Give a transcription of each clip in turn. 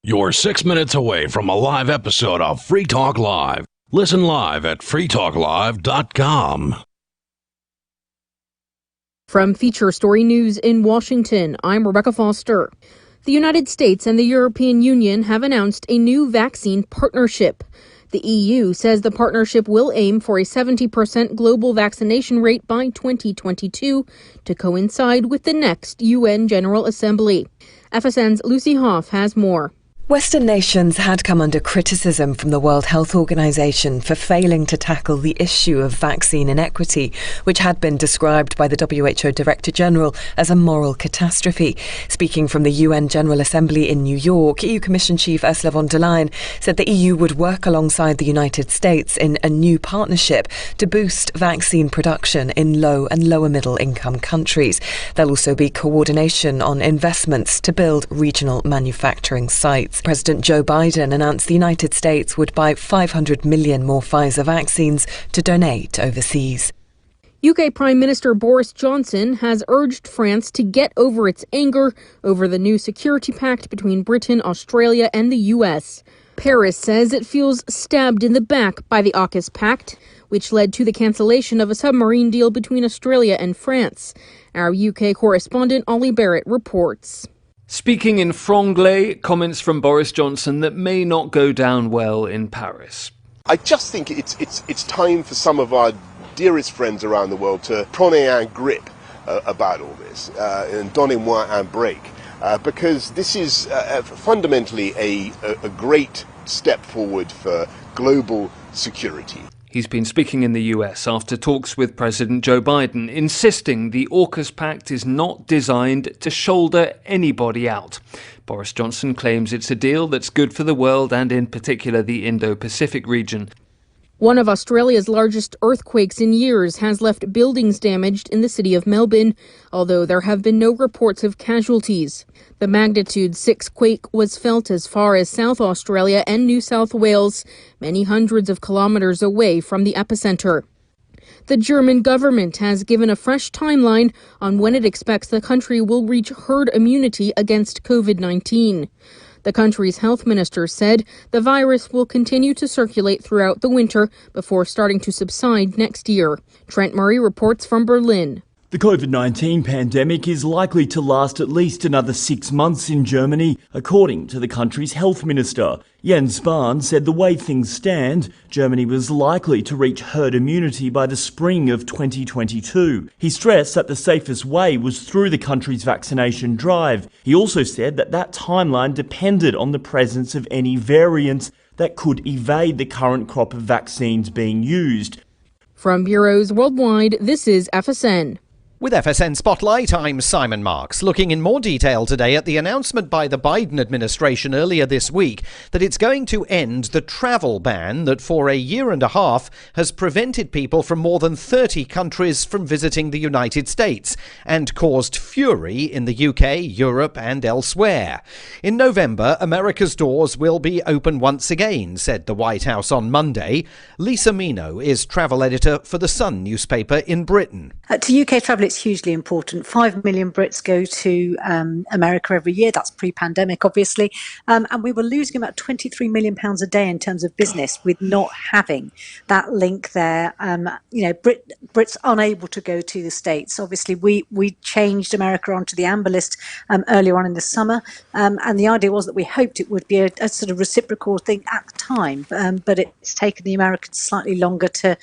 You're 6 minutes away from a live episode of Free Talk Live. Listen live at freetalklive.com. From Feature Story News in Washington, I'm Rebecca Foster. The United States and the European Union have announced a new vaccine partnership. The EU says the partnership will aim for a 70% global vaccination rate by 2022 to coincide with the next UN General Assembly. FSN's Lucy Hoff has more. Western nations had come under criticism from the World Health Organization for failing to tackle the issue of vaccine inequity, which had been described by the WHO Director General as a moral catastrophe. Speaking from the UN General Assembly in New York, EU Commission Chief Ursula von der Leyen said the EU would work alongside the United States in a new partnership to boost vaccine production in low and lower middle income countries. There'll also be coordination on investments to build regional manufacturing sites. President Joe Biden announced the United States would buy 500 million more Pfizer vaccines to donate overseas. UK Prime Minister Boris Johnson has urged France to get over its anger over the new security pact between Britain, Australia and the US. Paris says it feels stabbed in the back by the AUKUS pact, which led to the cancellation of a submarine deal between Australia and France. Our UK correspondent Ollie Barrett reports. Speaking in franglais, comments from Boris Johnson that may not go down well in Paris. I just think it's time for some of our dearest friends around the world to prenez un grip about all this, and donnez-moi un break, because this is fundamentally a great step forward for global security. He's been speaking in the US after talks with President Joe Biden, insisting the AUKUS pact is not designed to shoulder anybody out. Boris Johnson claims it's a deal that's good for the world and in particular the Indo-Pacific region. One of Australia's largest earthquakes in years has left buildings damaged in the city of Melbourne, although there have been no reports of casualties. The magnitude 6 quake was felt as far as South Australia and New South Wales, many hundreds of kilometres away from the epicenter. The German government has given a fresh timeline on when it expects the country will reach herd immunity against COVID-19. The country's health minister said the virus will continue to circulate throughout the winter before starting to subside next year. Trent Murray reports from Berlin. The COVID-19 pandemic is likely to last at least another 6 months in Germany, according to the country's health minister. Jens Spahn said the way things stand, Germany was likely to reach herd immunity by the spring of 2022. He stressed that the safest way was through the country's vaccination drive. He also said that timeline depended on the presence of any variants that could evade the current crop of vaccines being used. From bureaus worldwide, this is FSN. With FSN Spotlight, I'm Simon Marks, looking in more detail today at the announcement by the Biden administration earlier this week that it's going to end the travel ban that for a year and a half has prevented people from more than 30 countries from visiting the United States and caused fury in the UK, Europe and elsewhere. In November, America's doors will be open once again, said the White House on Monday. Lisa Mino is travel editor for The Sun newspaper in Britain. To UK travel, it's hugely important. 5 million Brits go to America every year. That's pre-pandemic, obviously. And we were losing about £23 million a day in terms of business with not having that link there. Brits unable to go to the States. Obviously, we changed America onto the amber list earlier on in the summer. And the idea was that we hoped it would be a sort of reciprocal thing at the time. But it's taken the Americans slightly longer to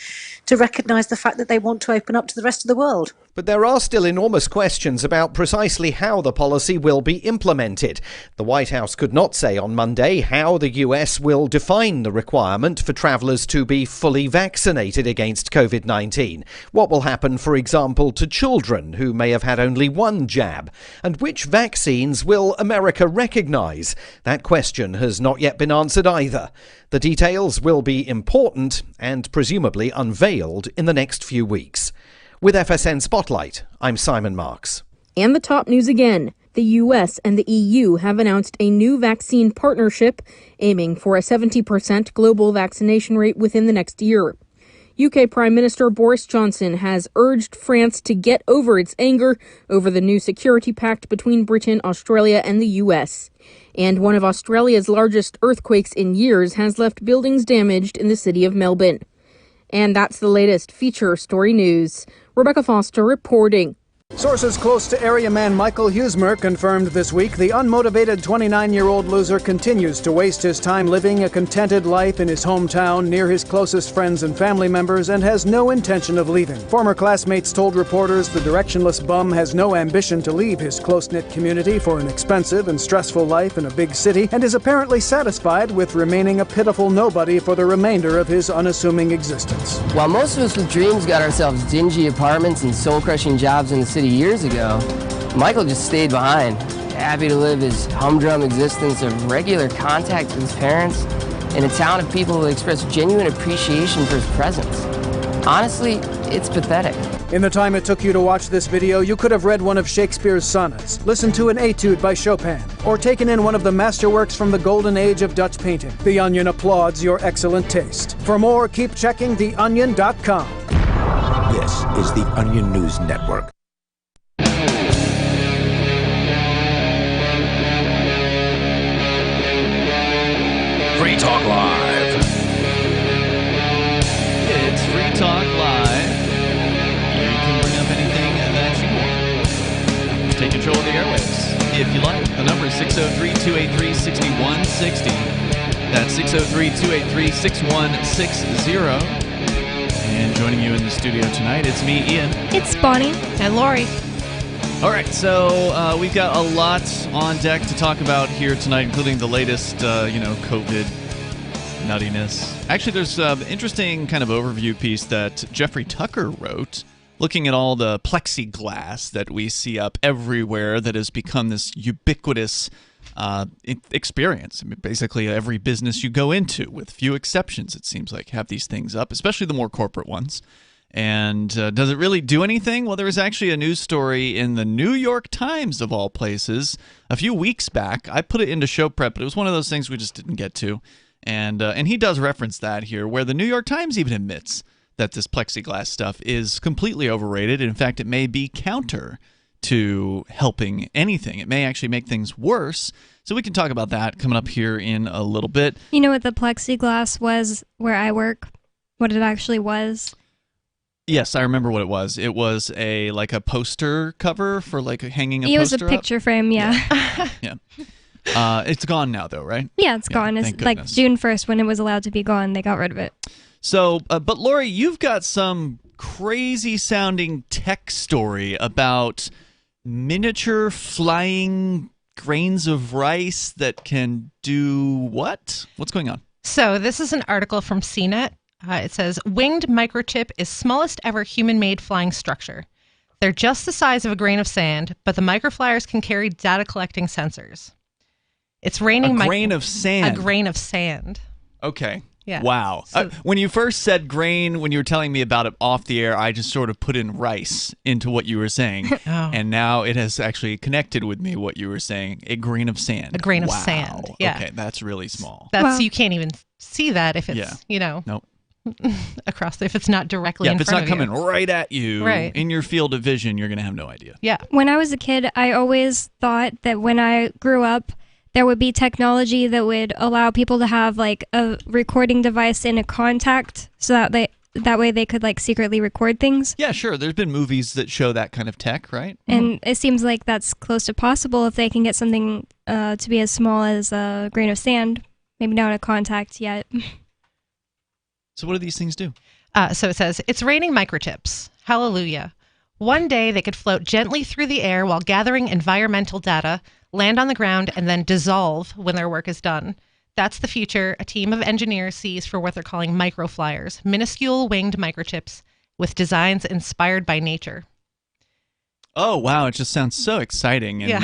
recognise the fact that they want to open up to the rest of the world. But there are still enormous questions about precisely how the policy will be implemented. The White House could not say on Monday how the US will define the requirement for travellers to be fully vaccinated against COVID-19. What will happen, for example, to children who may have had only one jab? And which vaccines will America recognise? That question has not yet been answered either. The details will be important and presumably unveiled in the next few weeks. With FSN Spotlight, I'm Simon Marks. And the top news again. The US and the EU have announced a new vaccine partnership aiming for a 70% global vaccination rate within the next year. UK Prime Minister Boris Johnson has urged France to get over its anger over the new security pact between Britain, Australia, and the US. And one of Australia's largest earthquakes in years has left buildings damaged in the city of Melbourne. And that's the latest feature story news. Rebecca Foster reporting. Sources close to area man Michael Huesmer confirmed this week the unmotivated 29-year-old loser continues to waste his time living a contented life in his hometown near his closest friends and family members and has no intention of leaving. Former classmates told reporters the directionless bum has no ambition to leave his close-knit community for an expensive and stressful life in a big city and is apparently satisfied with remaining a pitiful nobody for the remainder of his unassuming existence. While most of us with dreams got ourselves dingy apartments and soul-crushing jobs in the city years ago, Michael just stayed behind, happy to live his humdrum existence of regular contact with his parents and a town of people who express genuine appreciation for his presence. Honestly, it's pathetic. In the time it took you to watch this video, you could have read one of Shakespeare's sonnets, listened to an etude by Chopin, or taken in one of the masterworks from the golden age of Dutch painting. The Onion applauds your excellent taste. For more, keep checking theonion.com. This is the Onion News Network. Free Talk Live. It's Free Talk Live. You can bring up anything that you want. Take control of the airwaves if you like. The number is 603-283-6160. That's 603-283-6160. And joining you in the studio tonight, it's me, Ian. It's Bonnie. And Lori. All right, so we've got a lot on deck to talk about here tonight, including the latest, COVID nuttiness. Actually, there's an interesting kind of overview piece that Jeffrey Tucker wrote, looking at all the plexiglass that we see up everywhere that has become this ubiquitous experience. I mean, basically, every business you go into, with few exceptions, it seems like, have these things up, especially the more corporate ones. And does it really do anything? Well, there was actually a news story in the New York Times, of all places, a few weeks back. I put it into show prep, but it was one of those things we just didn't get to. And he does reference that here, where the New York Times even admits that this plexiglass stuff is completely overrated. In fact, it may be counter to helping anything. It may actually make things worse. So we can talk about that coming up here in a little bit. You know what the plexiglass was where I work? What it actually was? Yes, I remember what it was. It was a poster cover for hanging a poster. It was a picture frame, yeah. Yeah. It's gone now, though, right? Yeah, it's gone. It's like June 1st when it was allowed to be gone. They got rid of it. So, but Lori, you've got some crazy-sounding tech story about miniature flying grains of rice that can do what? What's going on? So this is an article from CNET. It says, winged microchip is smallest ever human-made flying structure. They're just the size of a grain of sand, but the microflyers can carry data-collecting sensors. It's raining... A grain of sand? A grain of sand. Okay. Yeah. Wow. So, when you first said grain, when you were telling me about it off the air, I just sort of put in rice into what you were saying. Oh. And now it has actually connected with me what you were saying. A grain of sand. A grain of sand. Yeah. Okay, that's really small. You can't even see that if it's, Nope. across, if it's not directly in front of you. If it's not coming right at you in your field of vision, you're going to have no idea. Yeah. When I was a kid, I always thought that when I grew up, there would be technology that would allow people to have a recording device in a contact so that way they could secretly record things. Yeah, sure. There's been movies that show that kind of tech, right? And it seems like that's close to possible if they can get something to be as small as a grain of sand. Maybe not a contact yet. So what do these things do? So it says, it's raining microchips. Hallelujah. One day they could float gently through the air while gathering environmental data, land on the ground, and then dissolve when their work is done. That's the future a team of engineers sees for what they're calling microflyers, minuscule winged microchips with designs inspired by nature. Oh, wow. It just sounds so exciting. And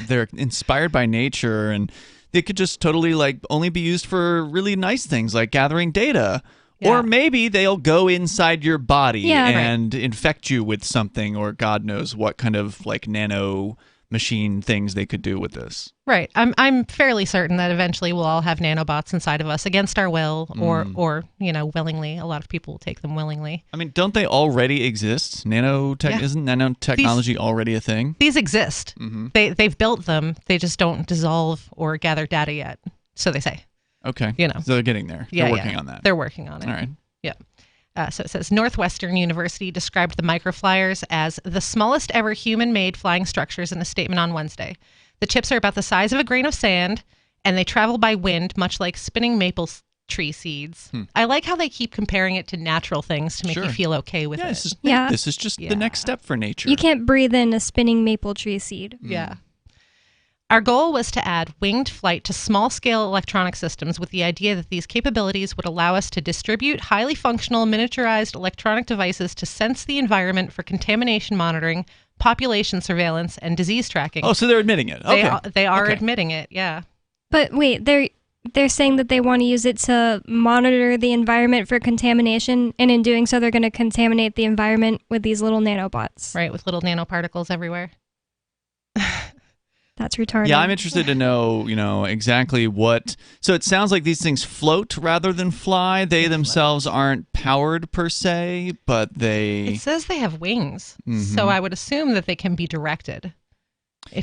they're inspired by nature, and they could just totally only be used for really nice things like gathering data. Yeah. Or maybe they'll go inside your body and infect you with something, or God knows what kind of nano machine things they could do with this. Right. I'm fairly certain that eventually we'll all have nanobots inside of us against our will, or willingly. A lot of people will take them willingly. I mean, don't they already exist? Isn't nanotechnology already a thing? These exist. Mm-hmm. They've built them. They just don't dissolve or gather data yet. So they say. Okay. So they're getting there. Yeah, they're working on that. They're working on it. All right. Yeah. So it says Northwestern University described the microflyers as the smallest ever human-made flying structures in a statement on Wednesday. The chips are about the size of a grain of sand, and they travel by wind, much like spinning maple tree seeds. I like how they keep comparing it to natural things to make you feel okay with it. This is just the next step for nature. You can't breathe in a spinning maple tree seed. Yeah. Our goal was to add winged flight to small-scale electronic systems with the idea that these capabilities would allow us to distribute highly functional, miniaturized electronic devices to sense the environment for contamination monitoring, population surveillance, and disease tracking. Oh, so they're admitting it. Okay. They are admitting it, yeah. But wait, they're saying that they want to use it to monitor the environment for contamination, and in doing so, they're going to contaminate the environment with these little nanobots. Right, with little nanoparticles everywhere. That's retarded. Yeah, I'm interested to know, exactly what. So it sounds like these things float rather than fly. They themselves aren't powered per se, but they. It says they have wings, so I would assume that they can be directed.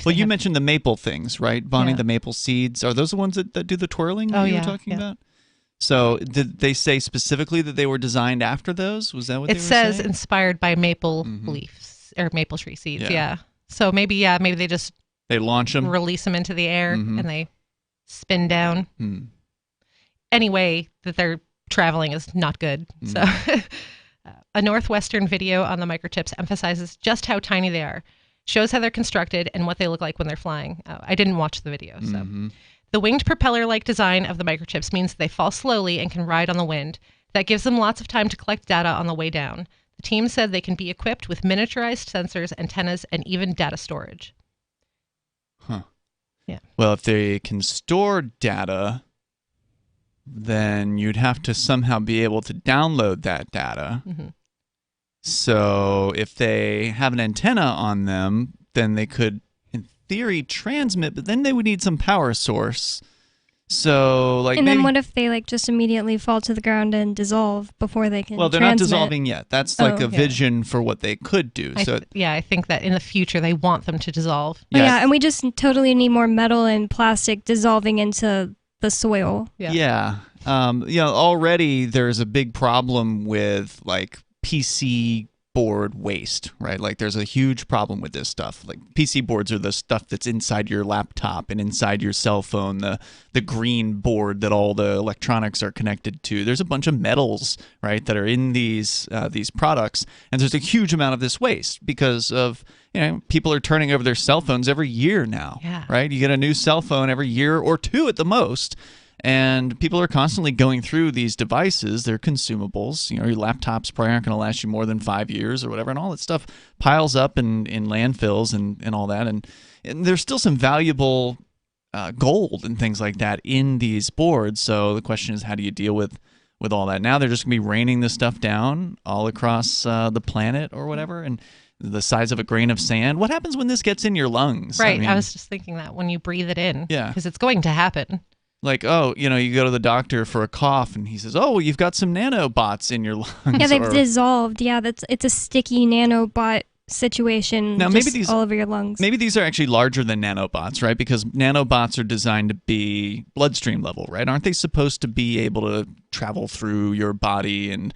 Well, you mentioned the maple things, right, Bonnie? Yeah. The maple seeds. Are those the ones that do the twirling that you were talking about? So did they say specifically that they were designed after those? Was that what they were saying? It says inspired by maple leaves or maple tree seeds. Yeah. So maybe they just. They launch them, release them into the air, and they spin down. Any way that they're traveling is not good. So, a Northwestern video on the microchips emphasizes just how tiny they are, shows how they're constructed, and what they look like when they're flying. I didn't watch the video, so the winged propeller-like design of the microchips means they fall slowly and can ride on the wind. That gives them lots of time to collect data on the way down. The team said they can be equipped with miniaturized sensors, antennas, and even data storage. Huh. Yeah. Well, if they can store data, then you'd have to somehow be able to download that data. So if they have an antenna on them, then they could, in theory, transmit, but then they would need some power source. So, and then what if they just immediately fall to the ground and dissolve before they can? Well, they're transmit? not dissolving yet. That's a vision for what they could do. I think that in the future they want them to dissolve. Yes. Yeah, and we just totally need more metal and plastic dissolving into the soil. Yeah. Already there's a big problem with PC board waste, right? There's a huge problem with this stuff. PC boards are the stuff that's inside your laptop and inside your cell phone, the green board that all the electronics are connected to. There's a bunch of metals, right, that are in these products, and there's a huge amount of this waste because of people are turning over their cell phones every year now, right? You get a new cell phone every year or two at the most. And people are constantly going through these devices. They're consumables. Your laptops probably aren't going to last you more than 5 years or whatever. And all that stuff piles up in landfills and all that. And there's still some valuable gold and things like that in these boards. So the question is, how do you deal with all that? Now they're just going to be raining this stuff down all across the planet or whatever. And the size of a grain of sand. What happens when this gets in your lungs? Right. I was just thinking that when you breathe it in. Yeah. Because it's going to happen. You go to the doctor for a cough, and he says, "Oh, you've got some nanobots in your lungs." Yeah, they've dissolved. Yeah, it's a sticky nanobot situation. Now, maybe these all over your lungs. Maybe these are actually larger than nanobots, right? Because nanobots are designed to be bloodstream level, right? Aren't they supposed to be able to travel through your body and,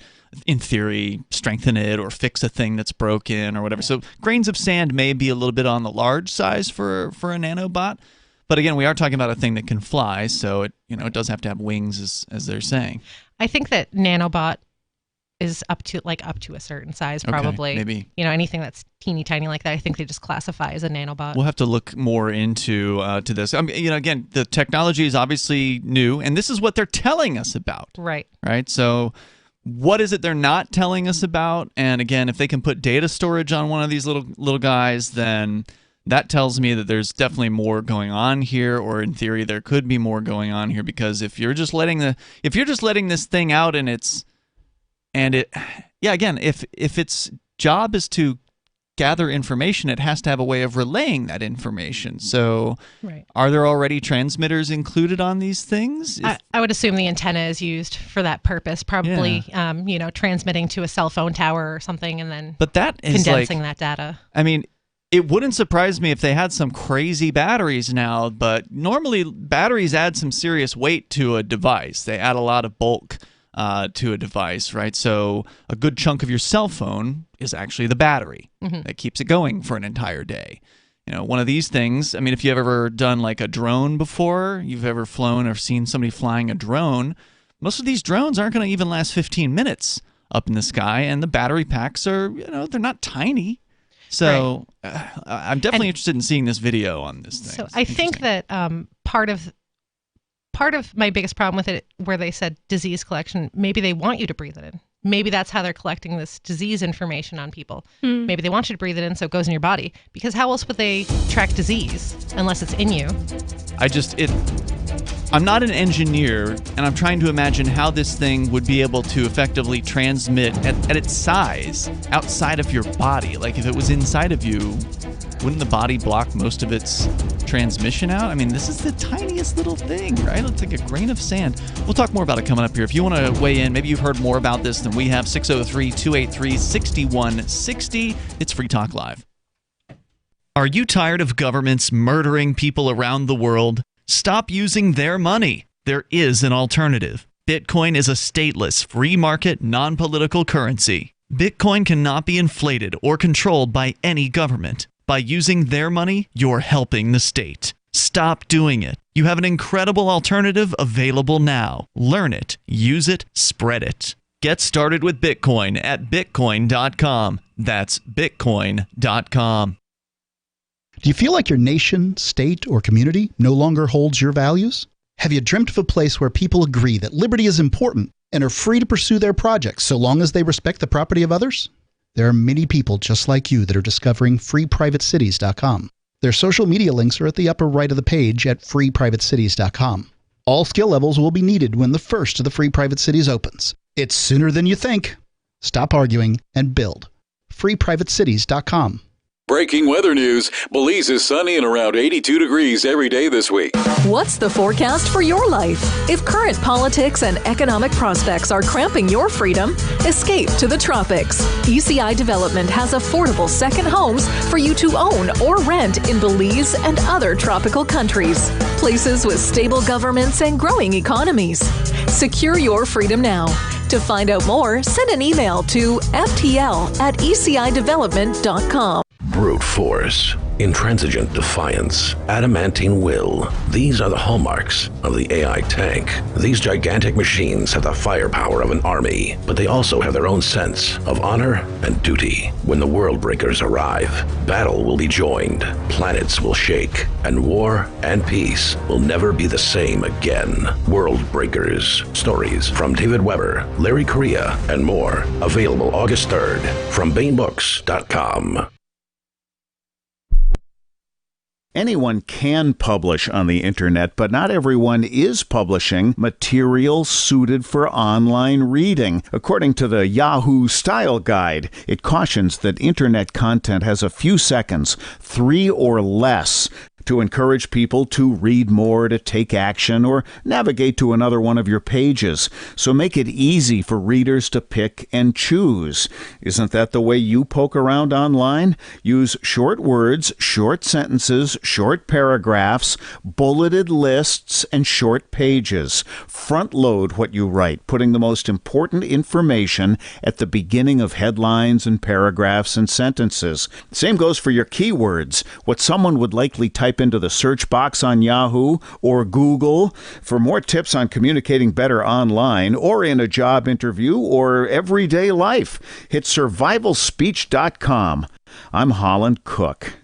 in theory, strengthen it or fix a thing that's broken or whatever? So grains of sand may be a little bit on the large size for a nanobot. But again, we are talking about a thing that can fly, so it does have to have wings, as they're saying. I think that nanobot is up to a certain size, probably. Okay, maybe. Anything that's teeny tiny like that, I think they just classify as a nanobot. We'll have to look more into to this. Again, the technology is obviously new, and this is what they're telling us about. Right. Right. So, what is it they're not telling us about? And again, if they can put data storage on one of these little guys, then that tells me that there's definitely more going on here, or in theory, there could be more going on here. Because if you're just letting this thing out if its job is to gather information, it has to have a way of relaying that information. So Right. are there already transmitters included on these things? I would assume the antenna is used for that purpose, probably, transmitting to a cell phone tower or something and then But that is condensing that data. I mean, it wouldn't surprise me if they had some crazy batteries now, but normally batteries add some serious weight to a device. They add a lot of bulk to a device, right? So a good chunk of your cell phone is actually the battery that keeps it going for an entire day. One of these things, I mean, if you've ever done like a drone before, you've ever flown or seen somebody flying a drone, most of these drones aren't going to even last 15 minutes up in the sky, and the battery packs are, they're not tiny. So I'm definitely interested in seeing this video on this thing. So I think that part of my biggest problem with it, where they said disease collection, maybe they want you to breathe it in. Maybe that's how they're collecting this disease information on people. Maybe they want you to breathe it in so it goes in your body. Because how else would they track disease unless it's in you? I'm not an engineer, and I'm trying to imagine how this thing would be able to effectively transmit at its size outside of your body. Like if it was inside of you, wouldn't the body block most of its transmission out? I mean, this is the tiniest little thing, right? It's like a grain of sand. We'll talk more about it coming up here. If you want to weigh in, maybe you've heard more about this than we have, 603-283-6160. It's Free Talk Live. Are you tired of governments murdering people around the world? Stop using their money. There is an alternative. Bitcoin is a stateless, free market, non-political currency. Bitcoin cannot be inflated or controlled by any government. By using their money, you're helping the state. Stop doing it. You have an incredible alternative available now. Learn it, use it, spread it. Get started with Bitcoin at Bitcoin.com. That's Bitcoin.com. Do you feel like your nation, state, or community no longer holds your values? Have you dreamt of a place where people agree that liberty is important and are free to pursue their projects so long as they respect the property of others? There are many people just like you that are discovering freeprivatecities.com. Their social media links are at the upper right of the page at freeprivatecities.com. All skill levels will be needed when the first of the Free Private Cities opens. It's sooner than you think. Stop arguing and build. freeprivatecities.com. Breaking weather news. Belize is sunny and around 82 degrees every day this week. What's the forecast for your life? If current politics and economic prospects are cramping your freedom, escape to the tropics. ECI Development has affordable second homes for you to own or rent in Belize and other tropical countries. Places with stable governments and growing economies. Secure your freedom now. To find out more, send an email to ftl@ecidevelopment.com. Brute force, intransigent defiance, adamantine will. These are the hallmarks of the AI tank. These gigantic machines have the firepower of an army, but they also have their own sense of honor and duty. When the world breakers arrive, battle will be joined, planets will shake, and war and peace will never be the same again. World Breakers. Stories from David Weber, Larry Correia, and more. Available August 3rd from BaneBooks.com. Anyone can publish on the internet, but not everyone is publishing material suited for online reading. According to the Yahoo Style Guide, it cautions that internet content has a few seconds, 3 or less, to encourage people to read more, to take action, or navigate to another one of your pages. So make it easy for readers to pick and choose. Isn't that the way you poke around online? Use short words, short sentences, short paragraphs, bulleted lists, and short pages. Front load what you write, putting the most important information at the beginning of headlines and paragraphs and sentences. Same goes for your keywords, what someone would likely type into the search box on Yahoo or Google. For more tips on communicating better online or in a job interview or everyday life, hit survivalspeech.com. I'm Holland Cook.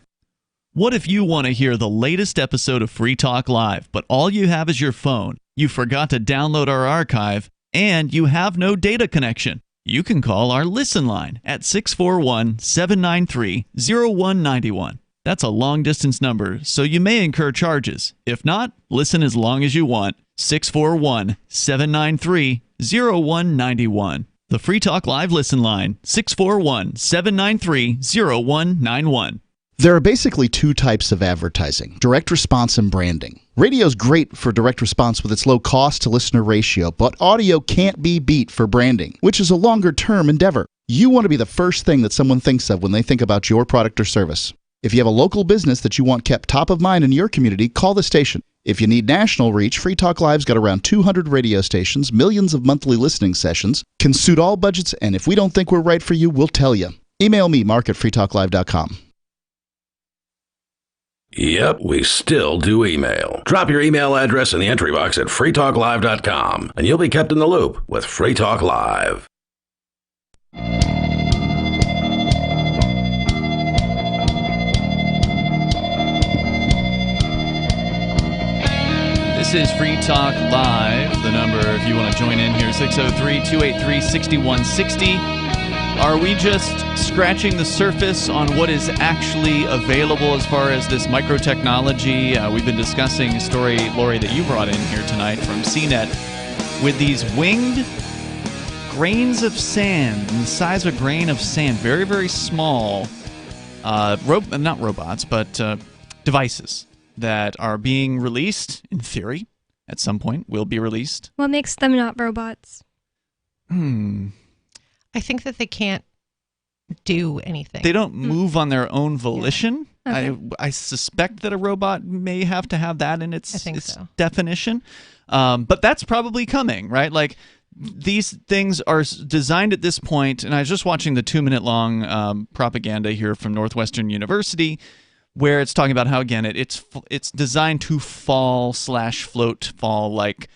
What if you want to hear the latest episode of Free Talk Live, but all you have is your phone, you forgot to download our archive, and you have no data connection? You can call our Listen line at 641-793-0191. That's a long-distance number, so you may incur charges. If not, listen as long as you want. 641-793-0191. The Free Talk Live listen line, 641-793-0191. There are basically two types of advertising, direct response and branding. Radio's great for direct response with its low cost to listener ratio, but audio can't be beat for branding, which is a longer-term endeavor. You want to be the first thing that someone thinks of when they think about your product or service. If you have a local business that you want kept top of mind in your community, call the station. If you need national reach, Free Talk Live's got around 200 radio stations, millions of monthly listening sessions, can suit all budgets, and if we don't think we're right for you, we'll tell you. Email me, mark@freetalklive.com. Yep, we still do email. Drop your email address in the entry box at freetalklive.com, and you'll be kept in the loop with Free Talk Live. This is Free Talk Live. The number, if you want to join in here, 603-283-6160. Are we just scratching the surface on what is actually available as far as this microtechnology? We've been discussing a story, Lori, that you brought in here tonight from CNET with these winged grains of sand, the size of a grain of sand, very, very small, not robots, but devices that are being released, in theory, at some point, will be released. What makes them not robots? I think that they can't do anything. They don't move on their own volition. Yeah. Okay. I suspect that a robot may have to have that in its so. definition. But that's probably coming, right? Like, these things are designed at this point, and I was just watching the 2-minute-long propaganda here from Northwestern University, where it's talking about how, again, it's designed to fall like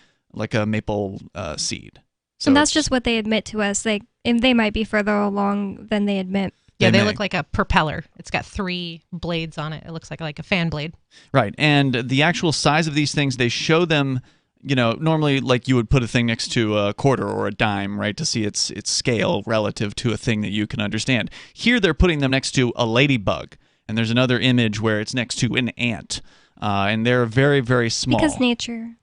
a maple seed. So and that's just what they admit to us. They might be further along than they admit. Yeah, they look like a propeller. It's got 3 blades on it. It looks like a fan blade. Right, and the actual size of these things, they show them, normally like you would put a thing next to a quarter or a dime, right, to see its scale relative to a thing that you can understand. Here they're putting them next to a ladybug, and there's another image where it's next to an ant, and they're very, very small. Because nature.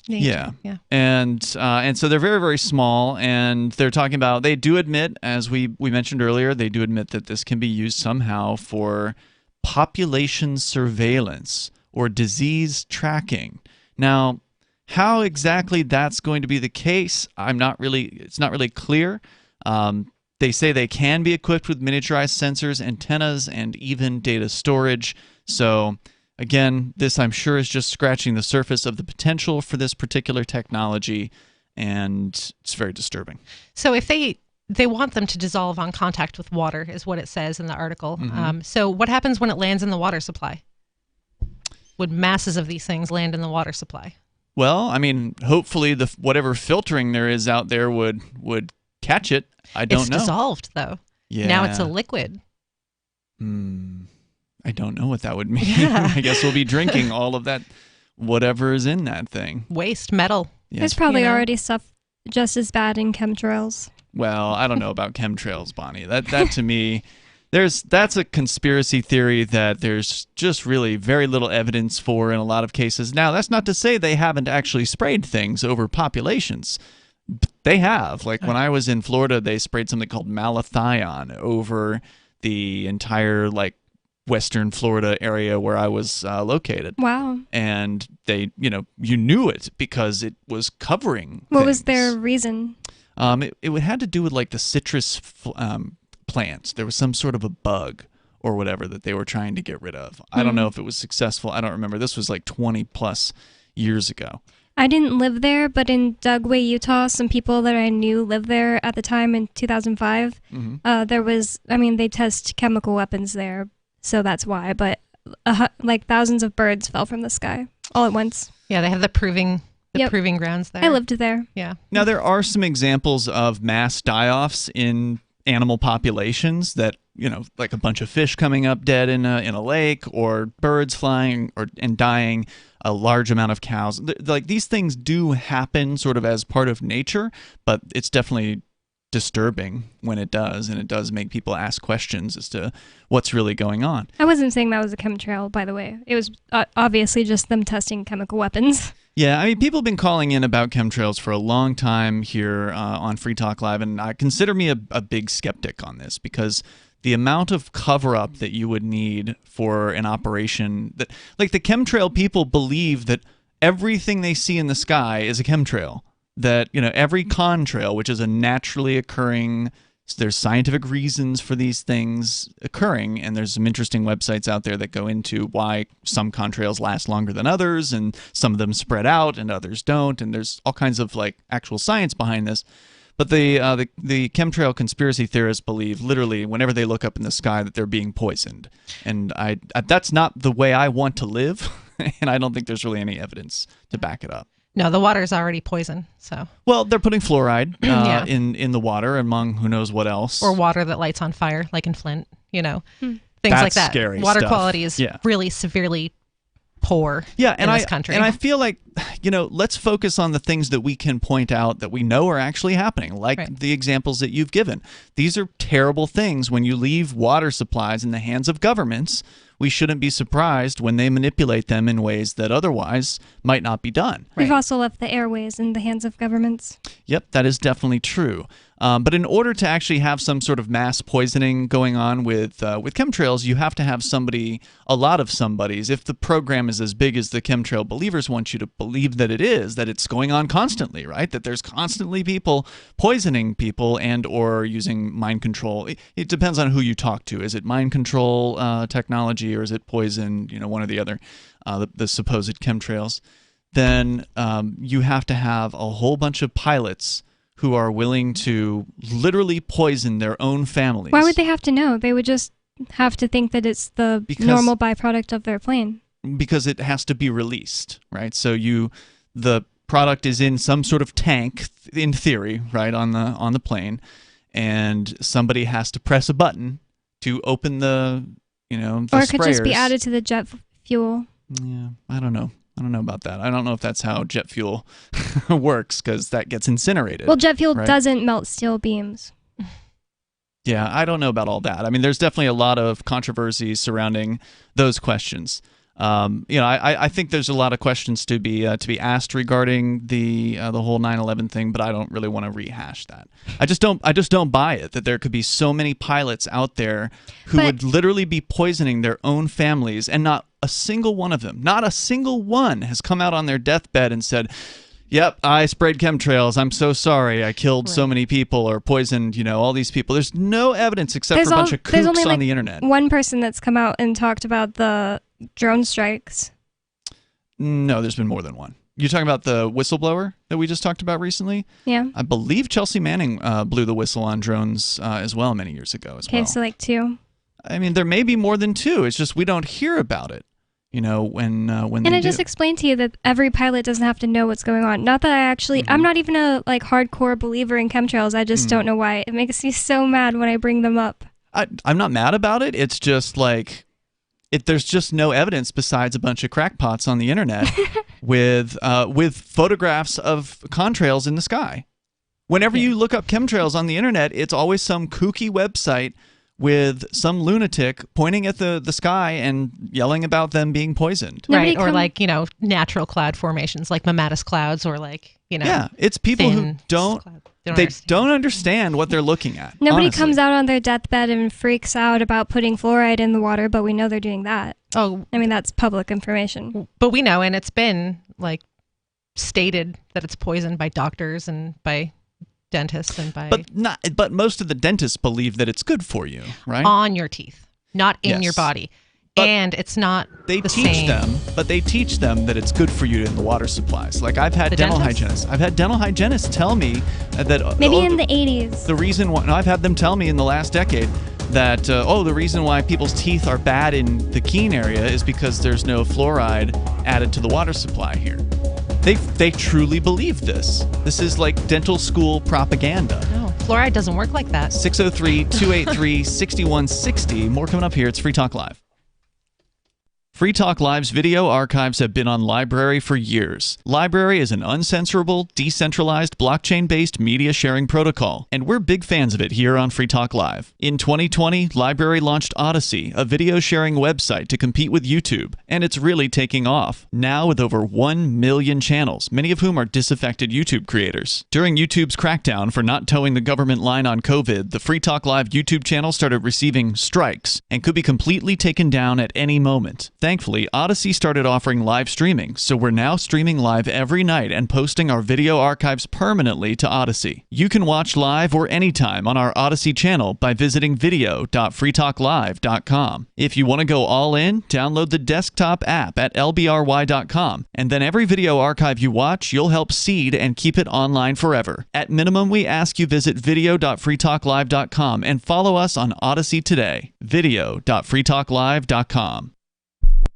Yeah. And so they're very, very small, and they're talking about, they do admit, as we mentioned earlier, they do admit that this can be used somehow for population surveillance or disease tracking. Now, how exactly that's going to be the case, it's not really clear. They say they can be equipped with miniaturized sensors, antennas, and even data storage. So again, this, I'm sure, is just scratching the surface of the potential for this particular technology, and it's very disturbing. So if they want them to dissolve on contact with water, is what it says in the article. Mm-hmm. So what happens when it lands in the water supply? Would masses of these things land in the water supply? Well, I mean, hopefully whatever filtering there is out there would catch it. I don't know. It's dissolved, though. Yeah. Now it's a liquid. I don't know what that would mean. Yeah. I guess we'll be drinking all of that, whatever is in that thing. Waste, metal. Yes. There's probably already stuff just as bad in chemtrails. Well, I don't know about chemtrails, Bonnie. That to me, that's a conspiracy theory that there's just really very little evidence for in a lot of cases. Now, that's not to say they haven't actually sprayed things over populations. They have. Like when I was in Florida, they sprayed something called malathion over the entire Western Florida area where I was located. Wow. And they, you knew it because it was covering What things. was their reason? It had to do with the citrus plants. There was some sort of a bug or whatever that they were trying to get rid of. I don't know if it was successful. I don't remember. This was 20 plus years ago. I didn't live there, but in Dugway, Utah, some people that I knew lived there at the time in 2005. Mm-hmm. There was, they test chemical weapons there, so that's why. But thousands of birds fell from the sky all at once. Yeah, they have the proving grounds there. I lived there. Yeah. Now, there are some examples of mass die-offs in animal populations that, like a bunch of fish coming up dead in a lake, or birds flying and dying, a large amount of cows. These things do happen sort of as part of nature, but it's definitely disturbing when it does, and it does make people ask questions as to what's really going on. I wasn't saying that was a chemtrail, by the way. It was obviously just them testing chemical weapons. Yeah, I mean, people have been calling in about chemtrails for a long time here on Free Talk Live, and I consider me a big skeptic on this because the amount of cover-up that you would need for an operation that, like, the chemtrail people believe that everything they see in the sky is a chemtrail. That, you know, every contrail, which is a naturally occurring, there's scientific reasons for these things occurring, and there's some interesting websites out there that go into why some contrails last longer than others, and some of them spread out and others don't, and there's all kinds of like actual science behind this. But the chemtrail conspiracy theorists believe literally whenever they look up in the sky that they're being poisoned, and that's not the way I want to live, and I don't think there's really any evidence to back it up. No, the water's already poison. So well, they're putting fluoride in the water, among who knows what else, or water that lights on fire, like in Flint. You know, things That's like that. Scary water stuff. quality is really severely poor. In this country. And I feel like, you know, let's focus on the things that we can point out that we know are actually happening, like the examples that you've given. These are terrible things. When you leave water supplies in the hands of governments, we shouldn't be surprised when they manipulate them in ways that otherwise might not be done. We've also left the airways in the hands of governments. Yep, that is definitely true. But in order to actually have some sort of mass poisoning going on with chemtrails, you have to have a lot of somebodies. If the program is as big as the chemtrail believers want you to believe that it is, that it's going on constantly, right? That there's constantly people poisoning people and or using mind control. It depends on who you talk to. Is it mind control technology or is it poison? You know, one or the other. The supposed chemtrails. Then you have to have a whole bunch of pilots who are willing to literally poison their own families. Why would they have to know? They would just have to think that it's the normal byproduct of their plane. Because it has to be released, right? So the product is in some sort of tank, in theory, right, on the plane, and somebody has to press a button to open the or it could just be added to the jet fuel. Yeah, I don't know. I don't know about that. I don't know if that's how jet fuel works, because that gets incinerated. Well, jet fuel doesn't melt steel beams. Yeah, I don't know about all that. I mean, there's definitely a lot of controversy surrounding those questions. I think there's a lot of questions to be asked regarding the whole 9/11 thing, but I don't really want to rehash that. I just don't buy it that there could be so many pilots out there who would literally be poisoning their own families, and not a single one of them, not a single one, has come out on their deathbed and said, "Yep, I sprayed chemtrails. I'm so sorry. I killed so many people or poisoned, all these people." There's no evidence except for a bunch of kooks on the internet. One person that's come out and talked about the drone strikes. No, there's been more than one. You're talking about the whistleblower that we just talked about recently? Yeah. I believe Chelsea Manning blew the whistle on drones as well many years ago as well. Okay, so like 2. I mean, there may be more than 2. It's just we don't hear about it. When and I just explained to you that every pilot doesn't have to know what's going on. Not that I actually, I'm not even a hardcore believer in chemtrails. I just don't know why. It makes me so mad when I bring them up. I'm not mad about it. It's just like, there's just no evidence besides a bunch of crackpots on the internet with photographs of contrails in the sky. Whenever you look up chemtrails on the internet, it's always some kooky website with some lunatic pointing at the sky and yelling about them being poisoned. Right, or natural cloud formations like mammatus clouds, or Yeah, it's people who don't understand what they're looking at. Nobody honestly. comes out on their deathbed and freaks out about putting fluoride in the water, but we know they're doing that. Oh, I mean, that's public information. But we know, and it's been stated that it's poisoned by doctors and by dentists and by but most of the dentists believe that it's good for you, right? On your teeth, not in your body. But and it's not they teach them that it's good for you in the water supplies. Like I've had dental hygienists tell me that maybe in the 80s. The reason why I've had them tell me in the last decade that the reason why people's teeth are bad in the Keene area is because there's no fluoride added to the water supply here. They truly believe this. This is like dental school propaganda. No, fluoride doesn't work like that. 603-283-6160. More coming up here. It's Free Talk Live. Free Talk Live's video archives have been on LBRY for years. LBRY is an uncensorable, decentralized, blockchain-based media sharing protocol, and we're big fans of it here on Free Talk Live. In 2020, LBRY launched Odysee, a video sharing website to compete with YouTube, and it's really taking off, now with over 1 million channels, many of whom are disaffected YouTube creators. During YouTube's crackdown for not towing the government line on COVID, the Free Talk Live YouTube channel started receiving strikes and could be completely taken down at any moment. Thankfully, Odysee started offering live streaming, so we're now streaming live every night and posting our video archives permanently to Odysee. You can watch live or anytime on our Odysee channel by visiting video.freetalklive.com. If you want to go all in, download the desktop app at lbry.com, and then every video archive you watch, you'll help seed and keep it online forever. At minimum, we ask you visit video.freetalklive.com and follow us on Odysee today. video.freetalklive.com.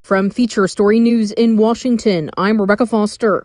From Feature Story News in Washington, I'm Rebecca Foster.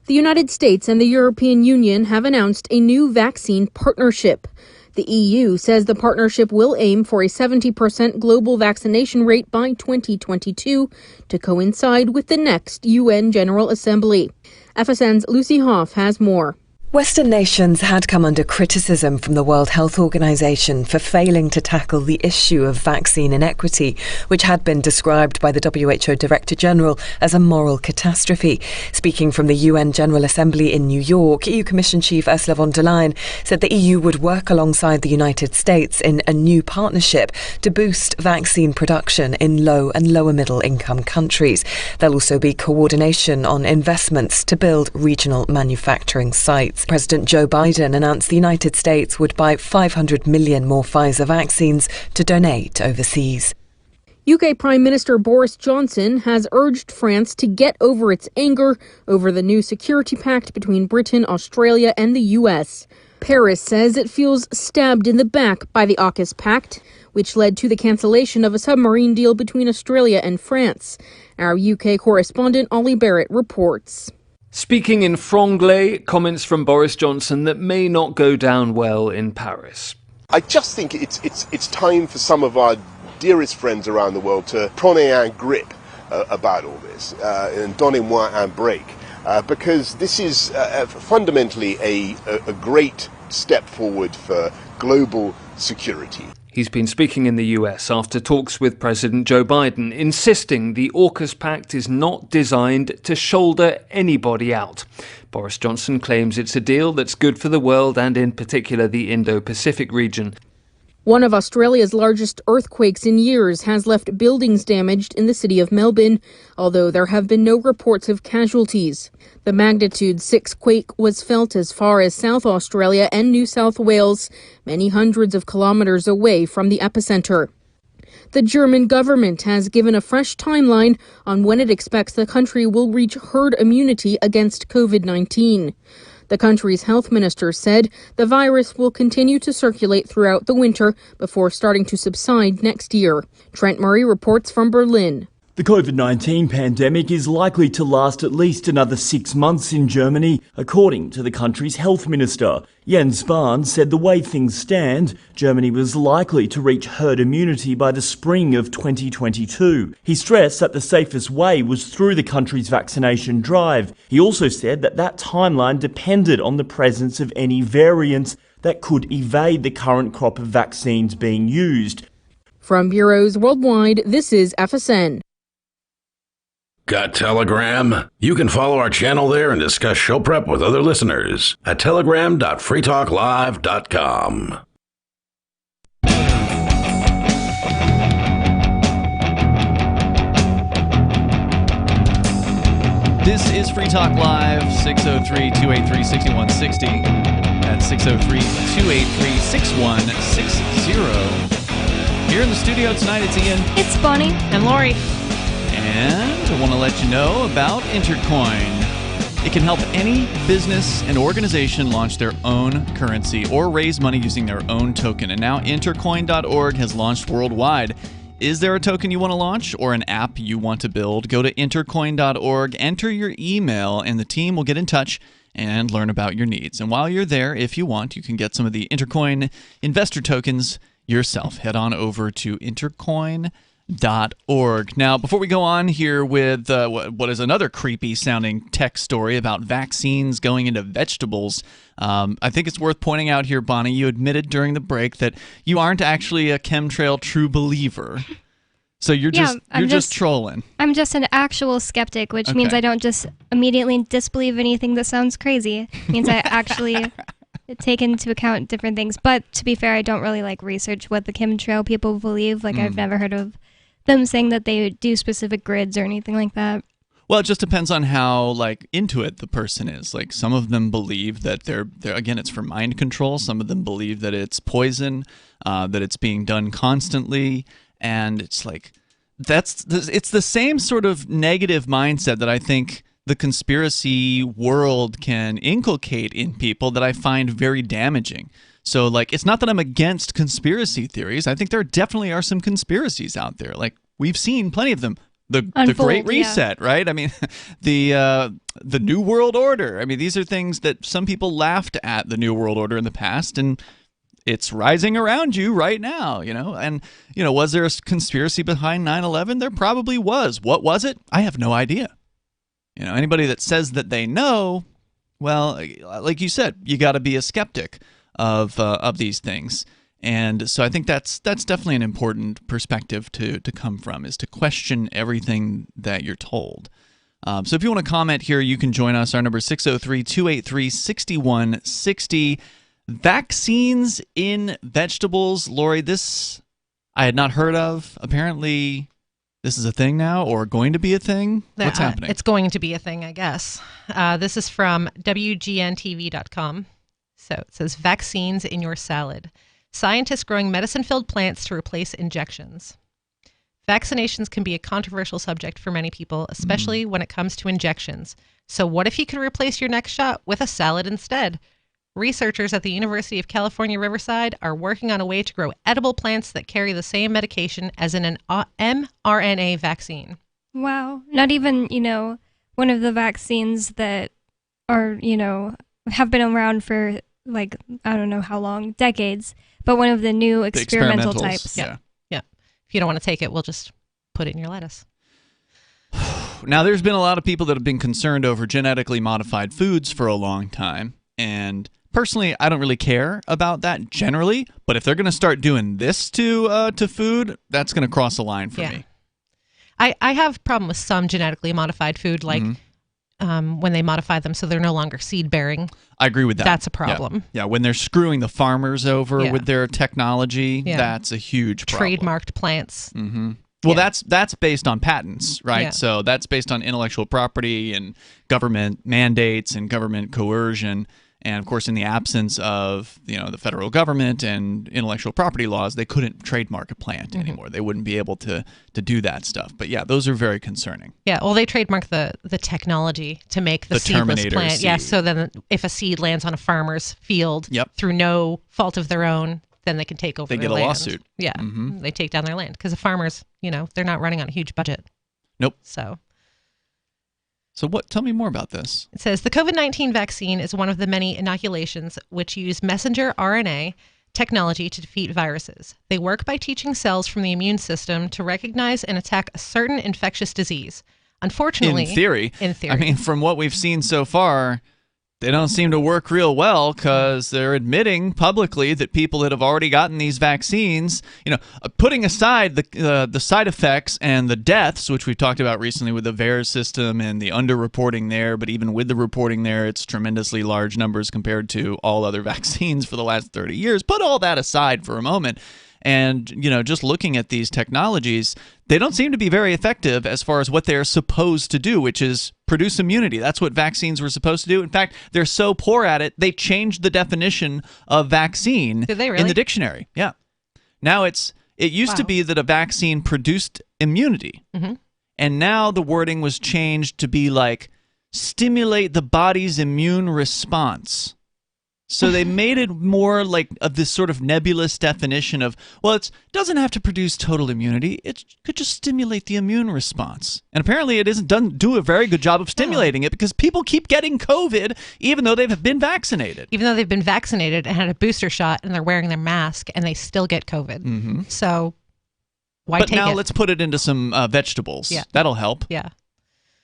The United States and the European Union have announced a new vaccine partnership. The EU says the partnership will aim for a 70% global vaccination rate by 2022 to coincide with the next UN General Assembly. FSN's Lucy Hoff has more. Western nations had come under criticism from the World Health Organization for failing to tackle the issue of vaccine inequity, which had been described by the WHO Director General as a moral catastrophe. Speaking from the UN General Assembly in New York, EU Commission Chief Ursula von der Leyen said the EU would work alongside the United States in a new partnership to boost vaccine production in low and lower middle income countries. There'll also be coordination on investments to build regional manufacturing sites. President Joe Biden announced the United States would buy 500 million more Pfizer vaccines to donate overseas. UK Prime Minister Boris Johnson has urged France to get over its anger over the new security pact between Britain, Australia and the US. Paris says it feels stabbed in the back by the AUKUS pact, which led to the cancellation of a submarine deal between Australia and France. Our UK correspondent Ollie Barrett reports. Speaking in franglais, comments from Boris Johnson that may not go down well in Paris. I just think it's time for some of our dearest friends around the world to prenez un grip about all this, and donnez-moi un break, because this is fundamentally a great step forward for global security. He's been speaking in the US after talks with President Joe Biden, insisting the AUKUS pact is not designed to shoulder anybody out. Boris Johnson claims it's a deal that's good for the world and in particular the Indo-Pacific region. One of Australia's largest earthquakes in years has left buildings damaged in the city of Melbourne, although there have been no reports of casualties. The magnitude 6 quake was felt as far as South Australia and New South Wales, many hundreds of kilometres away from the epicenter. The German government has given a fresh timeline on when it expects the country will reach herd immunity against COVID-19. The country's health minister said the virus will continue to circulate throughout the winter before starting to subside next year. Trent Murray reports from Berlin. The COVID-19 pandemic is likely to last at least another 6 months in Germany, according to the country's health minister. Jens Spahn said the way things stand, Germany was likely to reach herd immunity by the spring of 2022. He stressed that the safest way was through the country's vaccination drive. He also said that that timeline depended on the presence of any variants that could evade the current crop of vaccines being used. From bureaus worldwide, this is FSN. Got Telegram? You can follow our channel there and discuss show prep with other listeners at telegram.freetalklive.com. This is Free Talk Live, 603-283-6160. That's 603-283-6160. Here in the studio tonight, it's Ian. It's Bonnie. And Lori. And I want to let you know about Intercoin. It can help any business and organization launch their own currency or raise money using their own token. And now Intercoin.org has launched worldwide. Is there a token you want to launch or an app you want to build? Go to Intercoin.org, enter your email, and the team will get in touch and learn about your needs. And while you're there, if you want, you can get some of the Intercoin investor tokens yourself. Head on over to Intercoin.org Now, before we go on here with what is another creepy-sounding tech story about vaccines going into vegetables, I think it's worth pointing out here, Bonnie, you admitted during the break that you aren't actually a chemtrail true believer. So you're just trolling. I'm just an actual skeptic, which means I don't just immediately disbelieve anything that sounds crazy. It means I actually take into account different things. But to be fair, I don't really research what the chemtrail people believe. I've never heard of them saying that they do specific grids or anything like that. Well, it just depends on how into it the person is. Some of them believe that they're again, it's for mind control. Some of them believe that it's poison, that it's being done constantly. And it's it's the same sort of negative mindset that I think the conspiracy world can inculcate in people that I find very damaging. So, it's not that I'm against conspiracy theories. I think there definitely are some conspiracies out there. We've seen plenty of them. The Great Reset, right? I mean, the New World Order. I mean, these are things that some people laughed at the New World Order in the past, and it's rising around you right now, And, was there a conspiracy behind 9/11? There probably was. What was it? I have no idea. Anybody that says that they know, well, like you said, you got to be a skeptic of these things. And so I think that's definitely an important perspective to come from, is to question everything that you're told. So if you want to comment here, you can join us. Our number is 603-283-6160. Vaccines in vegetables. Lori, this I had not heard of. Apparently, this is a thing now, or going to be a thing? What's happening? It's going to be a thing, I guess. This is from WGNTV.com. So it says, vaccines in your salad. Scientists growing medicine-filled plants to replace injections. Vaccinations can be a controversial subject for many people, especially when it comes to injections. So what if you could replace your next shot with a salad instead? Researchers at the University of California, Riverside are working on a way to grow edible plants that carry the same medication as in an mRNA vaccine. Wow. Not even, one of the vaccines that are, have been around for I don't know how long, decades, but one of the new experimental types. Yeah. If you don't want to take it, we'll just put it in your lettuce. Now, there's been a lot of people that have been concerned over genetically modified foods for a long time, and personally, I don't really care about that generally, but if they're going to start doing this to food, that's going to cross a line for me. I have a problem with some genetically modified food, when they modify them so they're no longer seed-bearing. I agree with that. That's a problem. Yeah, when they're screwing the farmers over with their technology, that's a huge problem. Trademarked plants. Mm-hmm. Well, that's based on patents, right? Yeah. So that's based on intellectual property and government mandates and government coercion. And of course, in the absence of the federal government and intellectual property laws, they couldn't trademark a plant anymore. They wouldn't be able to do that stuff. But yeah, those are very concerning. Yeah, well, they trademark the technology to make the seedless Terminator plant. seed. Yeah, so then if a seed lands on a farmer's field through no fault of their own, then they can take over. They their get land. a lawsuit. Yeah, they take down their land because the farmers, they're not running on a huge budget. Nope. So what? Tell me more about this. It says the COVID-19 vaccine is one of the many inoculations which use messenger RNA technology to defeat viruses. They work by teaching cells from the immune system to recognize and attack a certain infectious disease. Unfortunately, in theory, I mean, from what we've seen so far, they don't seem to work real well because they're admitting publicly that people that have already gotten these vaccines, putting aside the side effects and the deaths, which we've talked about recently with the VAERS system and the underreporting there, but even with the reporting there, it's tremendously large numbers compared to all other vaccines for the last 30 years. Put all that aside for a moment. And, just looking at these technologies, they don't seem to be very effective as far as what they're supposed to do, which is produce immunity. That's what vaccines were supposed to do. In fact, they're so poor at it, they changed the definition of vaccine Did they really? in the dictionary. Yeah. Now it used to be that a vaccine produced immunity. Mm-hmm. And now the wording was changed to be stimulate the body's immune response. So they made it more of this sort of nebulous definition of, well, it doesn't have to produce total immunity. It could just stimulate the immune response. And apparently it doesn't do a very good job of stimulating it because people keep getting COVID even though they've been vaccinated. Even though they've been vaccinated and had a booster shot and they're wearing their mask and they still get COVID. Mm-hmm. So Why but take now it? let's put it into some vegetables. Yeah. That'll help. Yeah.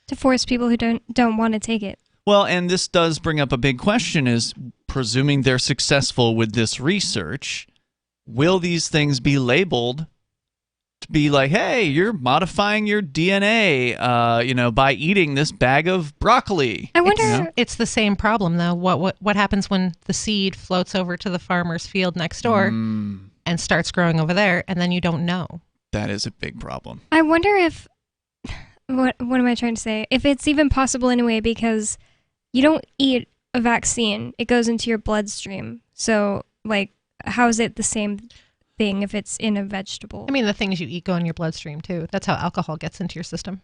To force people who don't want to take it. Well, and this does bring up a big question is, presuming they're successful with this research, will these things be labeled to be like, hey, you're modifying your DNA, by eating this bag of broccoli? I wonder. It's the same problem, though. What happens when the seed floats over to the farmer's field next door and starts growing over there, and then you don't know? That is a big problem. I wonder if what am I trying to say? If it's even possible anyway, because you don't eat a vaccine; it goes into your bloodstream. So, like, how is it the same thing if it's in a vegetable? I mean, the things you eat go in your bloodstream too. That's how alcohol gets into your system.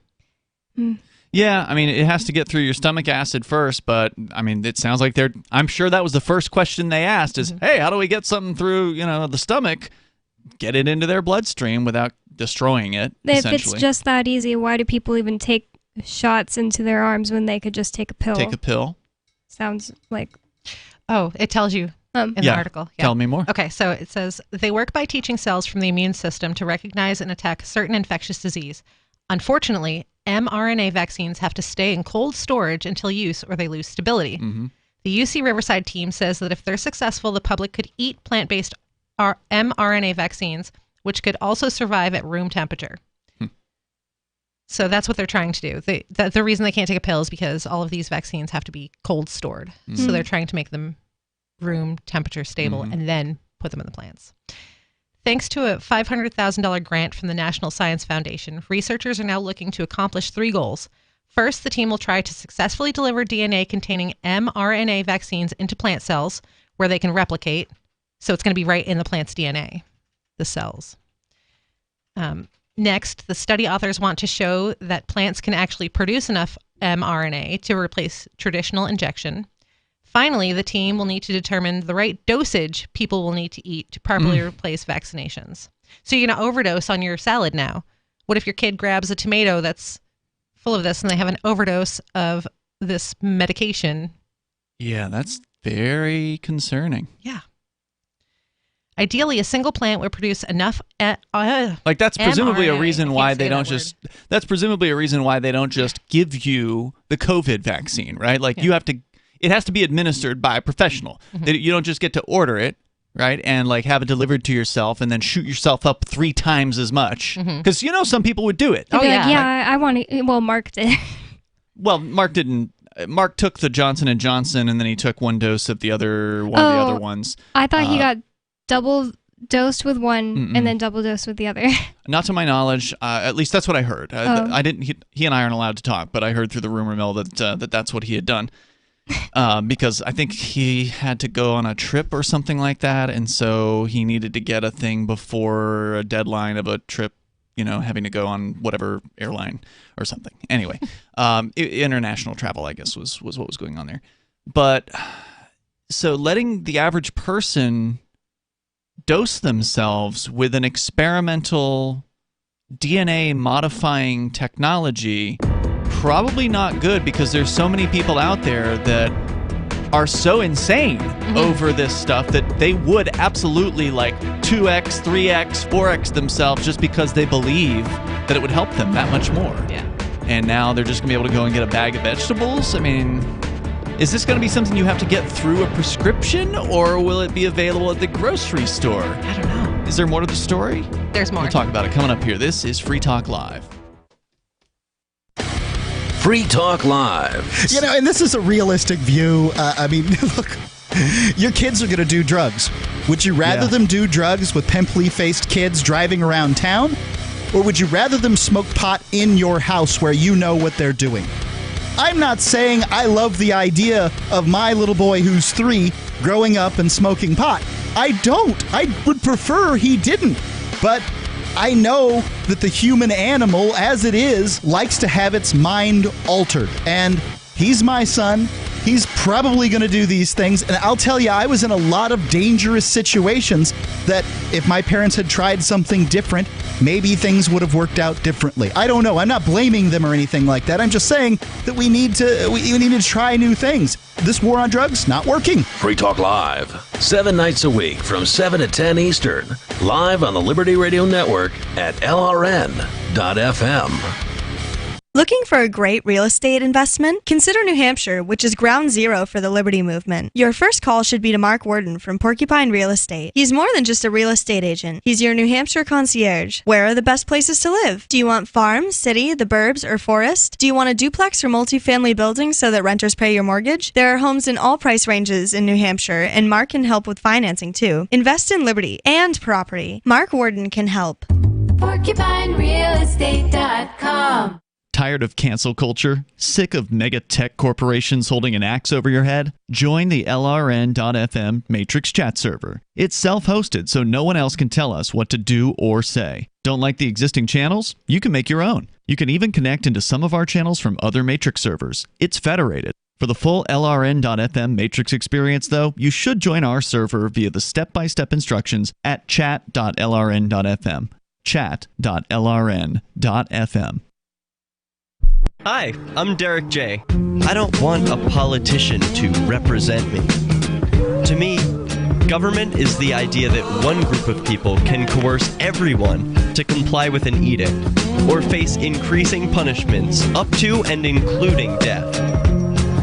Yeah, I mean, it has to get through your stomach acid first, but I mean, it sounds like I'm sure that was the first question they asked is, hey, how do we get something through, the stomach, get it into their bloodstream without destroying it, If it's just that easy, why do people even take shots into their arms when they could just take a pill? Take a pill? Sounds like... Oh, it tells you in the article. Yeah. Tell me more. Okay, so it says, they work by teaching cells from the immune system to recognize and attack a certain infectious disease. Unfortunately, mRNA vaccines have to stay in cold storage until use or they lose stability. The UC Riverside team says that if they're successful, the public could eat plant-based mRNA vaccines, which could also survive at room temperature. So that's what they're trying to do. The reason they can't take a pill is because all of these vaccines have to be cold stored. So they're trying to make them room temperature stable and then put them in the plants. Thanks to a $500,000 grant from the National Science Foundation, researchers are now looking to accomplish 3 goals. First, the team will try to successfully deliver DNA containing mRNA vaccines into plant cells where they can replicate. So it's going to be right in the plant's DNA, the cells. Next, the study authors want to show that plants can actually produce enough mRNA to replace traditional injection. Finally, the team will need to determine the right dosage people will need to eat to properly replace vaccinations. So you're going to overdose on your salad now. What if your kid grabs a tomato that's full of this and they have an overdose of this medication? Yeah, that's very concerning. Yeah. Ideally, a single plant would produce enough. Like that's presumably mRNA. a reason why they don't just. That's presumably a reason why they don't just give you the COVID vaccine, right? Like you have to. It has to be administered by a professional. You don't just get to order it, right? And like have it delivered to yourself and then shoot yourself up 3 times as much. Because some people would do it. Oh yeah, I want to. Well, Mark did. Well, Mark didn't. Mark took the Johnson & Johnson and then he took 1 dose of the other one of the other ones. I thought he got double dosed with one and then double dosed with the other. Not to my knowledge. At least that's what I heard. I didn't. He and I aren't allowed to talk, but I heard through the rumor mill that that's what he had done. Because I think he had to go on a trip or something like that, and so he needed to get a thing before a deadline of a trip. Having to go on whatever airline or something. Anyway, international travel, I guess, was what was going on there. But so letting the average person dose themselves with an experimental DNA modifying technology, probably not good, because there's so many people out there that are so insane over this stuff that they would absolutely like 2x, 3x, 4x themselves just because they believe that it would help them that much more. Yeah. And now they're just going to be able to go and get a bag of vegetables? I mean, is this going to be something you have to get through a prescription, or will it be available at the grocery store? I don't know. Is there more to the story? There's more. We'll talk about it coming up here. This is Free Talk Live. Free Talk Live. And this is a realistic view. I mean, look, your kids are going to do drugs. Would you rather them do drugs with pimply-faced kids driving around town? Or would you rather them smoke pot in your house where you know what they're doing? I'm not saying I love the idea of my little boy who's 3 growing up and smoking pot. I don't. I would prefer he didn't. But I know that the human animal, as it is, likes to have its mind altered. And he's my son. He's probably going to do these things. And I'll tell you, I was in a lot of dangerous situations that if my parents had tried something different, maybe things would have worked out differently. I don't know. I'm not blaming them or anything like that. I'm just saying that we need to try new things. This war on drugs, not working. Free Talk Live, 7 nights a week from 7 to 10 Eastern. Live on the Liberty Radio Network at LRN.FM. Looking for a great real estate investment? Consider New Hampshire, which is ground zero for the Liberty Movement. Your first call should be to Mark Worden from Porcupine Real Estate. He's more than just a real estate agent. He's your New Hampshire concierge. Where are the best places to live? Do you want farm, city, the burbs, or forest? Do you want a duplex or multifamily building so that renters pay your mortgage? There are homes in all price ranges in New Hampshire, and Mark can help with financing too. Invest in Liberty and property. Mark Worden can help. PorcupineRealEstate.com. Tired of cancel culture? Sick of mega tech corporations holding an axe over your head? Join the LRN.FM Matrix chat server. It's self-hosted, so no one else can tell us what to do or say. Don't like the existing channels? You can make your own. You can even connect into some of our channels from other Matrix servers. It's federated. For the full LRN.FM Matrix experience, though, you should join our server via the step-by-step instructions at chat.lrn.fm. chat.lrn.fm. Hi, I'm Derek J. I don't want a politician to represent me. To me, government is the idea that one group of people can coerce everyone to comply with an edict or face increasing punishments up to and including death.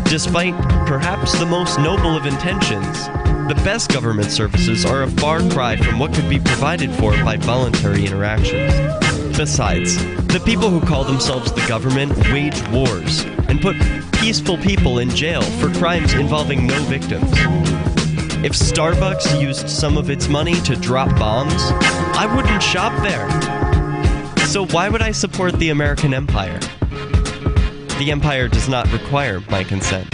Despite perhaps the most noble of intentions, the best government services are a far cry from what could be provided for by voluntary interactions. Besides, the people who call themselves the government wage wars and put peaceful people in jail for crimes involving no victims. If Starbucks used some of its money to drop bombs, I wouldn't shop there. So why would I support the American empire? The empire does not require my consent.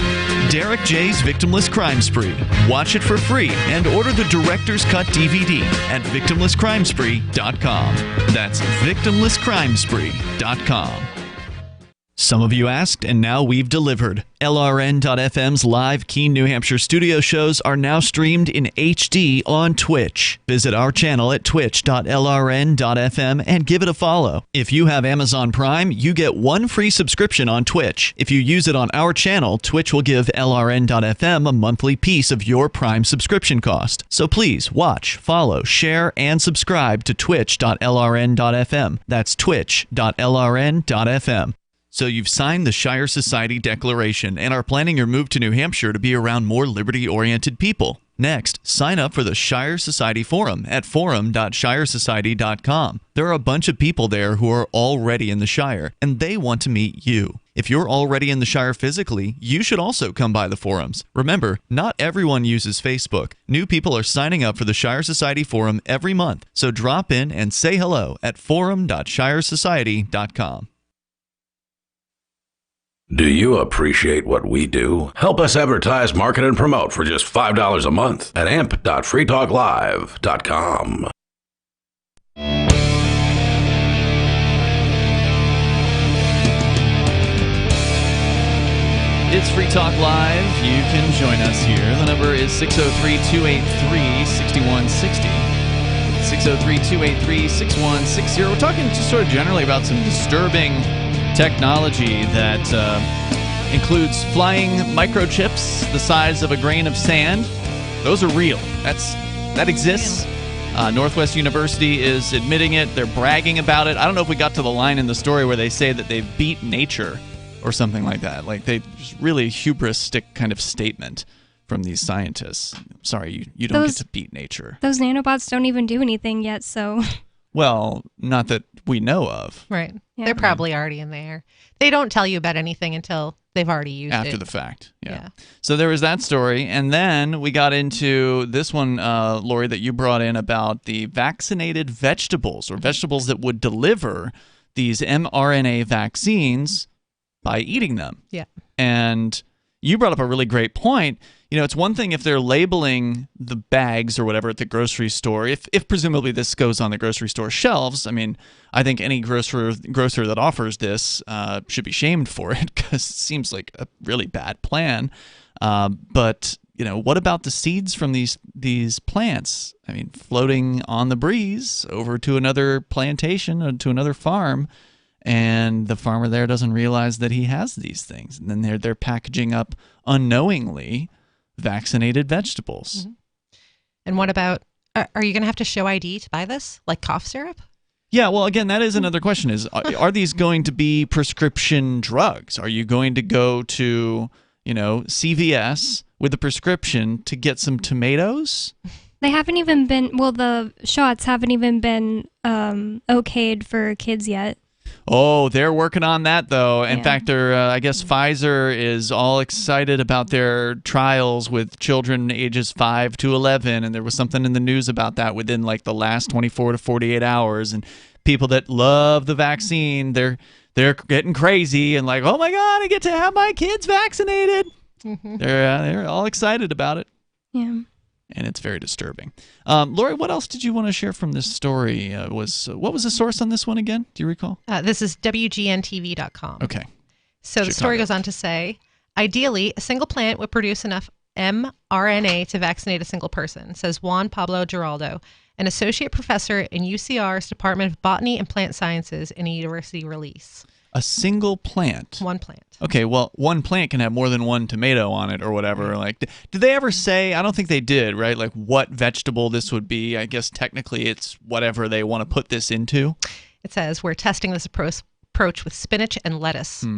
Derek J's Victimless Crime Spree. Watch it for free and order the Director's Cut DVD at victimlesscrimespree.com. That's victimlesscrimespree.com. Some of you asked, and now we've delivered. LRN.FM's live Keene, New Hampshire studio shows are now streamed in HD on Twitch. Visit our channel at twitch.lrn.fm and give it a follow. If you have Amazon Prime, you get one free subscription on Twitch. If you use it on our channel, Twitch will give LRN.FM a monthly piece of your Prime subscription cost. So please watch, follow, share, and subscribe to twitch.lrn.fm. That's twitch.lrn.fm. So you've signed the Shire Society Declaration and are planning your move to New Hampshire to be around more liberty-oriented people. Next, sign up for the Shire Society Forum at forum.shiresociety.com. There are a bunch of people there who are already in the Shire, and they want to meet you. If you're already in the Shire physically, you should also come by the forums. Remember, not everyone uses Facebook. New people are signing up for the Shire Society Forum every month, so drop in and say hello at forum.shiresociety.com. Do you appreciate what we do? Help us advertise, market, and promote for just $5 a month at amp.freetalklive.com. It's Free Talk Live. You can join us here. The number is 603-283-6160. 603-283-6160. We're talking just sort of generally about some disturbing technology that includes flying microchips the size of a grain of sand. Those are real. That exists. Northwest University is admitting it. They're bragging about it. I don't know if we got to the line in the story where they say that they've beat nature or something like that. Like, they just really hubristic kind of statement from these scientists. Sorry, you don't get to beat nature. Those nanobots don't even do anything yet, so... Well, not that we know of. Right. Yeah. They're probably already in the air. They don't tell you about anything until they've already used it. After the fact. Yeah. So there was that story. And then we got into this one, Lori, that you brought in about the vaccinated vegetables, or vegetables that would deliver these mRNA vaccines by eating them. Yeah. And you brought up a really great point. You know, it's one thing if they're labeling the bags or whatever at the grocery store, if presumably this goes on the grocery store shelves. I mean, I think any grocer that offers this should be shamed for it, because it seems like a really bad plan. But what about the seeds from these plants? I mean, floating on the breeze over to another plantation or to another farm, and the farmer there doesn't realize that he has these things, and then they're packaging up unknowingly vaccinated vegetables. Mm-hmm. And what about? Are you going to have to show ID to buy this, like cough syrup? Yeah, well, again, that is another question: is are these going to be prescription drugs? Are you going to go to CVS with a prescription to get some tomatoes? They haven't even been, the shots haven't even been okayed for kids yet. Oh, they're working on that, though. In fact, I guess Pfizer is all excited about their trials with children ages 5 to 11, and there was something in the news about that within like the last 24 to 48 hours, and people that love the vaccine, they're getting crazy and like, oh my God, I get to have my kids vaccinated. Mm-hmm. They're all excited about it. Yeah. And it's very disturbing. Lori, what else did you want to share from this story? What was the source on this one again? Do you recall? This is WGNTV.com. Okay. So the story goes on to say, ideally, a single plant would produce enough mRNA to vaccinate a single person, says Juan Pablo Giraldo, an associate professor in UCR's Department of Botany and Plant Sciences in a university release. A single plant? One plant. Okay, well, one plant can have more than one tomato on it or whatever. Like, did they ever say, I don't think they did, right? Like, what vegetable this would be? I guess technically it's whatever they want to put this into. It says, we're testing this approach with spinach and lettuce. So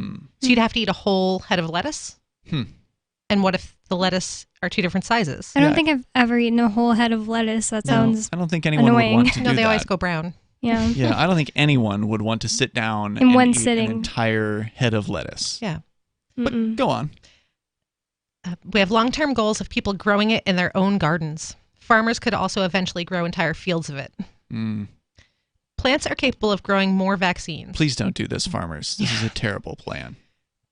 you'd have to eat a whole head of lettuce? And what if the lettuce are two different sizes? I don't think I've ever eaten a whole head of lettuce. That sounds I don't think anyone annoying. would want to do that. No, they always go brown. Yeah. Yeah, I don't think anyone would want to sit down in one eat sitting an entire head of lettuce. Yeah. But go on. We have long-term goals of people growing it in their own gardens. Farmers could also eventually grow entire fields of it. Plants are capable of growing more vaccines. Please don't do this, farmers. This is a terrible plan.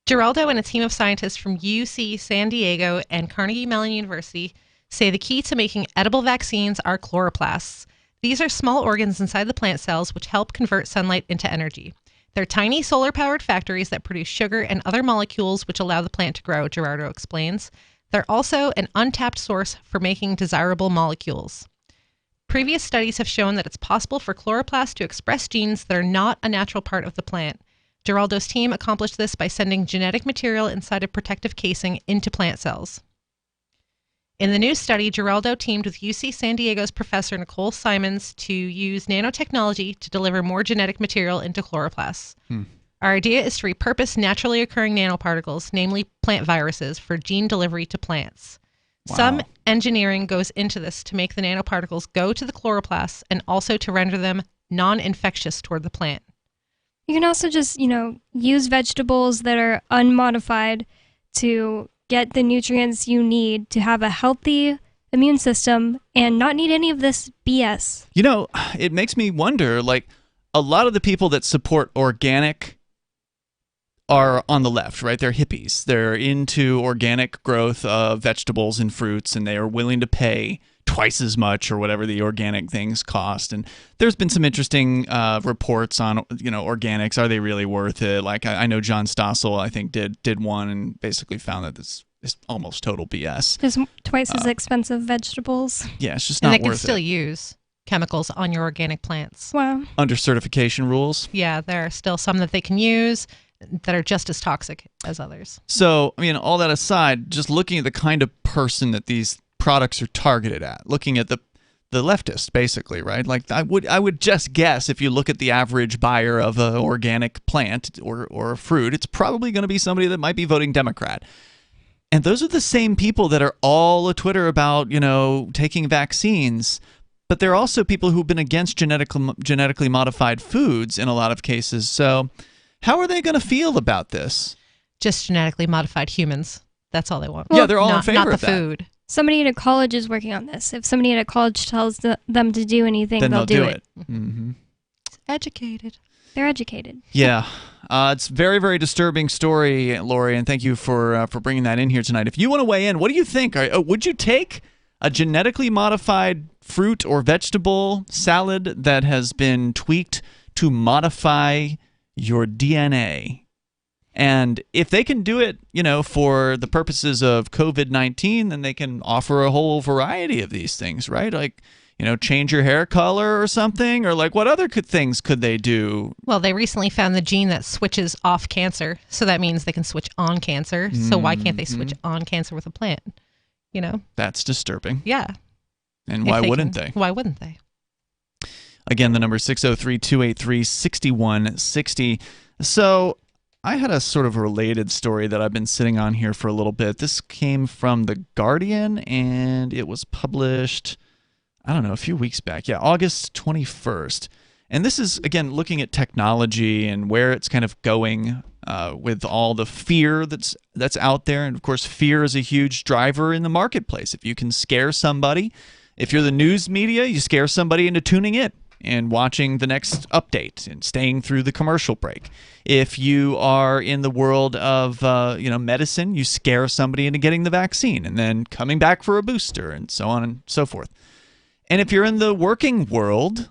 Giraldo and a team of scientists from UC San Diego and Carnegie Mellon University say the key to making edible vaccines are chloroplasts. These are small organs inside the plant cells which help convert sunlight into energy. They're tiny solar-powered factories that produce sugar and other molecules which allow the plant to grow, Giraldo explains. They're also an untapped source for making desirable molecules. Previous studies have shown that it's possible for chloroplasts to express genes that are not a natural part of the plant. Giraldo's team accomplished this by sending genetic material inside a protective casing into plant cells. In the new study, Giraldo teamed with UC San Diego's professor Nicole Simons to use nanotechnology to deliver more genetic material into chloroplasts. Our idea is to repurpose naturally occurring nanoparticles, namely plant viruses, for gene delivery to plants. Wow. Some engineering goes into this to make the nanoparticles go to the chloroplasts and also to render them non-infectious toward the plant. You can also just, use vegetables that are unmodified to get the nutrients you need to have a healthy immune system and not need any of this BS. It makes me wonder, like, a lot of the people that support organic are on the left, right? They're hippies. They're into organic growth of vegetables and fruits, and they are willing to pay twice as much or whatever the organic things cost. And there's been some interesting reports on, organics. Are they really worth it? Like, I know John Stossel, I think, did one and basically found that this is almost total BS. There's twice as expensive vegetables. Yeah, it's just not worth it. And they can still use chemicals on your organic plants. Wow. Under certification rules? Yeah, there are still some that they can use that are just as toxic as others. So, all that aside, just looking at the kind of person that these products are targeted at, looking at the leftist, basically, right? Like, I would just guess if you look at the average buyer of an organic plant or a fruit, it's probably going to be somebody that might be voting Democrat. And those are the same people that are all a Twitter about, taking vaccines. But they're also people who've been against genetically modified foods in a lot of cases. So how are they going to feel about this? Just genetically modified humans. That's all they want. Yeah, they're all in favor of that. Not the food. Somebody at a college is working on this. If somebody at a college tells them to do anything, then they'll do it. Mm-hmm. Educated. They're educated. Yeah. It's a very, very disturbing story, Lori, and thank you for bringing that in here tonight. If you want to weigh in, what do you think? Would you take a genetically modified fruit or vegetable salad that has been tweaked to modify your DNA And if they can do it, for the purposes of COVID-19, then they can offer a whole variety of these things, right? Like, change your hair color or something, or like what other things could they do? Well, they recently found the gene that switches off cancer. So that means they can switch on cancer. So why can't they switch on cancer with a plant? That's disturbing. Yeah. And why wouldn't they? Why wouldn't they? Again, the number is 603-283-6160. So I had a sort of related story that I've been sitting on here for a little bit. This came from The Guardian, and it was published, I don't know, a few weeks back. Yeah, August 21st. And this is, again, looking at technology and where it's kind of going with all the fear that's out there. And, of course, fear is a huge driver in the marketplace. If you can scare somebody, if you're the news media, you scare somebody into tuning in and watching the next update and staying through the commercial break. If you are in the world of medicine, you scare somebody into getting the vaccine and then coming back for a booster and so on and so forth. And if you're in the working world,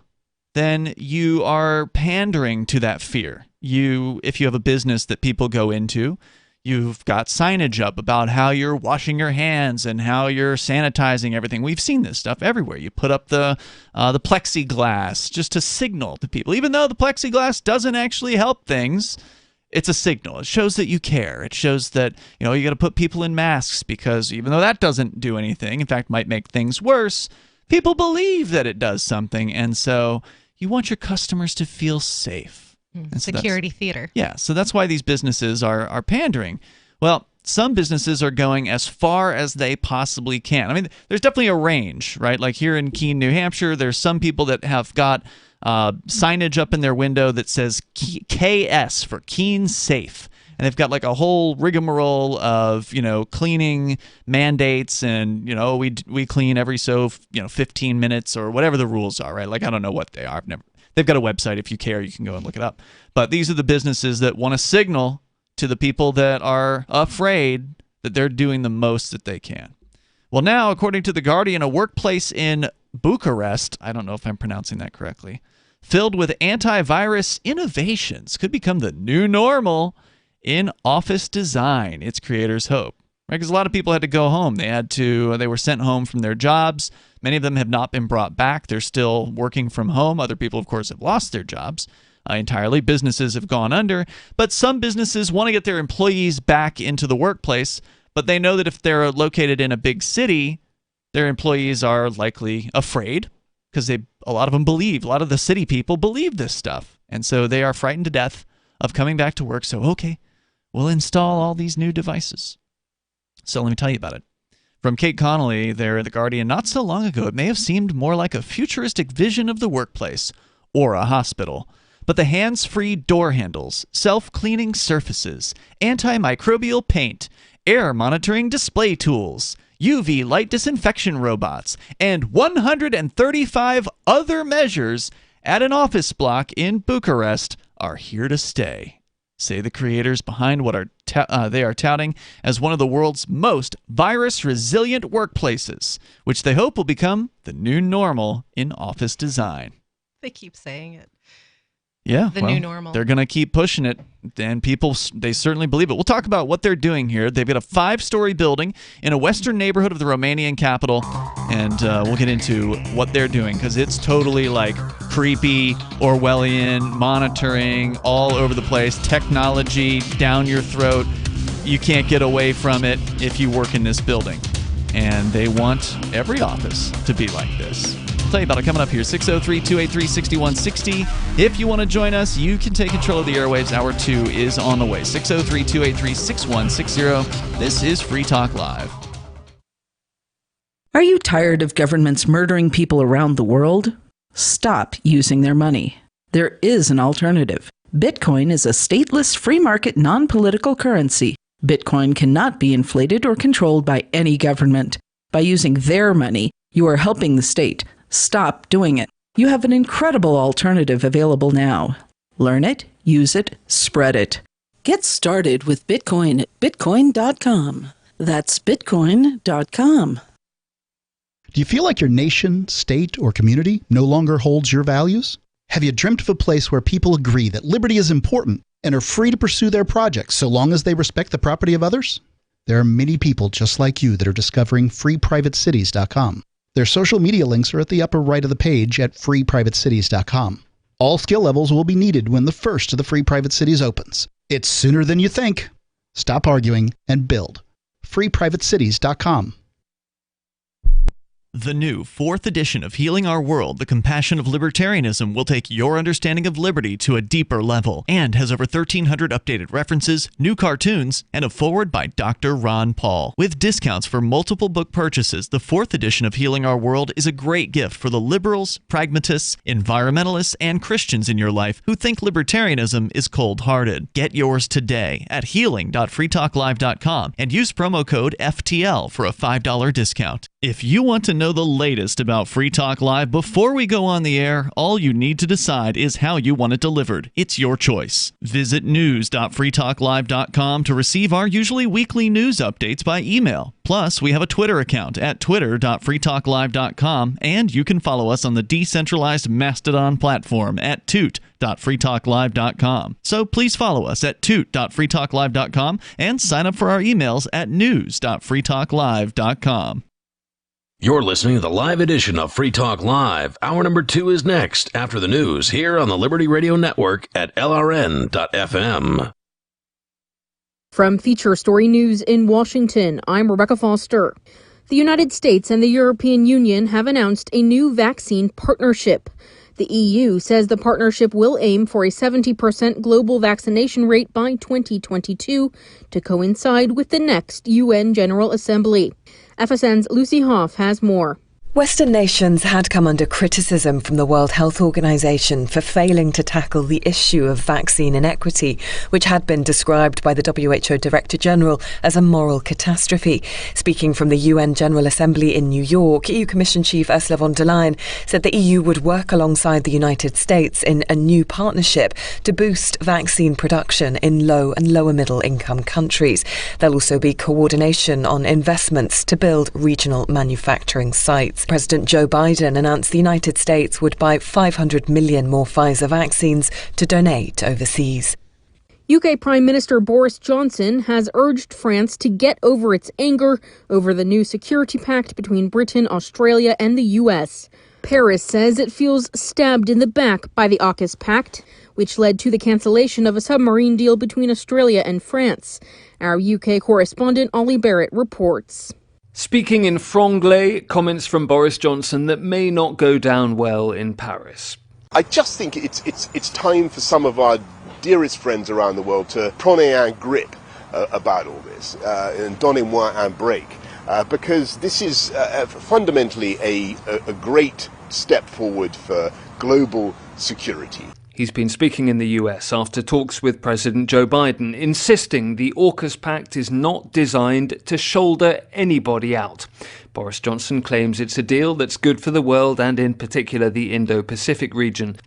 then you are pandering to that fear. If you have a business that people go into, you've got signage up about how you're washing your hands and how you're sanitizing everything. We've seen this stuff everywhere. You put up the plexiglass just to signal to people. Even though the plexiglass doesn't actually help things, it's a signal. It shows that you care. It shows that you got to put people in masks because even though that doesn't do anything, in fact, might make things worse, people believe that it does something. And so you want your customers to feel safe. And so security theater. Yeah, so that's why these businesses are pandering. Well, some businesses are going as far as they possibly can. I mean, there's definitely a range, right? Like here in Keene, New Hampshire, there's some people that have got signage up in their window that says KS for Keene Safe. And they've got like a whole rigmarole of, cleaning mandates and, we clean every 15 minutes or whatever the rules are, right? Like, I don't know what they are. They've got a website. If you care, you can go and look it up. But these are the businesses that want to signal to the people that are afraid that they're doing the most that they can. Well, now, according to The Guardian, a workplace in Bucharest, I don't know if I'm pronouncing that correctly, filled with antivirus innovations could become the new normal in office design, its creators hope. Right? Because a lot of people had to go home. They were sent home from their jobs. Many of them have not been brought back. They're still working from home. Other people, of course, have lost their jobs entirely. Businesses have gone under. But some businesses want to get their employees back into the workplace, but they know that if they're located in a big city, their employees are likely afraid because a lot of the city people believe this stuff. And so they are frightened to death of coming back to work. So, okay, we'll install all these new devices. So let me tell you about it. From Kate Connolly there at The Guardian, not so long ago, it may have seemed more like a futuristic vision of the workplace or a hospital. But the hands-free door handles, self-cleaning surfaces, antimicrobial paint, air monitoring display tools, UV light disinfection robots, and 135 other measures at an office block in Bucharest are here to stay, say the creators behind what they are touting as one of the world's most virus-resilient workplaces, which they hope will become the new normal in office design. They keep saying it. Yeah, the new normal. They're going to keep pushing it, and people, they certainly believe it. We'll talk about what they're doing here. They've got a 5-story building in a western neighborhood of the Romanian capital, and we'll get into what they're doing, because it's totally like creepy, Orwellian, monitoring all over the place, technology down your throat. You can't get away from it if you work in this building. And they want every office to be like this. I'll tell you about it coming up here, 603-283-6160. If you want to join us, you can take control of the airwaves. Hour 2 is on the way, 603-283-6160. This is Free Talk Live. Are you tired of governments murdering people around the world? Stop using their money. There is an alternative. Bitcoin is a stateless, free market, non-political currency. Bitcoin cannot be inflated or controlled by any government. By using their money, you are helping the state. Stop doing it. You have an incredible alternative available now. Learn it, use it, spread it. Get started with Bitcoin at bitcoin.com. That's bitcoin.com. Do you feel like your nation, state, or community no longer holds your values? Have you dreamt of a place where people agree that liberty is important and are free to pursue their projects so long as they respect the property of others? There are many people just like you that are discovering freeprivatecities.com. Their social media links are at the upper right of the page at freeprivatecities.com. All skill levels will be needed when the first of the Free Private Cities opens. It's sooner than you think. Stop arguing and build. freeprivatecities.com. The new 4th edition of Healing Our World, The Compassion of Libertarianism, will take your understanding of liberty to a deeper level and has over 1,300 updated references, new cartoons, and a foreword by Dr. Ron Paul. With discounts for multiple book purchases, the 4th edition of Healing Our World is a great gift for the liberals, pragmatists, environmentalists, and Christians in your life who think libertarianism is cold-hearted. Get yours today at healing.freetalklive.com and use promo code FTL for a $5 discount. If you want to know the latest about Free Talk Live before we go on the air, all you need to decide is how you want it delivered. It's your choice. Visit news.freetalklive.com to receive our usually weekly news updates by email. Plus, we have a Twitter account at twitter.freetalklive.com, and you can follow us on the decentralized Mastodon platform at toot.freetalklive.com. So please follow us at toot.freetalklive.com and sign up for our emails at news.freetalklive.com. You're listening to the live edition of Free Talk Live. Hour number 2 is next, after the news, here on the Liberty Radio Network at LRN.FM. From Feature Story News in Washington, I'm Rebecca Foster. The United States and the European Union have announced a new vaccine partnership. The EU says the partnership will aim for a 70% global vaccination rate by 2022 to coincide with the next UN General Assembly. FSN's Lucy Hoff has more. Western nations had come under criticism from the World Health Organization for failing to tackle the issue of vaccine inequity, which had been described by the WHO Director General as a moral catastrophe. Speaking from the UN General Assembly in New York, EU Commission Chief Ursula von der Leyen said the EU would work alongside the United States in a new partnership to boost vaccine production in low and lower middle income countries. There'll also be coordination on investments to build regional manufacturing sites. President Joe Biden announced the United States would buy 500 million more Pfizer vaccines to donate overseas. UK Prime Minister Boris Johnson has urged France to get over its anger over the new security pact between Britain, Australia and the US. Paris says it feels stabbed in the back by the AUKUS pact, which led to the cancellation of a submarine deal between Australia and France. Our UK correspondent Ollie Barrett reports. Speaking in franglais, comments from Boris Johnson that may not go down well in Paris. I just think it's time for some of our dearest friends around the world to prenez un grip about all this, and donnez-moi un break, because this is fundamentally a great step forward for global security. He's been speaking in the US after talks with President Joe Biden, insisting the AUKUS pact is not designed to shoulder anybody out. Boris Johnson claims it's a deal that's good for the world and in particular the Indo-Pacific region.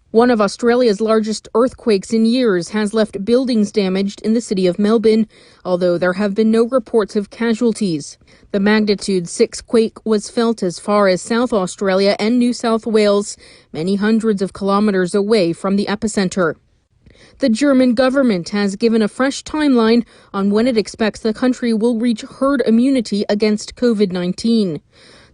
One of Australia's largest earthquakes in years has left buildings damaged in the city of Melbourne, although there have been no reports of casualties. The magnitude 6 quake was felt as far as South Australia and New South Wales, many hundreds of kilometres away from the epicenter. The German government has given a fresh timeline on when it expects the country will reach herd immunity against COVID-19.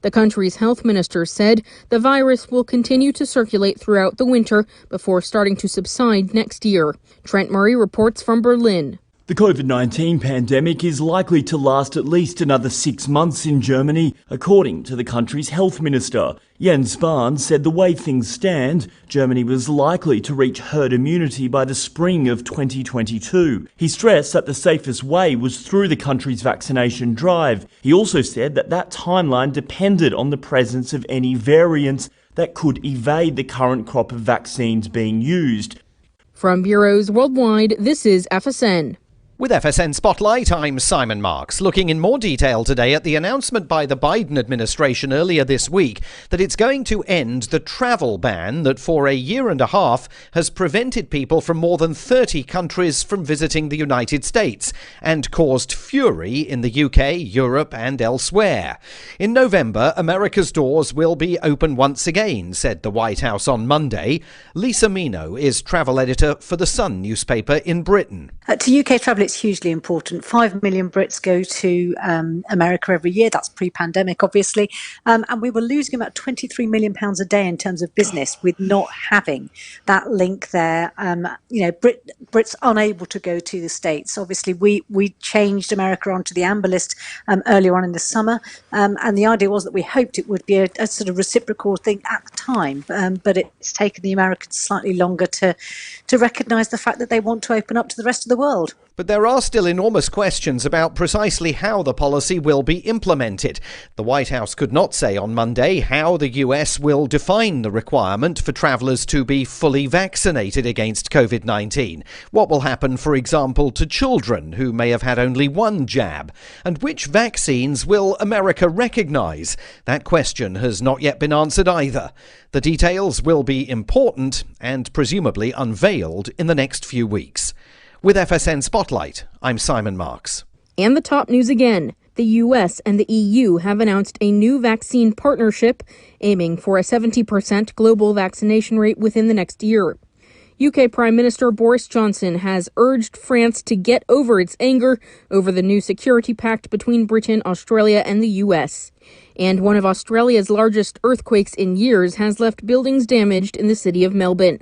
The country's health minister said the virus will continue to circulate throughout the winter before starting to subside next year. Trent Murray reports from Berlin. The COVID-19 pandemic is likely to last at least another 6 months in Germany, according to the country's health minister. Jens Spahn said the way things stand, Germany was likely to reach herd immunity by the spring of 2022. He stressed that the safest way was through the country's vaccination drive. He also said that that timeline depended on the presence of any variants that could evade the current crop of vaccines being used. From bureaus worldwide, this is FSN. With FSN Spotlight, I'm Simon Marks, looking in more detail today at the announcement by the Biden administration earlier this week that it's going to end the travel ban that for a year and a half has prevented people from more than 30 countries from visiting the United States and caused fury in the UK, Europe and elsewhere. In November, America's doors will be open once again, said the White House on Monday. Lisa Mino is travel editor for The Sun newspaper in Britain. To UK travel, it's hugely important. 5 million Brits go to America every year. That's pre-pandemic, obviously. And we were losing about £23 million a day in terms of business with not having that link there. Brits unable to go to the States. Obviously, we changed America onto the amber list earlier on in the summer. And the idea was that we hoped it would be a sort of reciprocal thing at the time. But it's taken the Americans slightly longer to recognise the fact that they want to open up to the rest of the world. But there are still enormous questions about precisely how the policy will be implemented. The White House could not say on Monday how the US will define the requirement for travellers to be fully vaccinated against COVID-19. What will happen, for example, to children who may have had only one jab? And which vaccines will America recognise? That question has not yet been answered either. The details will be important and presumably unveiled in the next few weeks. With FSN Spotlight, I'm Simon Marks. And the top news again. The US and the EU have announced a new vaccine partnership aiming for a 70% global vaccination rate within the next year. UK Prime Minister Boris Johnson has urged France to get over its anger over the new security pact between Britain, Australia and the US. And one of Australia's largest earthquakes in years has left buildings damaged in the city of Melbourne.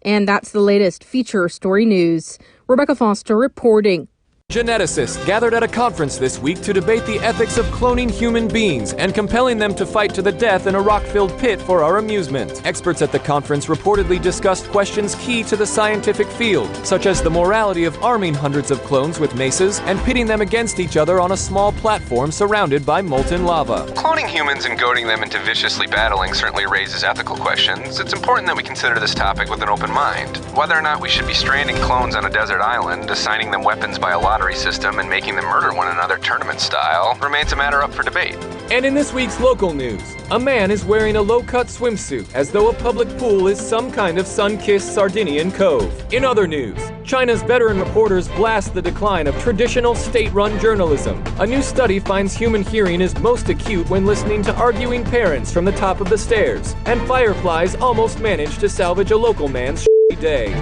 And that's the latest feature story news. Rebecca Foster reporting. Geneticists gathered at a conference this week to debate the ethics of cloning human beings and compelling them to fight to the death in a rock-filled pit for our amusement. Experts at the conference reportedly discussed questions key to the scientific field, such as the morality of arming hundreds of clones with maces and pitting them against each other on a small platform surrounded by molten lava. Cloning humans and goading them into viciously battling certainly raises ethical questions. It's important that we consider this topic with an open mind. Whether or not we should be stranding clones on a desert island, assigning them weapons by a lottery system and making them murder one another tournament style remains a matter up for debate. And in this week's local news, a man is wearing a low-cut swimsuit as though a public pool is some kind of sun-kissed Sardinian cove. In other news, China's veteran reporters blast the decline of traditional state-run journalism. A new study finds human hearing is most acute when listening to arguing parents from the top of the stairs. And fireflies almost managed to salvage a local man's day.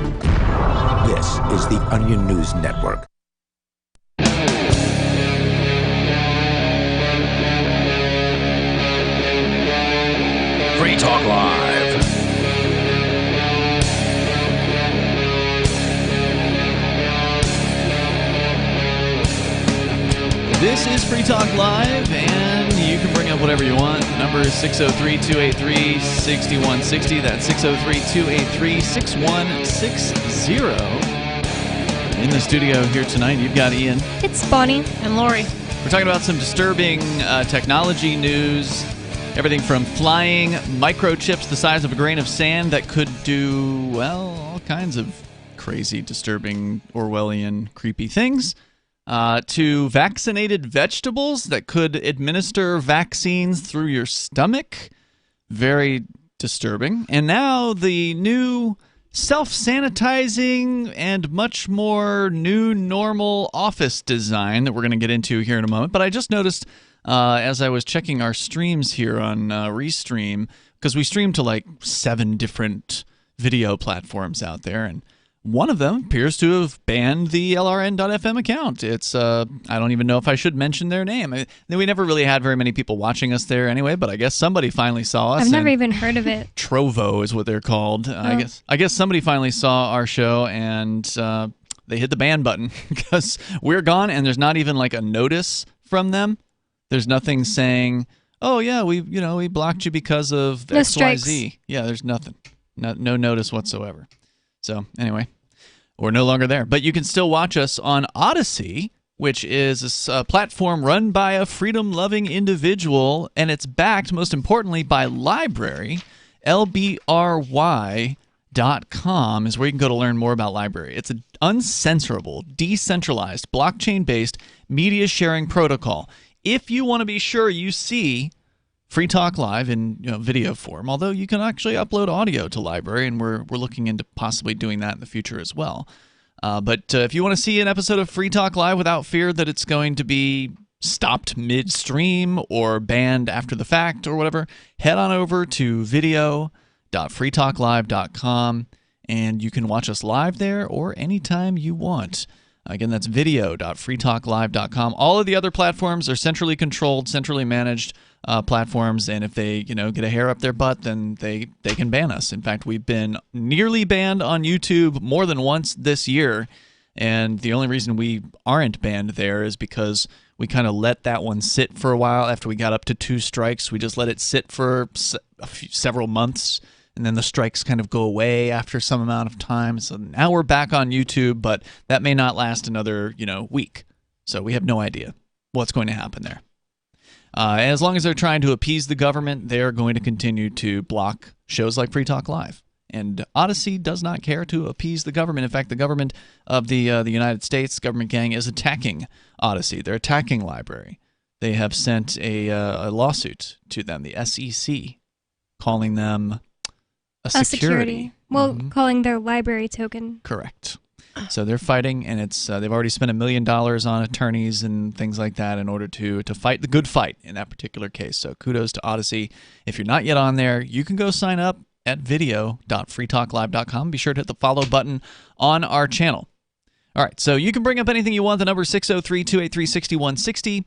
This is the Onion News Network. Free Talk Live. This is Free Talk Live, and you can bring up whatever you want. The number is 603-283-6160. That's 603-283-6160. In the studio here tonight, you've got Ian. It's Bonnie. And Lori. We're talking about some disturbing technology news. Everything from flying microchips the size of a grain of sand that could do, well, all kinds of crazy, disturbing, Orwellian, creepy things, to vaccinated vegetables that could administer vaccines through your stomach. Very disturbing. And now the new self-sanitizing and much more new normal office design that we're going to get into here in a moment. But I just noticed as I was checking our streams here on Restream, because we stream to like 7 different video platforms out there, and one of them appears to have banned the LRN.FM account. It's I don't even know if I should mention their name. We never really had very many people watching us there anyway, but I guess somebody finally saw us. I've never even heard of it. Trovo is what they're called. I guess somebody finally saw our show and they hit the ban button because we're gone, and there's not even like a notice from them. There's nothing saying, "Oh yeah, we blocked you because of XYZ." Yeah, there's nothing, no notice whatsoever. So anyway, we're no longer there, but you can still watch us on Odyssey, which is a platform run by a freedom-loving individual, and it's backed, most importantly, by LBRY, .com is where you can go to learn more about LBRY. It's an uncensorable, decentralized, blockchain-based media sharing protocol. If you want to be sure you see Free Talk Live in video form, although you can actually upload audio to LBRY, and we're looking into possibly doing that in the future as well. But if you want to see an episode of Free Talk Live without fear that it's going to be stopped midstream or banned after the fact or whatever, head on over to video.freetalklive.com, and you can watch us live there or anytime you want. Again, that's video.freetalklive.com. All of the other platforms are centrally controlled, centrally managed platforms, and if they get a hair up their butt, then they can ban us. In fact, we've been nearly banned on YouTube more than once this year, and the only reason we aren't banned there is because we kind of let that one sit for a while. After we got up to 2 strikes, we just let it sit for several months, and then the strikes kind of go away after some amount of time. So now we're back on YouTube, but that may not last another week. So we have no idea what's going to happen there. As long as they're trying to appease the government, they're going to continue to block shows like Free Talk Live. And Odyssey does not care to appease the government. In fact, the government of the United States, government gang, is attacking Odyssey. They're attacking LBRY. They have sent a lawsuit to them, the SEC, calling them a security. Well, calling their LBRY token. Correct. So they're fighting, and it's they've already spent $1 million on attorneys and things like that in order to fight the good fight in that particular case. So kudos to Odyssey. If you're not yet on there, you can go sign up at video.freetalklive.com. Be sure to hit the follow button on our channel. All right, so you can bring up anything you want. The number is 603-283-6160.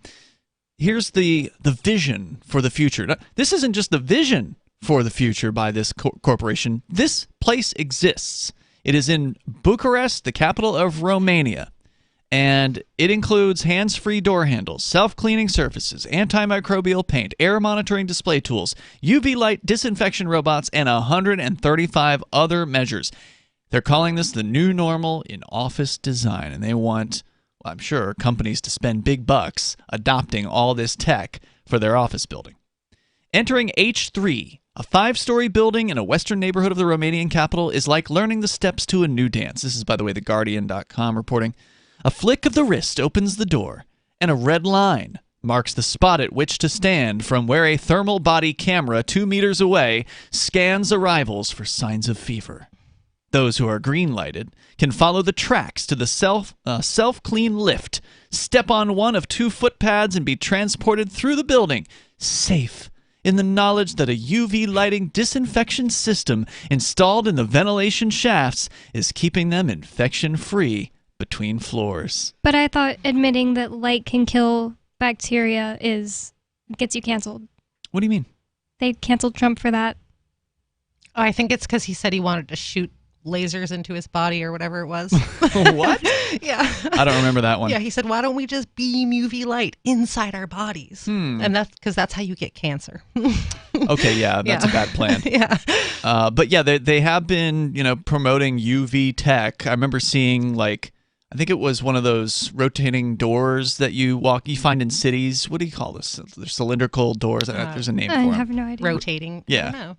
Here's the vision for the future. Now, this isn't just the vision for the future by this corporation. This place exists. It is in Bucharest, the capital of Romania, and it includes hands-free door handles, self-cleaning surfaces, antimicrobial paint, air monitoring display tools, UV light disinfection robots, and 135 other measures. They're calling this the new normal in office design, and they want, well, I'm sure, companies to spend big bucks adopting all this tech for their office building. Entering H3, a 5-story building in a western neighborhood of the Romanian capital, is like learning the steps to a new dance. This is, by the way, TheGuardian.com reporting. A flick of the wrist opens the door, and a red line marks the spot at which to stand from where a thermal body camera 2 meters away scans arrivals for signs of fever. Those who are green-lighted can follow the tracks to the self-clean lift, step on one of 2 footpads, and be transported through the building, safe, in the knowledge that a UV lighting disinfection system installed in the ventilation shafts is keeping them infection-free between floors. But I thought admitting that light can kill bacteria gets you canceled. What do you mean? They canceled Trump for that. Oh, I think it's because he said he wanted to shoot lasers into his body or whatever it was. What? Yeah. I don't remember that one. Yeah, he said, why don't we just beam UV light inside our bodies? And that's because that's how you get cancer. Okay, yeah, that's a bad plan. Yeah. But yeah, they have been, promoting UV tech. I remember seeing I think it was one of those rotating doors that you find in cities. What do you call this? They're cylindrical doors. There's a name for them. I have no idea. Rotating. Yeah. I don't know.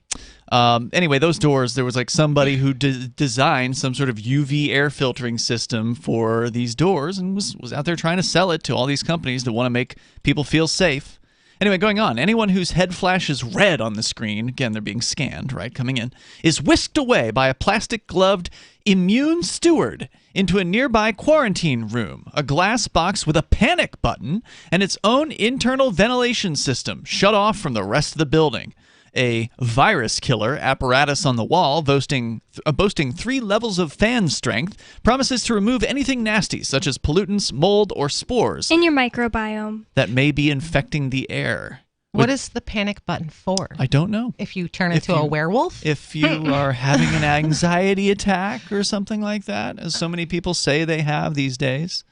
Anyway, those doors, there was somebody who designed some sort of UV air filtering system for these doors and was out there trying to sell it to all these companies that want to make people feel safe. Anyway, going on. Anyone whose head flashes red on the screen, again, they're being scanned, right, coming in, is whisked away by a plastic-gloved immune steward into a nearby quarantine room, a glass box with a panic button and its own internal ventilation system shut off from the rest of the building. A virus killer apparatus on the wall, boasting 3 levels of fan strength, promises to remove anything nasty, such as pollutants, mold, or spores, in your microbiome, that may be infecting the air. What is the panic button for? I don't know. If you turn into a werewolf? If you are having an anxiety attack or something like that, as so many people say they have these days.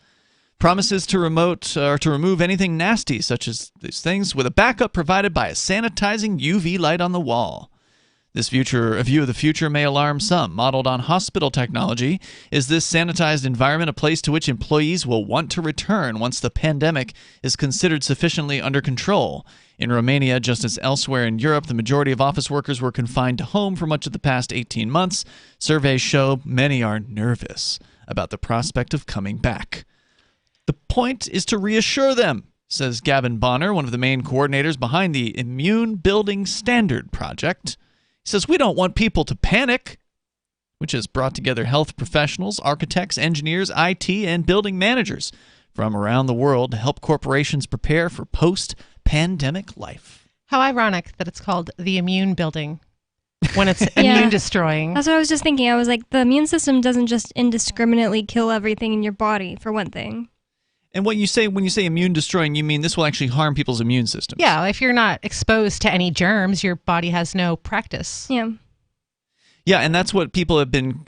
Promises to remove anything nasty, such as these things, with a backup provided by a sanitizing UV light on the wall. This a view of the future may alarm some. Modeled on hospital technology, is this sanitized environment a place to which employees will want to return once the pandemic is considered sufficiently under control? In Romania, just as elsewhere in Europe, the majority of office workers were confined to home for much of the past 18 months. Surveys show many are nervous about the prospect of coming back. The point is to reassure them, says Gavin Bonner, one of the main coordinators behind the Immune Building Standard Project. He says, we don't want people to panic, which has brought together health professionals, architects, engineers, IT, and building managers from around the world to help corporations prepare for post-pandemic life. How ironic that it's called the immune building when it's immune destroying. That's what I was just thinking. I was like, the immune system doesn't just indiscriminately kill everything in your body, for one thing. And when you say immune destroying, you mean this will actually harm people's immune system? Yeah, if you're not exposed to any germs, your body has no practice. Yeah. Yeah, and that's what people have been,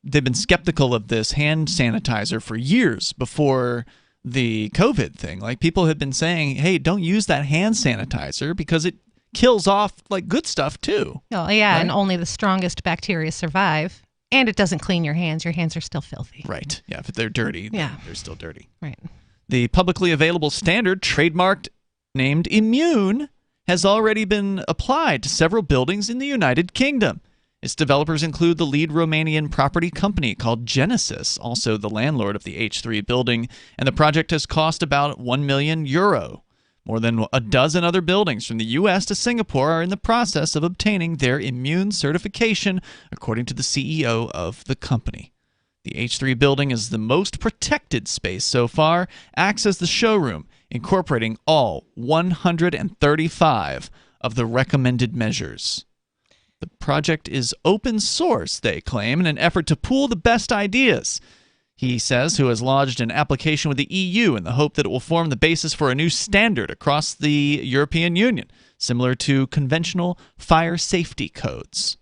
they've been skeptical of this hand sanitizer for years before the COVID thing. Like, people have been saying, hey, don't use that hand sanitizer because it kills off, like, good stuff, too. Oh, yeah, right? And only the strongest bacteria survive. And it doesn't clean your hands. Your hands are still filthy. Right. Yeah, if they're dirty, yeah, they're still dirty. Right. The publicly available standard, trademarked, named Immune, has already been applied to several buildings in the United Kingdom. Its developers include the lead Romanian property company called Genesis, also the landlord of the H3 building, and the project has cost about €1 million. More than a dozen other buildings from the U.S. to Singapore are in the process of obtaining their immune certification, according to the CEO of the company. The H3 building is the most protected space so far, acts as the showroom, incorporating all 135 of the recommended measures. The project is open source, they claim, in an effort to pool the best ideas. He says, who has lodged an application with the EU in the hope that it will form the basis for a new standard across the European Union, similar to conventional fire safety codes.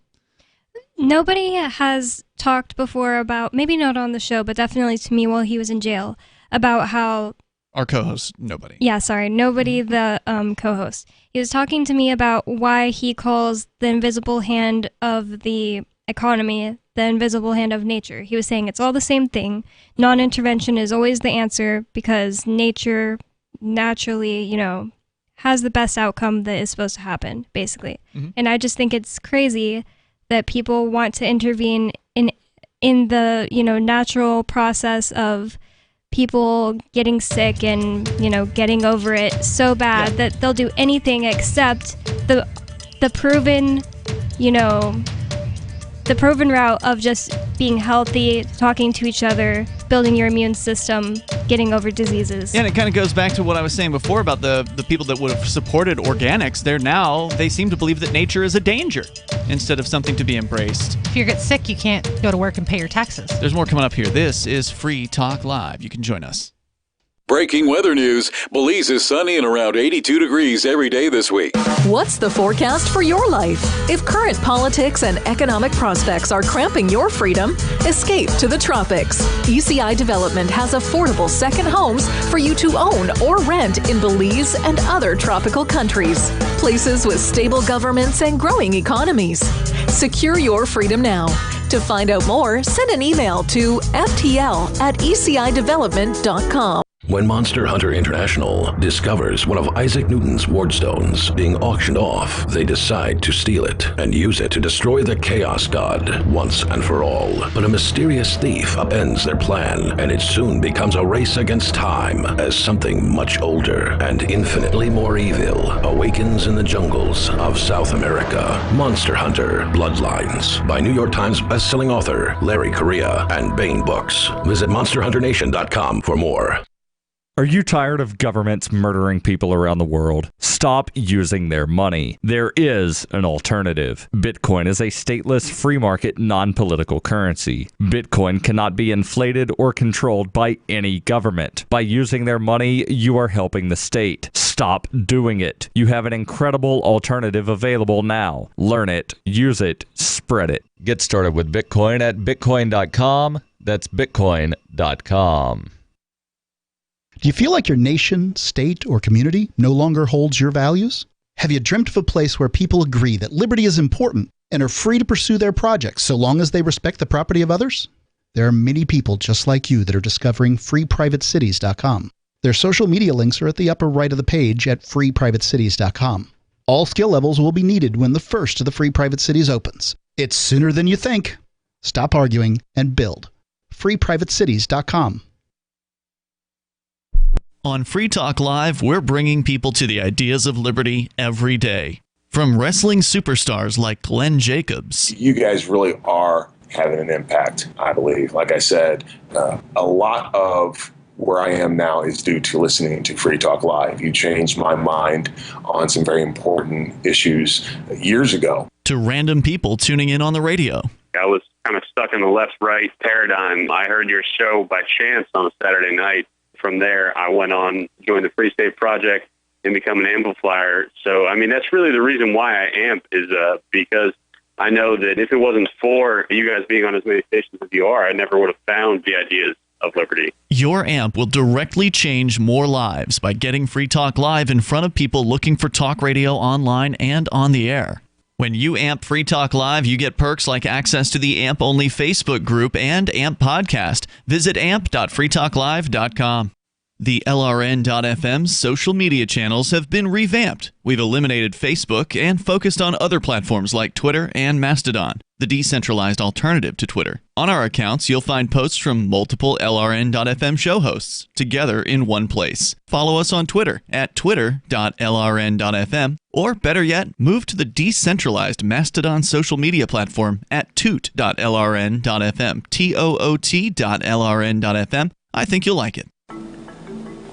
Nobody has talked before about, maybe not on the show, but definitely to me while he was in jail, about how... Our co-host, nobody. Yeah, sorry, nobody, the co-host. He was talking to me about why he calls the invisible hand of the economy the invisible hand of nature. He was saying it's all the same thing. Non-intervention is always the answer because nature naturally, has the best outcome that is supposed to happen, basically. Mm-hmm. And I just think it's crazy that people want to intervene in the, natural process of people getting sick and, getting over it so bad that they'll do anything except the proven, the proven route of just being healthy, talking to each other, building your immune system, getting over diseases. Yeah, and it kind of goes back to what I was saying before about the people that would have supported organics. They seem to believe that nature is a danger instead of something to be embraced. If you get sick, you can't go to work and pay your taxes. There's more coming up here. This is Free Talk Live. You can join us. Breaking weather news. Belize is sunny and around 82 degrees every day this week. What's the forecast for your life? If current politics and economic prospects are cramping your freedom, escape to the tropics. ECI Development has affordable second homes for you to own or rent in Belize and other tropical countries. Places with stable governments and growing economies. Secure your freedom now. To find out more, send an email to ftl@ecidevelopment.com. When Monster Hunter International discovers one of Isaac Newton's wardstones being auctioned off, they decide to steal it and use it to destroy the Chaos God once and for all. But a mysterious thief upends their plan, and it soon becomes a race against time as something much older and infinitely more evil awakens in the jungles of South America. Monster Hunter Bloodlines by New York Times bestselling author Larry Correia and Baen Books. Visit monsterhunternation.com for more. Are you tired of governments murdering people around the world? Stop using their money. There is an alternative. Bitcoin is a stateless, free market, non-political currency. Bitcoin cannot be inflated or controlled by any government. By using their money, you are helping the state. Stop doing it. You have an incredible alternative available now. Learn it, use it, spread it. Get started with Bitcoin at bitcoin.com. That's bitcoin.com. Do you feel like your nation, state, or community no longer holds your values? Have you dreamt of a place where people agree that liberty is important and are free to pursue their projects so long as they respect the property of others? There are many people just like you that are discovering freeprivatecities.com. Their social media links are at the upper right of the page at freeprivatecities.com. All skill levels will be needed when the first of the Free Private Cities opens. It's sooner than you think. Stop arguing and build. freeprivatecities.com. On Free Talk Live, we're bringing people to the ideas of liberty every day. From wrestling superstars like Glenn Jacobs. You guys really are having an impact, I believe. Like I said, a lot of where I am now is due to listening to Free Talk Live. You changed my mind on some very important issues years ago. To random people tuning in on the radio. I was kind of stuck in the left-right paradigm. I heard your show by chance on a Saturday night. From there, I went on, joined the Free State Project, and become an amplifier. So, I mean, that's really the reason why I amp is because I know that if it wasn't for you guys being on as many stations as you are, I never would have found the ideas of liberty. Your amp will directly change more lives by getting Free Talk Live in front of people looking for talk radio online and on the air. When you amp Free Talk Live, you get perks like access to the AMP-only Facebook group and AMP podcast. Visit amp.freetalklive.com. The LRN.FM's social media channels have been revamped. We've eliminated Facebook and focused on other platforms like Twitter and Mastodon, the decentralized alternative to Twitter. On our accounts, you'll find posts from multiple LRN.FM show hosts together in one place. Follow us on Twitter at twitter.lrn.fm, or better yet, move to the decentralized Mastodon social media platform at toot.lrn.fm, toot.lrn.fm. I think you'll like it.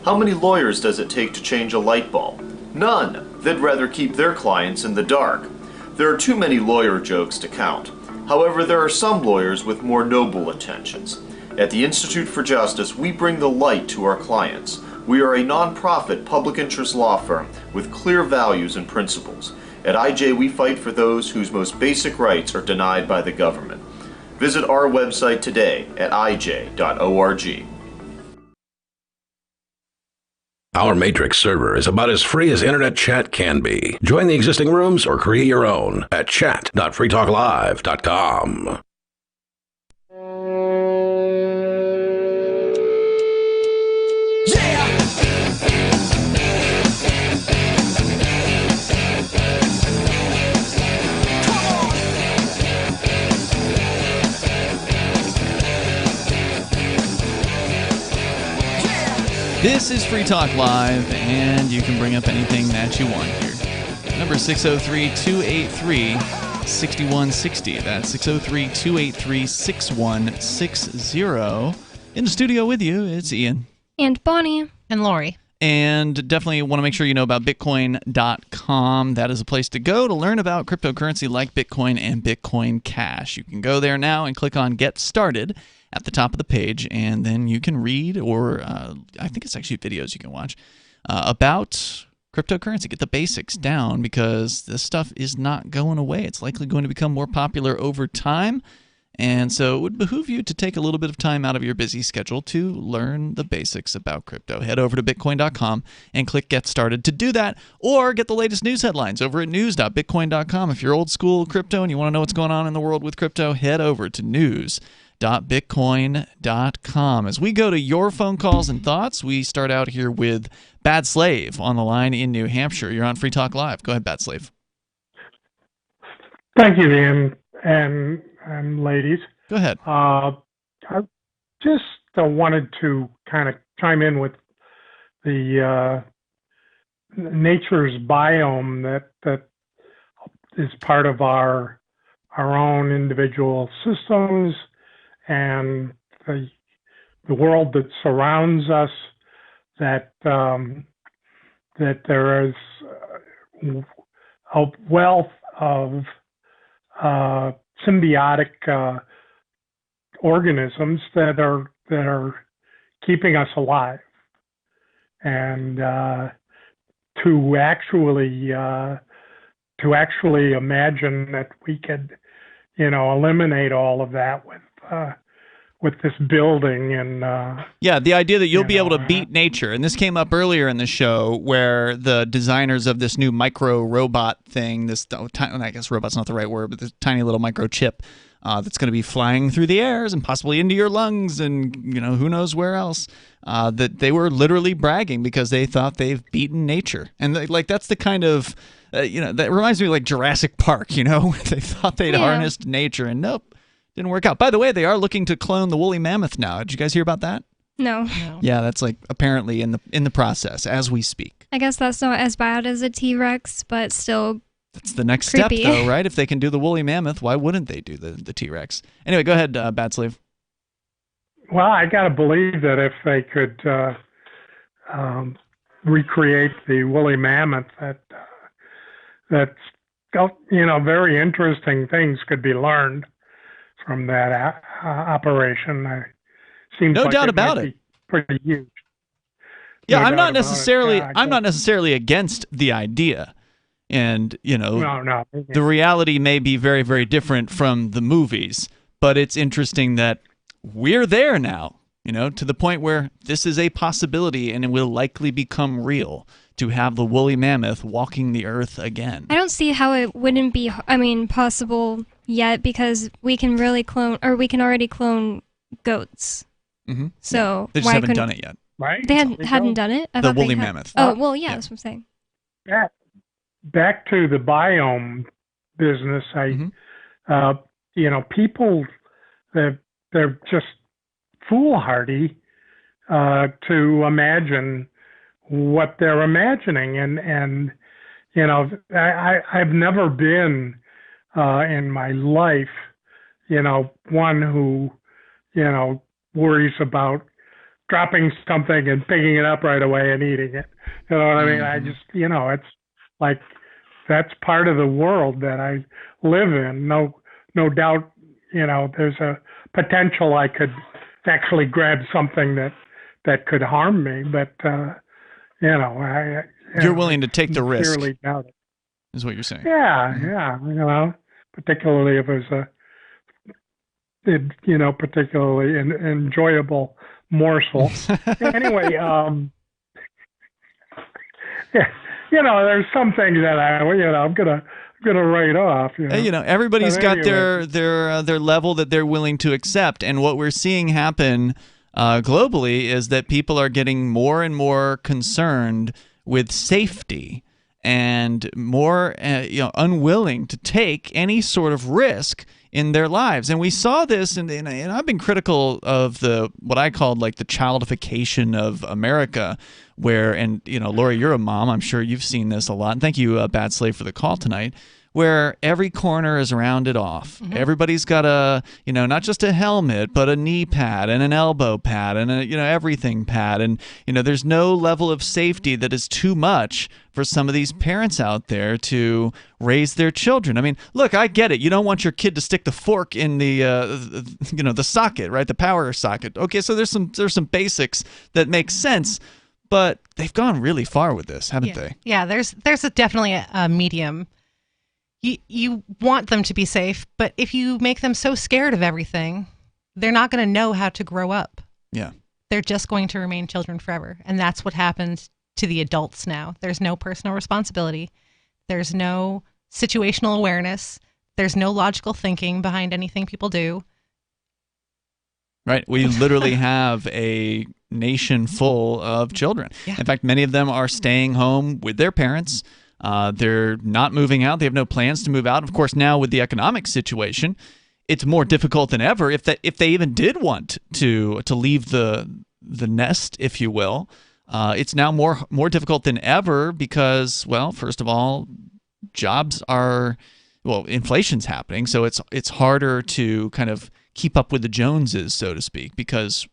How many lawyers does it take to change a light bulb? None. They'd rather keep their clients in the dark. There are too many lawyer jokes to count. However, there are some lawyers with more noble intentions. At the Institute for Justice, we bring the light to our clients. We are a non-profit public interest law firm with clear values and principles. At IJ, we fight for those whose most basic rights are denied by the government. Visit our website today at ij.org. Our Matrix server is about as free as internet chat can be. Join the existing rooms or create your own at chat.freetalklive.com. This is Free Talk Live, and you can bring up anything that you want here. Number 603-283-6160. That's 603-283-6160. In the studio with you, it's Ian. And Bonnie. And Lori. And definitely want to make sure you know about Bitcoin.com. That is a place to go to learn about cryptocurrency like Bitcoin and Bitcoin Cash. You can go there now and click on Get Started at the top of the page, and then you can read, or I think it's actually videos you can watch, about cryptocurrency. Get the basics down, because this stuff is not going away. It's likely going to become more popular over time, and so it would behoove you to take a little bit of time out of your busy schedule to learn the basics about crypto. Head over to Bitcoin.com and click Get Started to do that, or get the latest news headlines over at news.bitcoin.com. If you're old school crypto and you want to know what's going on in the world with crypto, head over to news.bitcoin.com. As we go to your phone calls and thoughts, we start out here with Bad Slave on the line in New Hampshire. You're on Free Talk Live. Go ahead, Bad Slave. Thank you, Ian and ladies. Go ahead. I just wanted to kind of chime in with the nature's biome that is part of our own individual systems and the world that surrounds us, that there is a wealth of symbiotic organisms that are keeping us alive, and to actually imagine that we could, eliminate all of that with this building and yeah, the idea that you'll be able to beat nature. And this came up earlier in the show where the designers of this new micro robot thing, I guess robot's not the right word, but this tiny little microchip that's going to be flying through the airs and possibly into your lungs and who knows where else, that they were literally bragging because they thought they've beaten nature. And that's the kind of that reminds me of like Jurassic Park. They thought they'd harnessed nature, and nope, didn't work out. By the way, they are looking to clone the woolly mammoth now. Did you guys hear about that? No. Yeah, that's like apparently in the process as we speak. I guess that's not as bad as a T-Rex, but still. That's the next creepy. step, though, right? If they can do the woolly mammoth, why wouldn't they do the T-Rex? Anyway, go ahead, Bad Slave. Well, I got to believe that if they could recreate the woolly mammoth, that's very interesting things could be learned from that operation. Seems no like doubt about it. Pretty huge. Yeah, No I'm not doubt about it. I'm not necessarily against the idea. And, No. the reality may be very, very different from the movies, but it's interesting that we're there now, to the point where this is a possibility and it will likely become real to have the woolly mammoth walking the earth again. I don't see how it wouldn't be, possible yet because we can already clone goats. Mm-hmm. So they just haven't done it yet. Right? They hadn't done it? I the thought they woolly had. mammoth. Oh, well, yeah, that's what I'm saying. Back to the biome business, people, they're just foolhardy to imagine what they're imagining, and I've never been in my life, one who worries about dropping something and picking it up right away and eating it. You know what I mean? I just, it's like that's part of the world that I live in. No doubt, there's a potential I could actually grab something that could harm me, but you're willing to take the risk. Sincerely doubt it. Is what you're saying? Yeah, particularly if it was a particularly enjoyable morsel. Anyway, there's some things that I'm gonna write off. Everybody's got their level that they're willing to accept, and what we're seeing happen globally is that people are getting more and more concerned with safety and more unwilling to take any sort of risk in their lives. And we saw this, and I've been critical of what I called like the childification of America, where, Lori, you're a mom, I'm sure you've seen this a lot, and thank you, Bad Slave, for the call tonight, where every corner is rounded off. Mm-hmm. Everybody's got a, not just a helmet, but a knee pad and an elbow pad and a, everything pad. And, there's no level of safety that is too much for some of these parents out there to raise their children. I mean, look, I get it. You don't want your kid to stick the fork in the, the socket, right? The power socket. Okay, so there's some basics that make sense, but they've gone really far with this, haven't they? Yeah, there's definitely a medium. You want them to be safe, but if you make them so scared of everything, they're not going to know how to grow up. Yeah. They're just going to remain children forever. And that's what happens to the adults now. There's no personal responsibility. There's no situational awareness. There's no logical thinking behind anything people do. Right. We literally have a nation full of children. Yeah. In fact, many of them are staying home with their parents. They're not moving out. They have no plans to move out. Of course, now with the economic situation, it's more difficult than ever. If they even did want to leave the nest, if you will, it's now more difficult than ever because, well, first of all, inflation's happening, so it's harder to kind of keep up with the Joneses, so to speak, because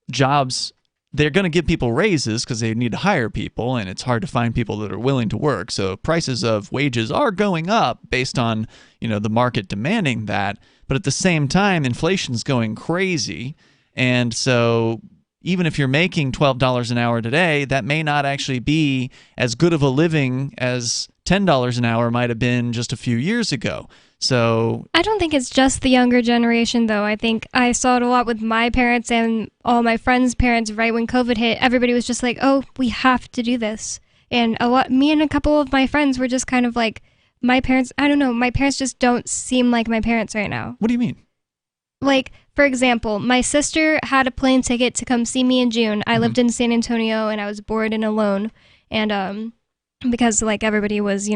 jobs, they're going to give people raises because they need to hire people, and it's hard to find people that are willing to work. So prices of wages are going up based on, the market demanding that. But at the same time, inflation's going crazy. And so even if you're making $12 an hour today, that may not actually be as good of a living as $10 an hour might have been just a few years ago. So I don't think it's just the younger generation, though. I think I saw it a lot with my parents and all my friends' parents right when COVID hit. Everybody was just like, oh, we have to do this. And me and a couple of my friends were just kind of like, my parents, I don't know, my parents just don't seem like my parents right now. What do you mean? Like, for example, my sister had a plane ticket to come see me in June. I lived in San Antonio and I was bored and alone. And because like everybody was,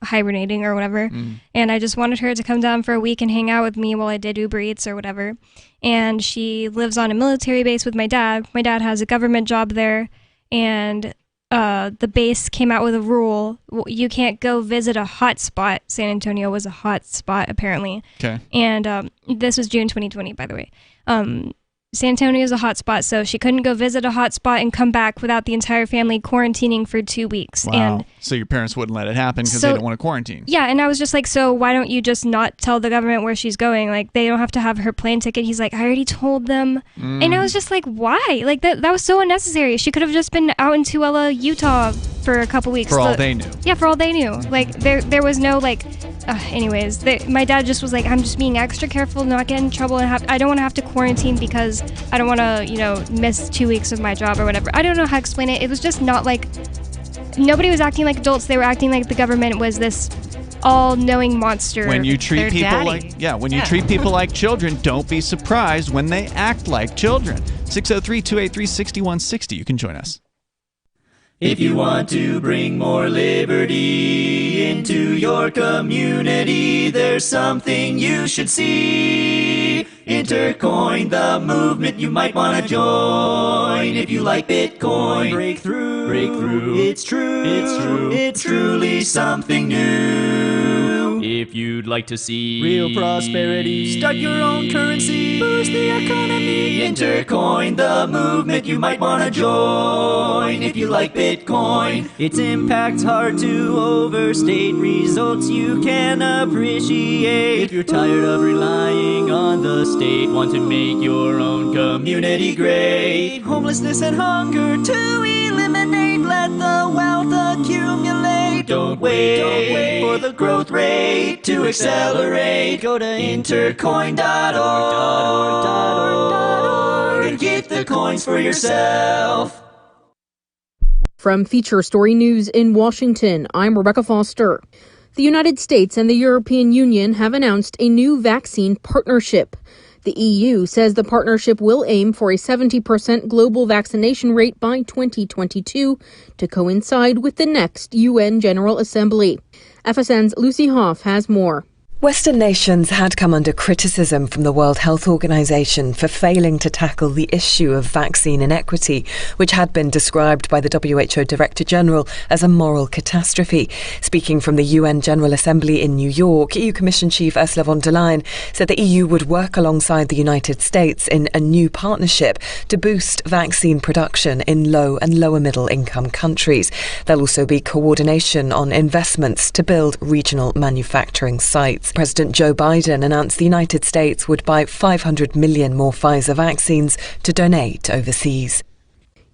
hibernating or whatever. And I just wanted her to come down for a week and hang out with me while I did Uber Eats or whatever. And she lives on a military base with my dad. My dad has a government job there. And the base came out with a rule. You can't go visit a hot spot. San Antonio was a hot spot, apparently. Okay. And this was June 2020, by the way. San Antonio is a hot spot, so she couldn't go visit a hot spot and come back without the entire family quarantining for 2 weeks. Wow. And so your parents wouldn't let it happen because they don't want to quarantine. Yeah, and I was just like, so why don't you just not tell the government where she's going? Like, they don't have to have her plane ticket. He's like, I already told them. And I was just like, why? Like, that was so unnecessary. She could have just been out in Tooele, Utah for a couple weeks. For all they knew. Yeah, for all they knew. Like, there was no, like, anyways, my dad just was like, I'm just being extra careful, not get in trouble, and I don't want to have to quarantine because I don't want to, miss 2 weeks of my job or whatever. I don't know how to explain it. It was just not like, nobody was acting like adults. They were acting like the government was this all-knowing monster. When you treat people treat people like children, don't be surprised when they act like children. 603-283-6160. You can join us. If you want to bring more liberty into your community, there's something you should see. Intercoin, the movement you might want to join. If you like Bitcoin, break through. It's true. It's truly something new. If you'd like to see real prosperity, start your own currency, boost the economy. Intercoin, the movement you might want to join. If you like Bitcoin, its impact's hard to overstate, results you can appreciate. If you're tired of relying on the state, want to make your own community great, homelessness and hunger to eliminate, let the wealth accumulate. Don't wait for the growth rate to accelerate. Go to intercoin.org and get the coins for yourself. From Feature Story News in Washington, I'm Rebecca Foster. The United States and the European Union have announced a new vaccine partnership. The EU says the partnership will aim for a 70% global vaccination rate by 2022 to coincide with the next UN General Assembly. FSN's Lucy Hoff has more. Western nations had come under criticism from the World Health Organization for failing to tackle the issue of vaccine inequity, which had been described by the WHO Director General as a moral catastrophe. Speaking from the UN General Assembly in New York, EU Commission Chief Ursula von der Leyen said the EU would work alongside the United States in a new partnership to boost vaccine production in low and lower middle income countries. There'll also be coordination on investments to build regional manufacturing sites. President Joe Biden announced the United States would buy 500 million more Pfizer vaccines to donate overseas.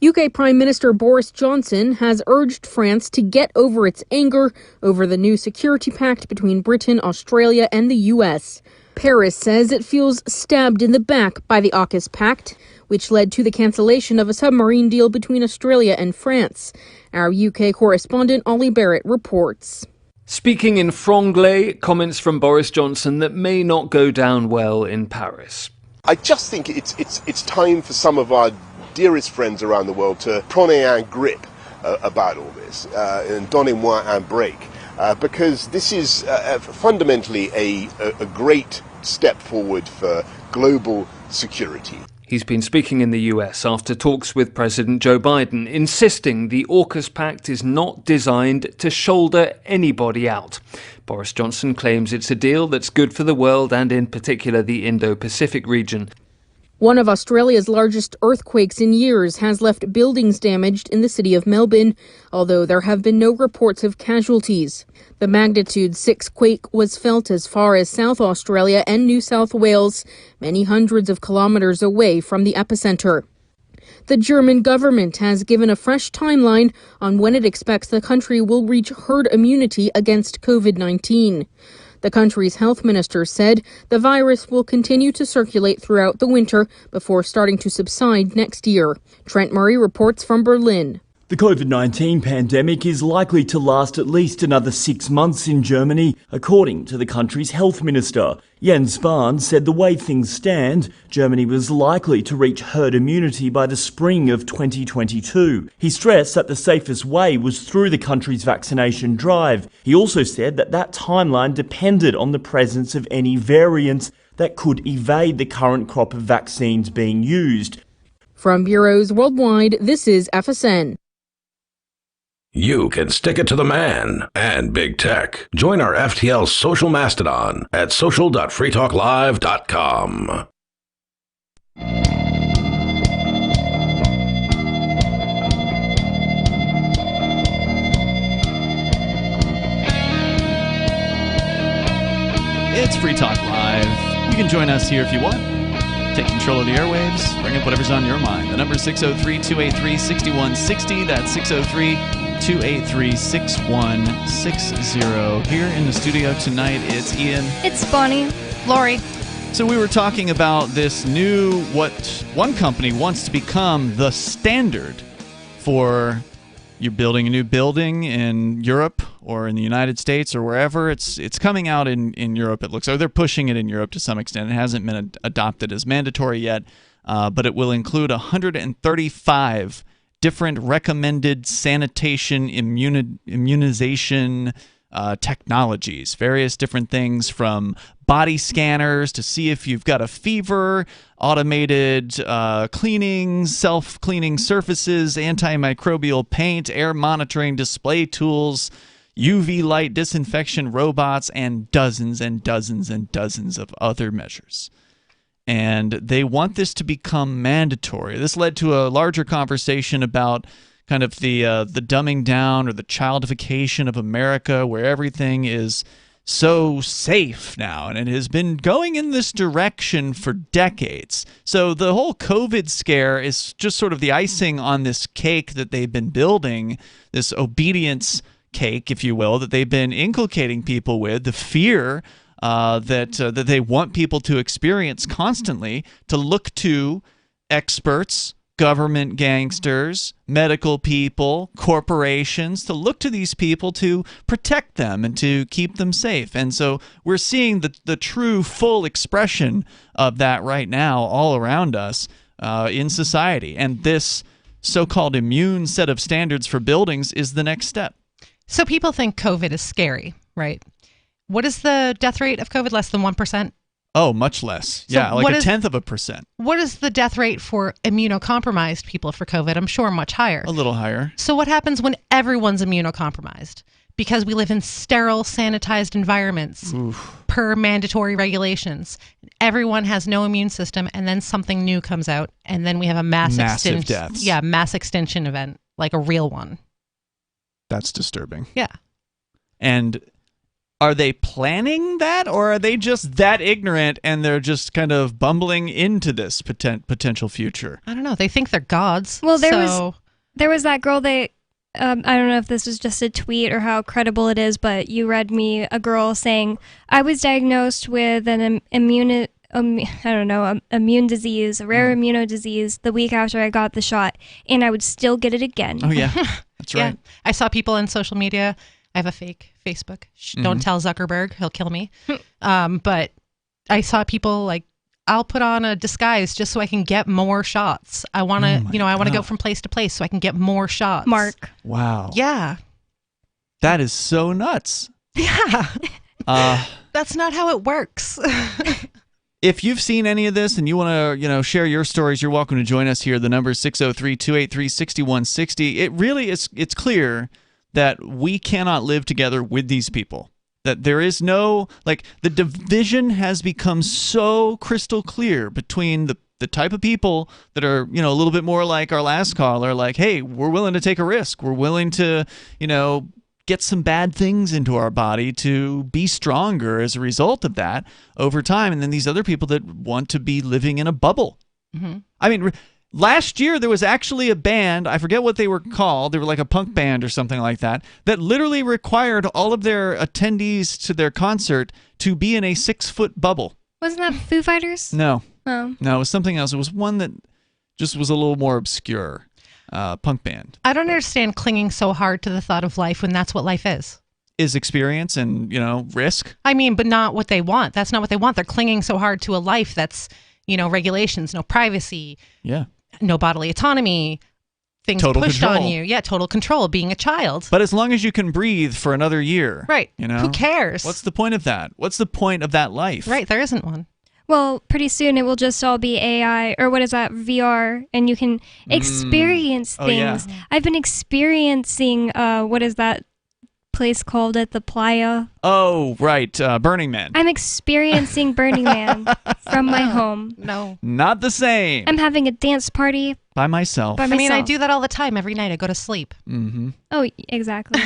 UK Prime Minister Boris Johnson has urged France to get over its anger over the new security pact between Britain, Australia and the US. Paris says it feels stabbed in the back by the AUKUS pact, which led to the cancellation of a submarine deal between Australia and France. Our UK correspondent Ollie Barrett reports. Speaking in franglais, comments from Boris Johnson that may not go down well in Paris. I just think it's time for some of our dearest friends around the world to prenez un grip about all this, and donnez-moi un break, because this is fundamentally a great step forward for global security. He's been speaking in the US after talks with President Joe Biden, insisting the AUKUS pact is not designed to shoulder anybody out. Boris Johnson claims it's a deal that's good for the world and in particular the Indo-Pacific region. One of Australia's largest earthquakes in years has left buildings damaged in the city of Melbourne, although there have been no reports of casualties. The magnitude 6 quake was felt as far as South Australia and New South Wales, many hundreds of kilometres away from the epicenter. The German government has given a fresh timeline on when it expects the country will reach herd immunity against COVID-19. The country's health minister said the virus will continue to circulate throughout the winter before starting to subside next year. Trent Murray reports from Berlin. The COVID-19 pandemic is likely to last at least another 6 months in Germany, according to the country's health minister. Jens Spahn said the way things stand, Germany was likely to reach herd immunity by the spring of 2022. He stressed that the safest way was through the country's vaccination drive. He also said that that timeline depended on the presence of any variants that could evade the current crop of vaccines being used. From bureaus worldwide, this is FSN. You can stick it to the man and big tech. Join our FTL social mastodon at social.freetalklive.com. It's Free Talk Live. You can join us here if you want. Take control of the airwaves. Bring up whatever's on your mind. The number is 603-283-6160. That's 603-283-6160. Here in the studio tonight, it's Ian. It's Bonnie. Lori. So we were talking about this new, what one company wants to become the standard for you're building a new building in Europe or in the United States or wherever. It's coming out in Europe, it looks. Or they're pushing it in Europe to some extent. It hasn't been adopted as mandatory yet, but it will include 135 different recommended sanitation immunization technologies, various different things from body scanners to see if you've got a fever, automated cleaning, self-cleaning surfaces, antimicrobial paint, air monitoring display tools, UV light disinfection robots, and dozens and dozens and dozens of other measures. And they want this to become mandatory. This led to a larger conversation about kind of the dumbing down or the childification of America, where everything is so safe now, and it has been going in this direction for decades. So the whole COVID scare is just sort of the icing on this cake that they've been building, this obedience cake, if you will, that they've been inculcating people with, the fear that they want people to experience constantly, to look to experts, government gangsters, medical people, corporations, to look to these people to protect them and to keep them safe. And so we're seeing the true full expression of that right now all around us in society. And this so-called immune set of standards for buildings is the next step. So people think COVID is scary, right? What is the death rate of COVID? Less than 1%? Oh, much less. So yeah, like a tenth of a percent. What is the death rate for immunocompromised people for COVID? I'm sure much higher. A little higher. So what happens when everyone's immunocompromised? Because we live in sterile, sanitized environments per mandatory regulations. Everyone has no immune system, and then something new comes out, and then we have a massive deaths. Yeah, mass extinction event, like a real one. That's disturbing. Yeah. And are they planning that, or are they just that ignorant and they're just kind of bumbling into this potential future? I don't know. They think they're gods. Well, there was that girl I don't know if this was just a tweet or how credible it is, but you read me a girl saying, I was diagnosed with an immune disease, a rare immunodisease the week after I got the shot, and I would still get it again. Oh, yeah. That's right. Yeah. I saw people on social media. I have a fake Facebook. Don't tell Zuckerberg. He'll kill me. But I saw people like, I'll put on a disguise just so I can get more shots. I want to, I want to go from place to place so I can get more shots. Mark. Wow. Yeah. That is so nuts. Yeah. That's not how it works. If you've seen any of this and you want to, share your stories, you're welcome to join us here. The number is 603-283-6160. It really is, it's clear that we cannot live together with these people. That there is no, the division has become so crystal clear between the type of people that are, a little bit more like our last caller, like, hey, we're willing to take a risk. We're willing to, get some bad things into our body to be stronger as a result of that over time. And then these other people that want to be living in a bubble. Mm-hmm. I mean, Last year, there was actually a band, I forget what they were called, they were like a punk band or something like that literally required all of their attendees to their concert to be in a 6-foot bubble. Wasn't that Foo Fighters? No. Oh. No, it was something else. It was one that just was a little more obscure. Punk band. I don't understand clinging so hard to the thought of life when that's what life is. Is experience and, risk. I mean, but not what they want. That's not what they want. They're clinging so hard to a life that's, regulations, no privacy. Yeah. No bodily autonomy, things total pushed control. on you. Yeah, total control, being a child. But as long as you can breathe for another year. Right. Who cares? What's the point of that? What's the point of that life? Right, there isn't one. Well, pretty soon it will just all be AI, or what is that, VR, and you can experience things. Yeah. I've been experiencing, what is that place called at the Playa? Oh, right, Burning Man. I'm experiencing Burning Man from my home. No. Not the same. I'm having a dance party. By myself. I mean, I do that all the time. Every night I go to sleep. Mm-hmm. Oh, exactly.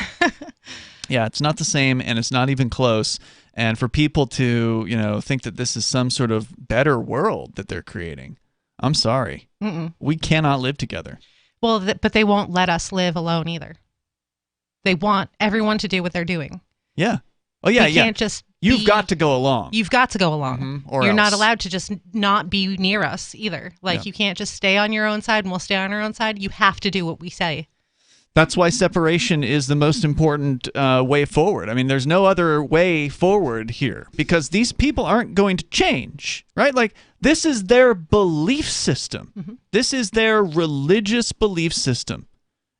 Yeah, it's not the same, and it's not even close. And for people to, think that this is some sort of better world that they're creating, I'm sorry. Mm-mm. We cannot live together. Well, but they won't let us live alone either. They want everyone to do what they're doing. Yeah. Oh, yeah, you can't just You've got to go along. You've got to go along. Mm-hmm. Or You're else. not allowed to just not be near us either. Like, you can't just stay on your own side and we'll stay on our own side. You have to do what we say. That's why separation is the most important way forward. I mean, there's no other way forward here because these people aren't going to change, right? Like, this is their belief system. Mm-hmm. This is their religious belief system.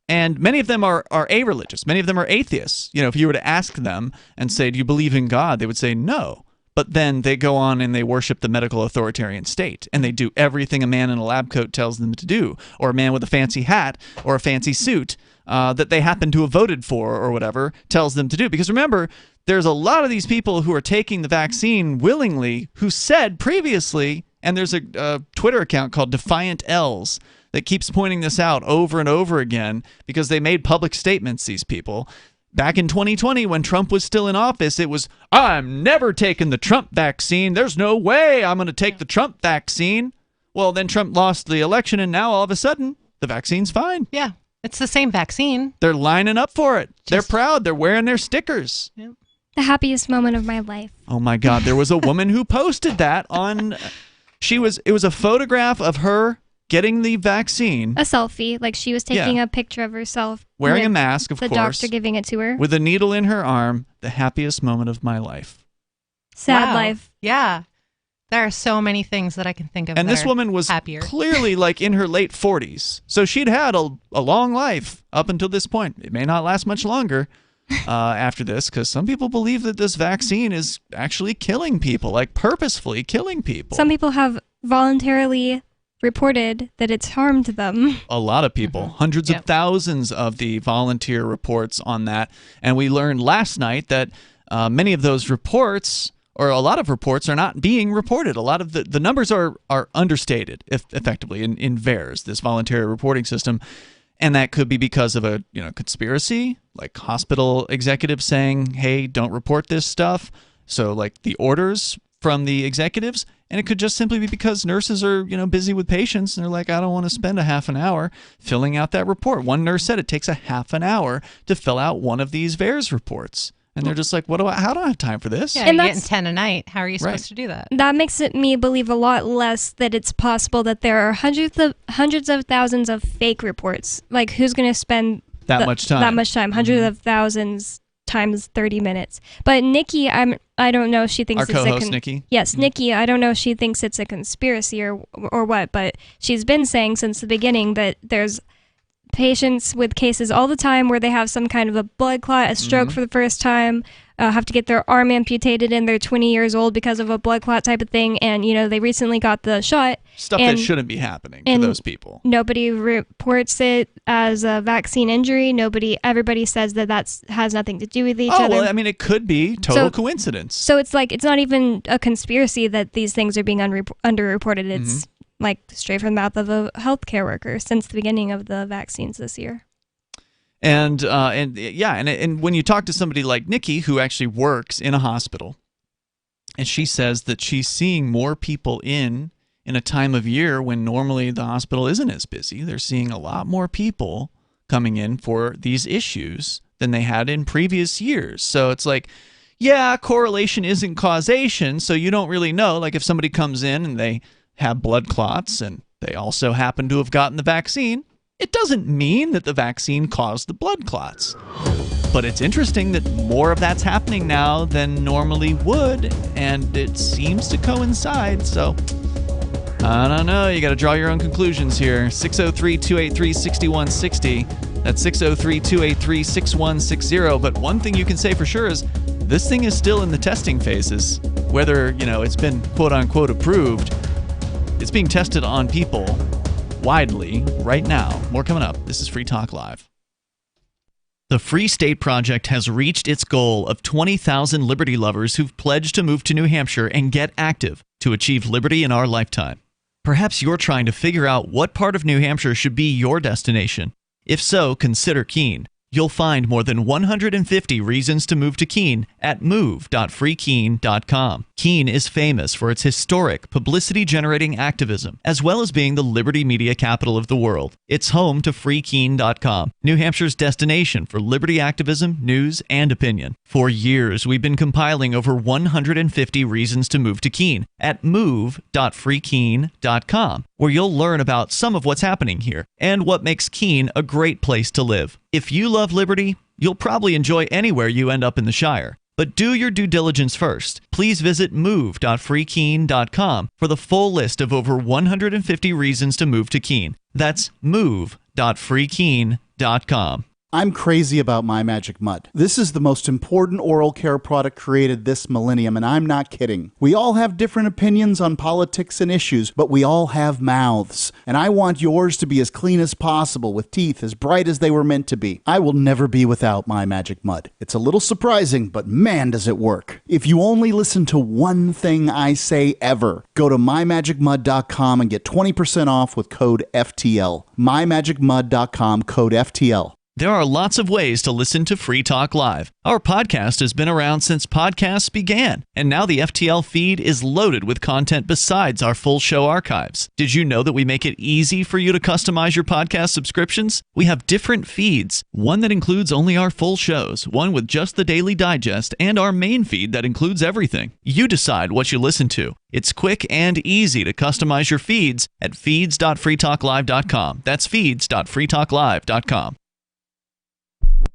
And many of them are a-religious. Many of them are atheists. If you were to ask them and say, do you believe in God? They would say no. But then they go on and they worship the medical authoritarian state. And they do everything a man in a lab coat tells them to do. Or a man with a fancy hat or a fancy suit that they happen to have voted for or whatever tells them to do. Because remember, there's a lot of these people who are taking the vaccine willingly who said previously, and there's a Twitter account called Defiant L's that keeps pointing this out over and over again because they made public statements, these people. Back in 2020, when Trump was still in office, it was, I'm never taking the Trump vaccine. There's no way I'm going to take the Trump vaccine. Well, then Trump lost the election, and now all of a sudden, the vaccine's fine. Yeah, it's the same vaccine. They're lining up for it. They're proud. They're wearing their stickers. Yep. The happiest moment of my life. Oh, my God. There was a woman who posted that on... It was a photograph of her getting the vaccine. A selfie, like she was taking a picture of herself. Wearing a mask, of course. The doctor giving it to her. With a needle in her arm. The happiest moment of my life. Sad life. Yeah. There are so many things that I can think of. And this woman was happier. Clearly like in her late 40s. So she'd had a long life up until this point. It may not last much longer after this because some people believe that this vaccine is actually killing people, like purposefully killing people. Some people have voluntarily reported that it's harmed them. A lot of people, hundreds of thousands of the volunteer reports on that. And we learned last night that many of those reports, or a lot of reports, are not being reported. A lot of the numbers are understated, effectively, in VAERS, this voluntary reporting system. And that could be because of a conspiracy, like hospital executives saying, hey, don't report this stuff. So like the orders from the executives. And it could just simply be because nurses are, busy with patients and they're like, I don't want to spend a half an hour filling out that report. One nurse said it takes a half an hour to fill out one of these VAERS reports. And they're just like, how do I have time for this? Yeah, and you're getting 10 a night. How are you supposed to do that? That makes me believe a lot less that it's possible that there are hundreds of thousands of fake reports. Like, who's going to spend that much time? Hundreds of thousands times 30 minutes. But Nikki, I don't know if she thinks our co-host Nikki. Yes, Nikki, I don't know if she thinks it's a conspiracy or what, but she's been saying since the beginning that there's patients with cases all the time where they have some kind of a blood clot, a stroke for the first time, have to get their arm amputated and they're 20 years old because of a blood clot type of thing, and they recently got the shot. Stuff that shouldn't be happening to those people. Nobody reports it as a vaccine injury. Everybody says that has nothing to do with each other. Well, I mean, it could be total coincidence. So it's like, it's not even a conspiracy that these things are being underreported. It's like straight from the mouth of a healthcare worker since the beginning of the vaccines this year. And when you talk to somebody like Nikki, who actually works in a hospital, and she says that she's seeing more people in in a time of year when normally the hospital isn't as busy. They're seeing a lot more people coming in for these issues than they had in previous years. So it's like, yeah, correlation isn't causation, so you don't really know. Like if somebody comes in and they have blood clots and they also happen to have gotten the vaccine, it doesn't mean that the vaccine caused the blood clots. But it's interesting that more of that's happening now than normally would, and it seems to coincide, so I don't know. You got to draw your own conclusions here. 603-283-6160. That's 603-283-6160. But one thing you can say for sure is this thing is still in the testing phases. Whether, it's been quote-unquote approved, it's being tested on people widely right now. More coming up. This is Free Talk Live. The Free State Project has reached its goal of 20,000 liberty lovers who've pledged to move to New Hampshire and get active to achieve liberty in our lifetime. Perhaps you're trying to figure out what part of New Hampshire should be your destination. If so, consider Keene. You'll find more than 150 reasons to move to Keene at move.freekeene.com. Keene is famous for its historic, publicity-generating activism, as well as being the liberty media capital of the world. It's home to freekeene.com, New Hampshire's destination for liberty activism, news, and opinion. For years, we've been compiling over 150 reasons to move to Keene at move.freekeene.com, where you'll learn about some of what's happening here and what makes Keene a great place to live. If you love liberty, you'll probably enjoy anywhere you end up in the Shire. But do your due diligence first. Please visit move.freekeene.com for the full list of over 150 reasons to move to Keene. That's move.freekeene.com. I'm crazy about My Magic Mud. This is the most important oral care product created this millennium, and I'm not kidding. We all have different opinions on politics and issues, but we all have mouths. And I want yours to be as clean as possible, with teeth as bright as they were meant to be. I will never be without My Magic Mud. It's a little surprising, but man, does it work. If you only listen to one thing I say ever, go to mymagicmud.com and get 20% off with code FTL. mymagicmud.com, code FTL. There are lots of ways to listen to Free Talk Live. Our podcast has been around since podcasts began, and now the FTL feed is loaded with content besides our full show archives. Did you know that we make it easy for you to customize your podcast subscriptions? We have different feeds, one that includes only our full shows, one with just the Daily Digest, and our main feed that includes everything. You decide what you listen to. It's quick and easy to customize your feeds at feeds.freetalklive.com. That's feeds.freetalklive.com.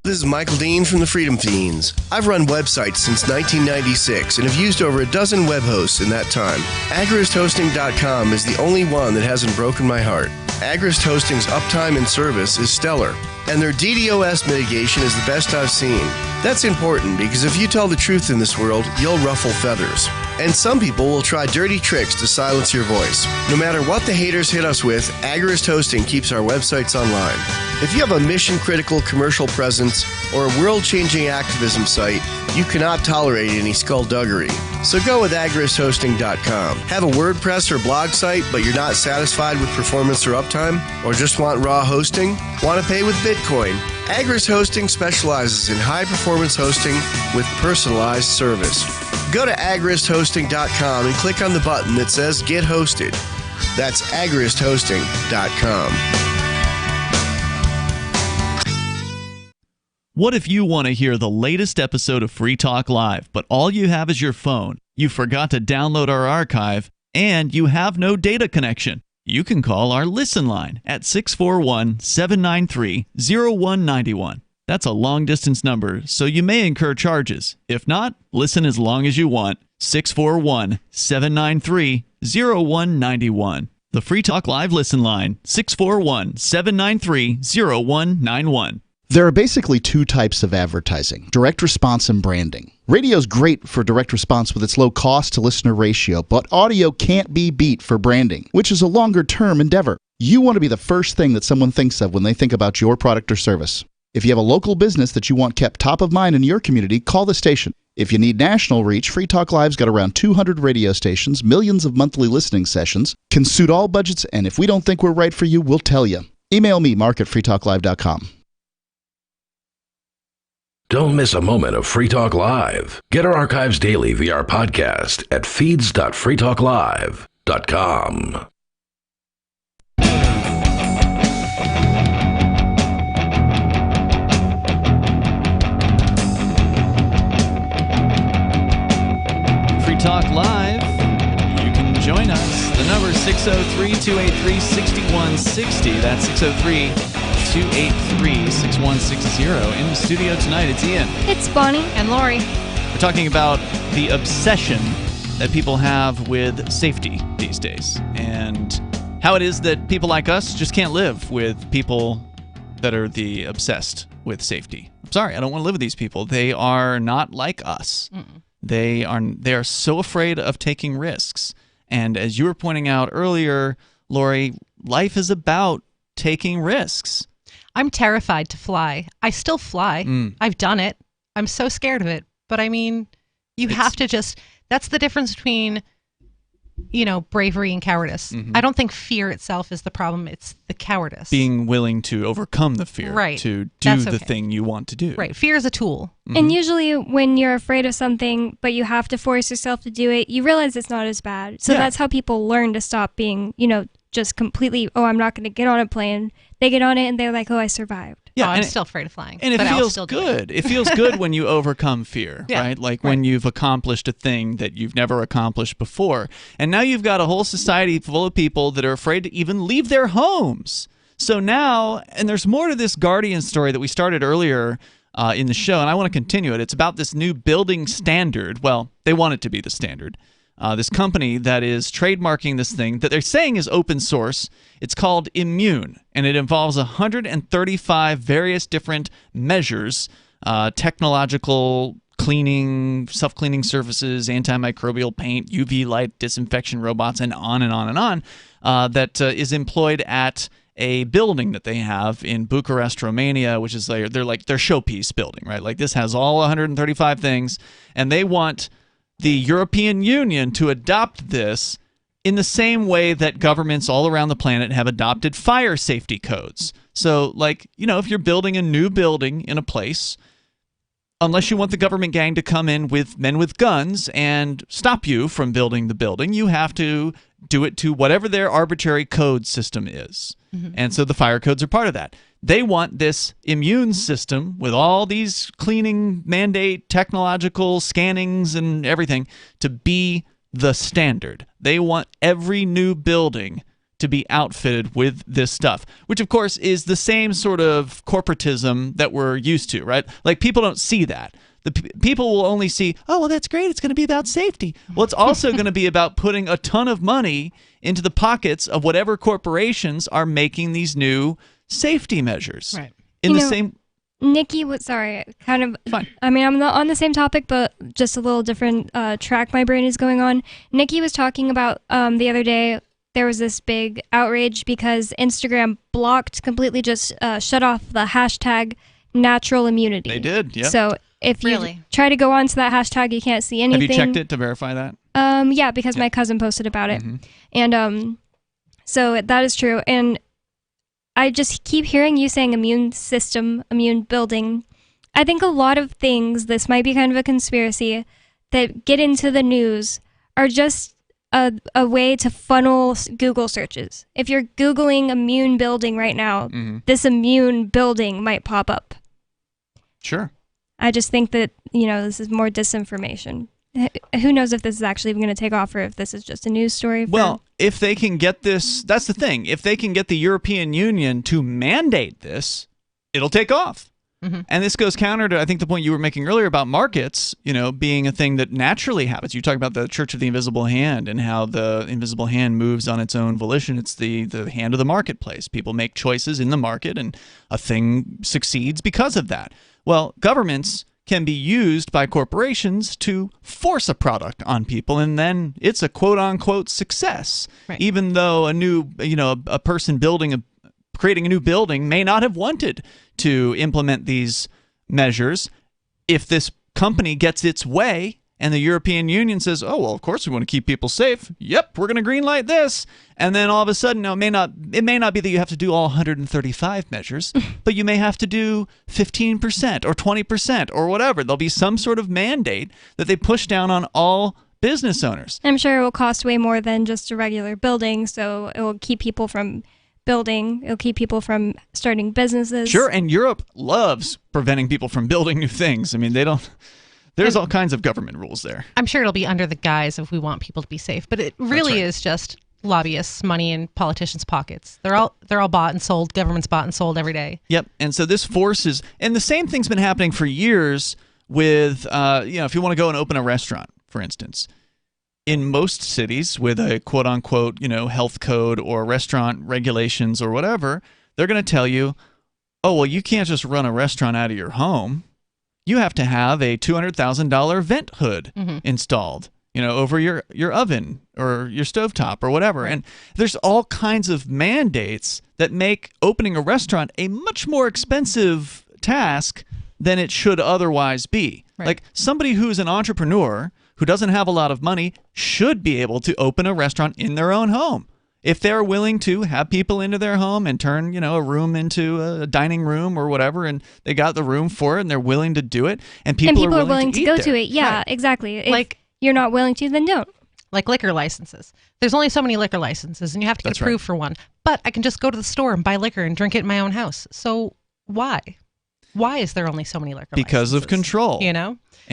This is Michael Dean from the Freedom Fiends. I've run websites since 1996 and have used over a dozen web hosts in that time. AgristHosting.com is the only one that hasn't broken my heart. Agrist Hosting's uptime and service is stellar, and their DDoS mitigation is the best I've seen. That's important because if you tell the truth in this world, you'll ruffle feathers. And some people will try dirty tricks to silence your voice. No matter what the haters hit us with, Agrist Hosting keeps our websites online. If you have a mission-critical commercial presence or a world-changing activism site, you cannot tolerate any skullduggery. So go with agristhosting.com. Have a WordPress or blog site, but you're not satisfied with performance or uptime? Or just want raw hosting? Want to pay with Bitcoin? Agrist Hosting specializes in high-performance hosting with personalized service. Go to agristhosting.com and click on the button that says Get Hosted. That's agristhosting.com. What if you want to hear the latest episode of Free Talk Live, but all you have is your phone, you forgot to download our archive, and you have no data connection? You can call our Listen line at 641-793-0191. That's a long-distance number, so you may incur charges. If not, listen as long as you want. 641-793-0191. The Free Talk Live Listen line, 641-793-0191. There are basically two types of advertising, direct response and branding. Radio's great for direct response with its low cost to listener ratio, but audio can't be beat for branding, which is a longer term endeavor. You want to be the first thing that someone thinks of when they think about your product or service. If you have a local business that you want kept top of mind in your community, call the station. If you need national reach, Free Talk Live's got around 200 radio stations, millions of monthly listening sessions, can suit all budgets, and if we don't think we're right for you, we'll tell you. Email me, mark@freetalklive.com. Don't miss a moment of Free Talk Live. Get our archives daily via our podcast at feeds.freetalklive. DHHS.com. Free Talk Live. You can join us. The number is 603-283-6160. That's 603-283-6160. In the studio tonight, it's Ian. It's Bonnie. And Lori. We're talking about the obsession that people have with safety these days and how it is that people like us just can't live with people that are the obsessed with safety. I'm sorry, I don't want to live with these people. They are not like us. They are so afraid of taking risks. And as you were pointing out earlier, Lori, life is about taking risks. I'm terrified to fly. I still fly. I've done it. I'm so scared of it. But I mean, have to just, that's the difference between, bravery and cowardice. I don't think fear itself is the problem. It's the cowardice. Being willing to overcome the fear, right, to do the thing you want to do. Right. Fear is a tool. And usually when you're afraid of something, but you have to force yourself to do it, you realize it's not as bad. So that's how people learn to stop being, just completely, I'm not going to get on a plane. They get on it and they're like, I survived. Yeah, I'm still afraid of flying. And it feels good. It feels good when you overcome fear, right? Like when you've accomplished a thing that you've never accomplished before. And now you've got a whole society full of people that are afraid to even leave their homes. So now, and there's more to this Guardian story that we started earlier in the show, and I want to continue it. It's about this new building standard. Well, they want it to be the standard. This company that is trademarking this thing that they're saying is open source. It's called Immune, and it involves 135 various different measures, technological cleaning, self-cleaning surfaces, antimicrobial paint, UV light disinfection robots, and on and on and on, that is employed at a building that they have in Bucharest, Romania, which is their showpiece building, right? Like this has all 135 things, and they want the European Union to adopt this in the same way that governments all around the planet have adopted fire safety codes. So, if you're building a new building in a place, unless you want the government gang to come in with men with guns and stop you from building the building, you have to do it to whatever their arbitrary code system is. And so the fire codes are part of that. They want this immune system with all these cleaning mandate, technological scannings and everything to be the standard. They want every new building to be outfitted with this stuff, which of course is the same sort of corporatism that we're used to, right? Like people don't see that. The people will only see, that's great. It's going to be about safety. Well, it's also going to be about putting a ton of money into the pockets of whatever corporations are making these new safety measures. Right. Nikki was, kind of, fine. I mean, I'm not on the same topic, but just a little different track my brain is going on. Nikki was talking about the other day, there was this big outrage because Instagram completely just shut off the hashtag natural immunity. They did, yeah. So if you try to go onto that hashtag, you can't see anything. Have you checked it to verify that? Yeah, because my cousin posted about it. And so that is true. And I just keep hearing you saying immune system, immune building. I think a lot of things, this might be kind of a conspiracy, that get into the news are just a way to funnel Google searches. If you're Googling immune building right now, this immune building might pop up. Sure. I just think that, this is more disinformation. Who knows if this is actually even going to take off or if this is just a news story? Well, if they can get this, that's the thing. If they can get the European Union to mandate this, it'll take off. And this goes counter to, I think, the point you were making earlier about markets, being a thing that naturally happens. You talk about the Church of the Invisible Hand and how the invisible hand moves on its own volition. It's the hand of the marketplace. People make choices in the market and a thing succeeds because of that. Well, governments can be used by corporations to force a product on people, and then it's a quote-unquote success. Right. Even though a person creating a new building may not have wanted to implement these measures. If this company gets its way and the European Union says, of course we want to keep people safe. Yep, we're going to greenlight this. And then all of a sudden, it may not be that you have to do all 135 measures, but you may have to do 15% or 20% or whatever. There'll be some sort of mandate that they push down on all business owners. I'm sure it will cost way more than just a regular building, so it will keep people from building. It'll keep people from starting businesses. Sure, and Europe loves preventing people from building new things. I mean, they don't... There's all kinds of government rules there. I'm sure it'll be under the guise of we want people to be safe, but it really is just lobbyists' money in politicians' pockets. They're all bought and sold. Government's bought and sold every day. Yep, and so this forces, and the same thing's been happening for years with, if you want to go and open a restaurant, for instance, in most cities with a quote unquote, health code or restaurant regulations or whatever, they're going to tell you, oh, well, you can't just run a restaurant out of your home. You have to have a $200,000 vent hood installed, over your oven or your stovetop or whatever. And there's all kinds of mandates that make opening a restaurant a much more expensive task than it should otherwise be. Right. Like somebody who's an entrepreneur who doesn't have a lot of money should be able to open a restaurant in their own home. If they're willing to have people into their home and turn, a room into a dining room or whatever, and they got the room for it and they're willing to do it, and people are willing to go eat to there. it. Yeah, exactly. If you're not willing to, then don't. Like liquor licenses. There's only so many liquor licenses, and you have to get approved for one. But I can just go to the store and buy liquor and drink it in my own house. So why? Why is there only so many liquor licenses? Because of control.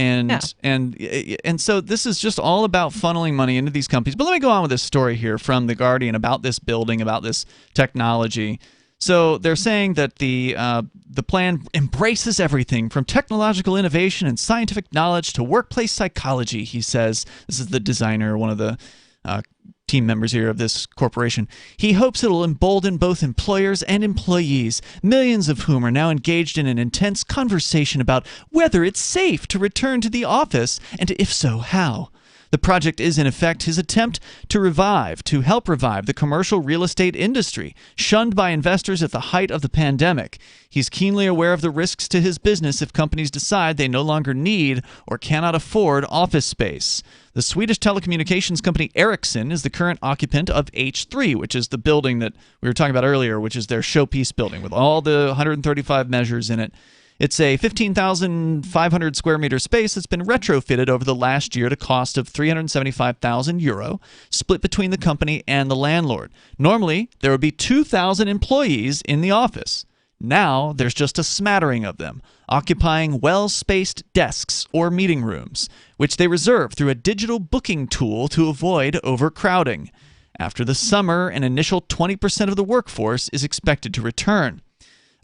And so this is just all about funneling money into these companies. But let me go on with this story here from The Guardian about this building, about this technology. So they're saying that the plan embraces everything from technological innovation and scientific knowledge to workplace psychology, he says. This is the designer, one of the team members here of this corporation. He hopes it'll embolden both employers and employees, millions of whom are now engaged in an intense conversation about whether it's safe to return to the office, and if so, how. The project is, in effect, his attempt to help revive the commercial real estate industry, shunned by investors at the height of the pandemic. He's keenly aware of the risks to his business if companies decide they no longer need or cannot afford office space. The Swedish telecommunications company Ericsson is the current occupant of H3, which is the building that we were talking about earlier, which is their showpiece building with all the 135 measures in it. It's a 15,500 square meter space that's been retrofitted over the last year at a cost of €375,000, split between the company and the landlord. Normally, there would be 2,000 employees in the office. Now, there's just a smattering of them, occupying well-spaced desks or meeting rooms, which they reserve through a digital booking tool to avoid overcrowding. After the summer, an initial 20% of the workforce is expected to return.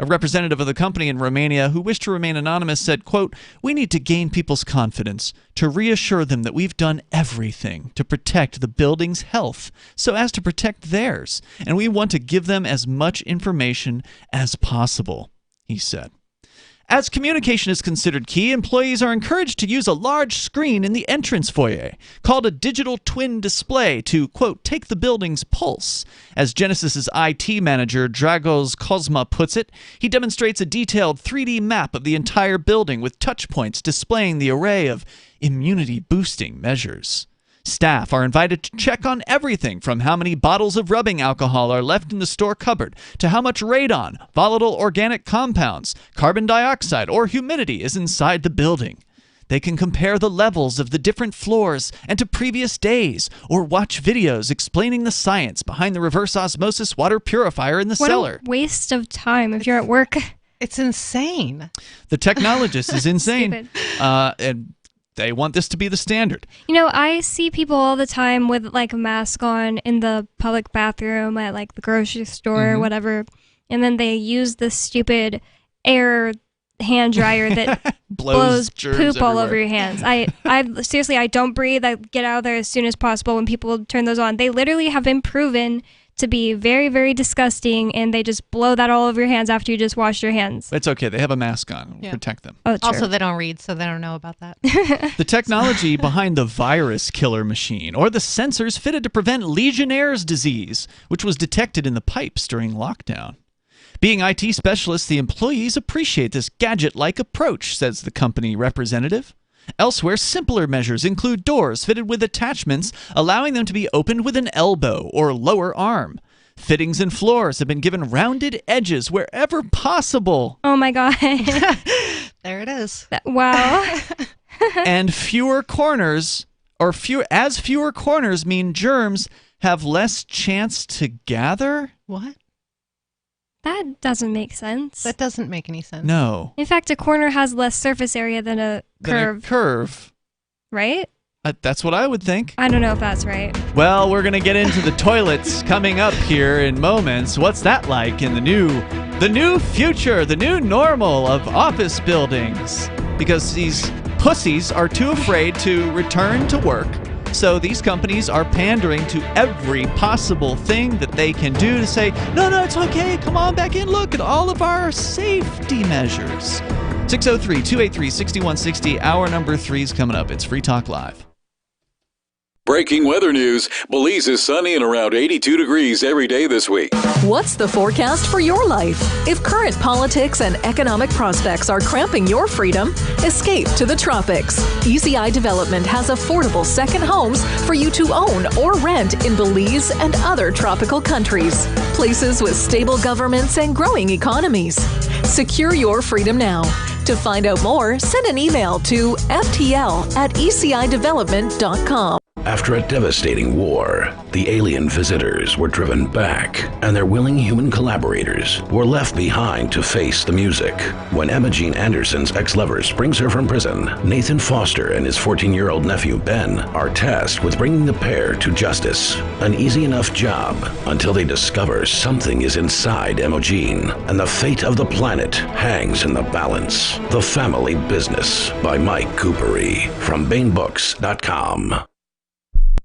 A representative of the company in Romania who wished to remain anonymous said, quote, "We need to gain people's confidence, to reassure them that we've done everything to protect the building's health so as to protect theirs, and we want to give them as much information as possible," he said. As communication is considered key, employees are encouraged to use a large screen in the entrance foyer, called a digital twin display, to, quote, "take the building's pulse." As Genesis's IT manager, Dragos Kozma, puts it, he demonstrates a detailed 3D map of the entire building with touch points displaying the array of immunity-boosting measures. Staff are invited to check on everything from how many bottles of rubbing alcohol are left in the store cupboard to how much radon, volatile organic compounds, carbon dioxide, or humidity is inside the building. They can compare the levels of the different floors and to previous days, or watch videos explaining the science behind the reverse osmosis water purifier in the cellar. What a waste of time if you're at work. It's insane. The technologist is insane. Stupid. And they want this to be the standard. I see people all the time with like a mask on in the public bathroom at like the grocery store or whatever, and then they use this stupid air hand dryer that blows poop all over your hands. I seriously, I don't breathe. I get out of there as soon as possible when people turn those on. They literally have been proven to be very, very disgusting, and they just blow that all over your hands after you just wash your hands. It's okay. They have a mask on. Protect them. Oh, true. Also, they don't read, so they don't know about that. The technology behind the virus killer machine, or the sensors fitted to prevent Legionnaire's disease, which was detected in the pipes during lockdown. Being IT specialists, the employees appreciate this gadget-like approach, says the company representative. Elsewhere, simpler measures include doors fitted with attachments, allowing them to be opened with an elbow or lower arm. Fittings and floors have been given rounded edges wherever possible. Oh my God. There it is. Wow. And fewer corners or fewer corners mean germs have less chance to gather? What? That doesn't make sense. That doesn't make any sense. No. In fact, a corner has less surface area than a curve. Right? That's what I would think. I don't know if that's right. Well, we're going to get into the toilets coming up here in moments. What's that like in the new future, the new normal of office buildings? Because these pussies are too afraid to return to work. So these companies are pandering to every possible thing that they can do to say, no, it's okay. Come on back in. Look at all of our safety measures. 603-283-6160. Hour number 3 is coming up. It's Free Talk Live. Breaking weather news. Belize is sunny and around 82 degrees every day this week. What's the forecast for your life? If current politics and economic prospects are cramping your freedom, escape to the tropics. ECI Development has affordable second homes for you to own or rent in Belize and other tropical countries. Places with stable governments and growing economies. Secure your freedom now. To find out more, send an email to ftl@ecidevelopment.com. After a devastating war, the alien visitors were driven back, and their willing human collaborators were left behind to face the music. When Emma Jean Anderson's ex-lover springs her from prison, Nathan Foster and his 14-year-old nephew Ben are tasked with bringing the pair to justice. An easy enough job until they discover something is inside Emma Jean, and the fate of the planet hangs in the balance. The Family Business by Mike Coopery from BaneBooks.com.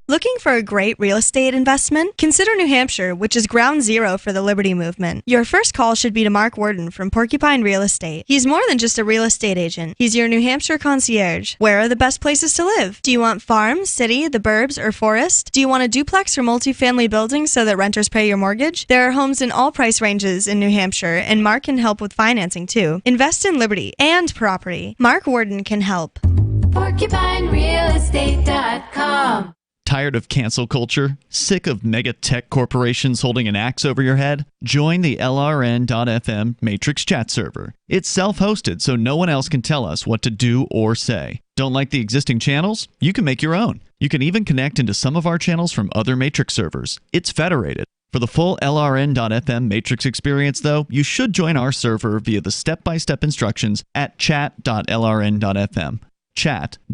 Looking for a great real estate investment? Consider New Hampshire, which is ground zero for the Liberty Movement. Your first call should be to Mark Worden from Porcupine Real Estate. He's more than just a real estate agent. He's your New Hampshire concierge. Where are the best places to live? Do you want farm, city, the burbs, or forest? Do you want a duplex or multifamily building so that renters pay your mortgage? There are homes in all price ranges in New Hampshire, and Mark can help with financing too. Invest in liberty and property. Mark Worden can help. PorcupineRealestate.com. Tired of cancel culture? Sick of mega tech corporations holding an axe over your head? Join the LRN.FM Matrix chat server. It's self-hosted, so no one else can tell us what to do or say. Don't like the existing channels? You can make your own. You can even connect into some of our channels from other Matrix servers. It's federated. For the full LRN.FM Matrix experience, though, you should join our server via the step-by-step instructions at chat.lrn.fm. Chat.lrn.fm.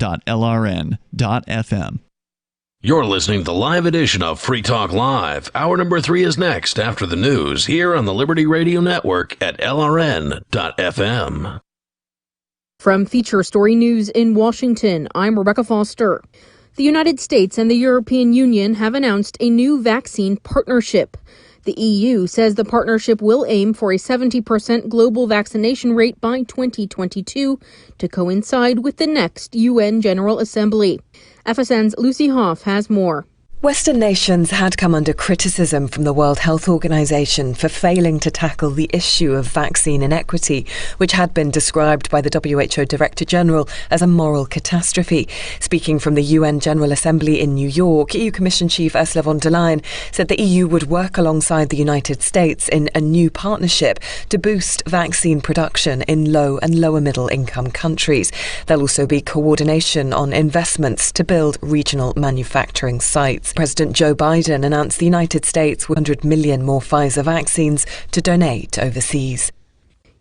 You're listening to the live edition of Free Talk Live. Hour number 3 is next after the news here on the Liberty Radio Network at LRN.FM. From Feature Story News in Washington, I'm Rebecca Foster. The United States and the European Union have announced a new vaccine partnership. The EU says the partnership will aim for a 70% global vaccination rate by 2022 to coincide with the next UN General Assembly. FSN's Lucy Hoff has more. Western nations had come under criticism from the World Health Organization for failing to tackle the issue of vaccine inequity, which had been described by the WHO Director General as a moral catastrophe. Speaking from the UN General Assembly in New York, EU Commission Chief Ursula von der Leyen said the EU would work alongside the United States in a new partnership to boost vaccine production in low and lower middle income countries. There'll also be coordination on investments to build regional manufacturing sites. President Joe Biden announced the United States with 100 million more Pfizer vaccines to donate overseas.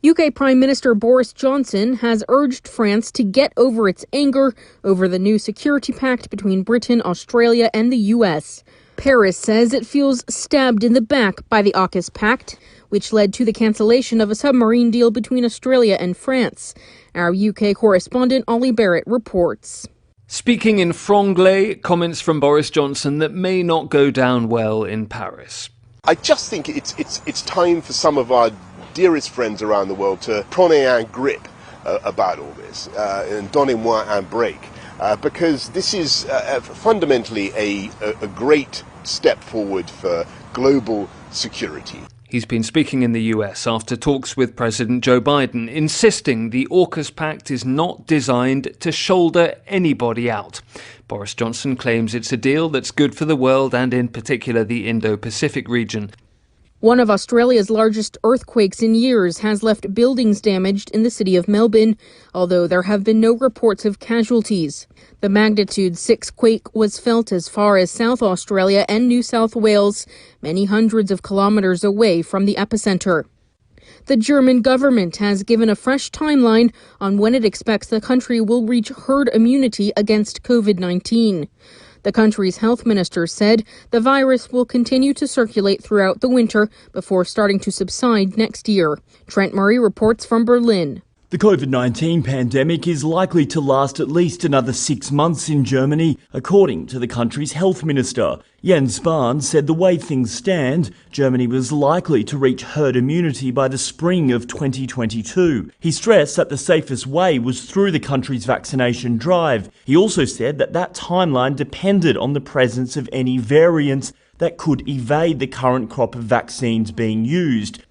UK Prime Minister Boris Johnson has urged France to get over its anger over the new security pact between Britain, Australia, and the US. Paris says it feels stabbed in the back by the AUKUS pact, which led to the cancellation of a submarine deal between Australia and France. Our UK correspondent Ollie Barrett reports. Speaking in franglais, comments from Boris Johnson that may not go down well in Paris. I just think it's time for some of our dearest friends around the world to prenez un grip about all this, and donnez-moi un break, because this is fundamentally a great step forward for global security. He's been speaking in the US after talks with President Joe Biden, insisting the AUKUS pact is not designed to shoulder anybody out. Boris Johnson claims it's a deal that's good for the world and in particular the Indo-Pacific region. One of Australia's largest earthquakes in years has left buildings damaged in the city of Melbourne, although there have been no reports of casualties. The magnitude 6 quake was felt as far as South Australia and New South Wales, many hundreds of kilometres away from the epicenter. The German government has given a fresh timeline on when it expects the country will reach herd immunity against COVID-19. The country's health minister said the virus will continue to circulate throughout the winter before starting to subside next year. Trent Murray reports from Berlin. The COVID-19 pandemic is likely to last at least another 6 months in Germany, according to the country's health minister. Jens Spahn said the way things stand, Germany was likely to reach herd immunity by the spring of 2022. He stressed that the safest way was through the country's vaccination drive. He also said that that timeline depended on the presence of any variants that could evade the current crop of vaccines being used.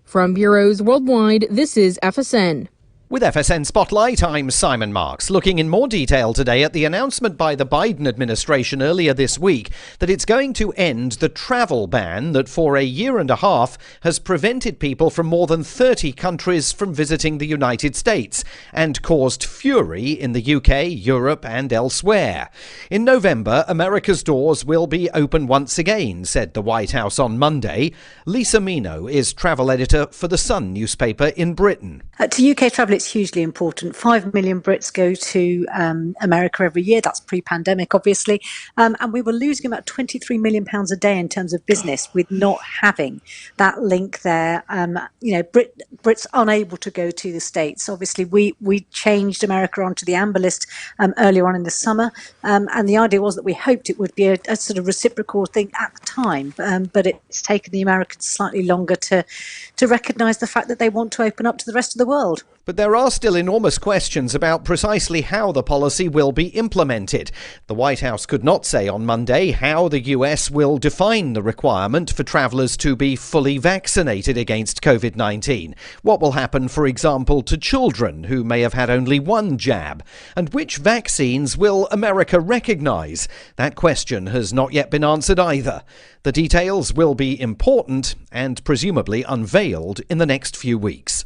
From bureaus worldwide, this is FSN. With FSN Spotlight, I'm Simon Marks, looking in more detail today at the announcement by the Biden administration earlier this week that it's going to end the travel ban that for a year and a half has prevented people from more than 30 countries from visiting the United States and caused fury in the UK, Europe and elsewhere. In November, America's doors will be open once again, said the White House on Monday. Lisa Mino is travel editor for The Sun newspaper in Britain. To UK travel, it's hugely important. 5 million Brits go to America every year. That's pre-pandemic, obviously. And we were losing about £23 million a day in terms of business with not having that link there. Brits unable to go to the States. Obviously, we changed America onto the amber list earlier on in the summer. And the idea was that we hoped it would be a sort of reciprocal thing at the time. But it's taken the Americans slightly longer to recognise the fact that they want to open up to the rest of the world. But there are still enormous questions about precisely how the policy will be implemented. The White House could not say on Monday how the US will define the requirement for travellers to be fully vaccinated against COVID-19. What will happen, for example, to children who may have had only one jab? And which vaccines will America recognise? That question has not yet been answered either. The details will be important and presumably unveiled in the next few weeks.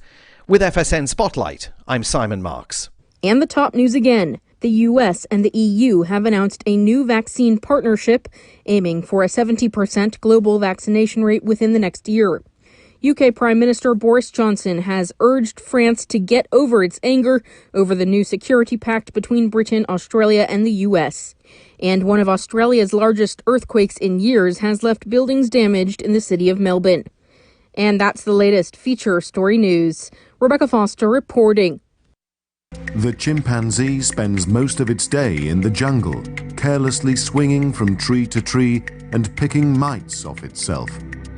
With FSN Spotlight, I'm Simon Marks. And the top news again. The US and the EU have announced a new vaccine partnership aiming for a 70% global vaccination rate within the next year. UK Prime Minister Boris Johnson has urged France to get over its anger over the new security pact between Britain, Australia and the US. And one of Australia's largest earthquakes in years has left buildings damaged in the city of Melbourne. And that's the latest feature story news. Rebecca Foster reporting. The chimpanzee spends most of its day in the jungle, carelessly swinging from tree to tree and picking mites off itself,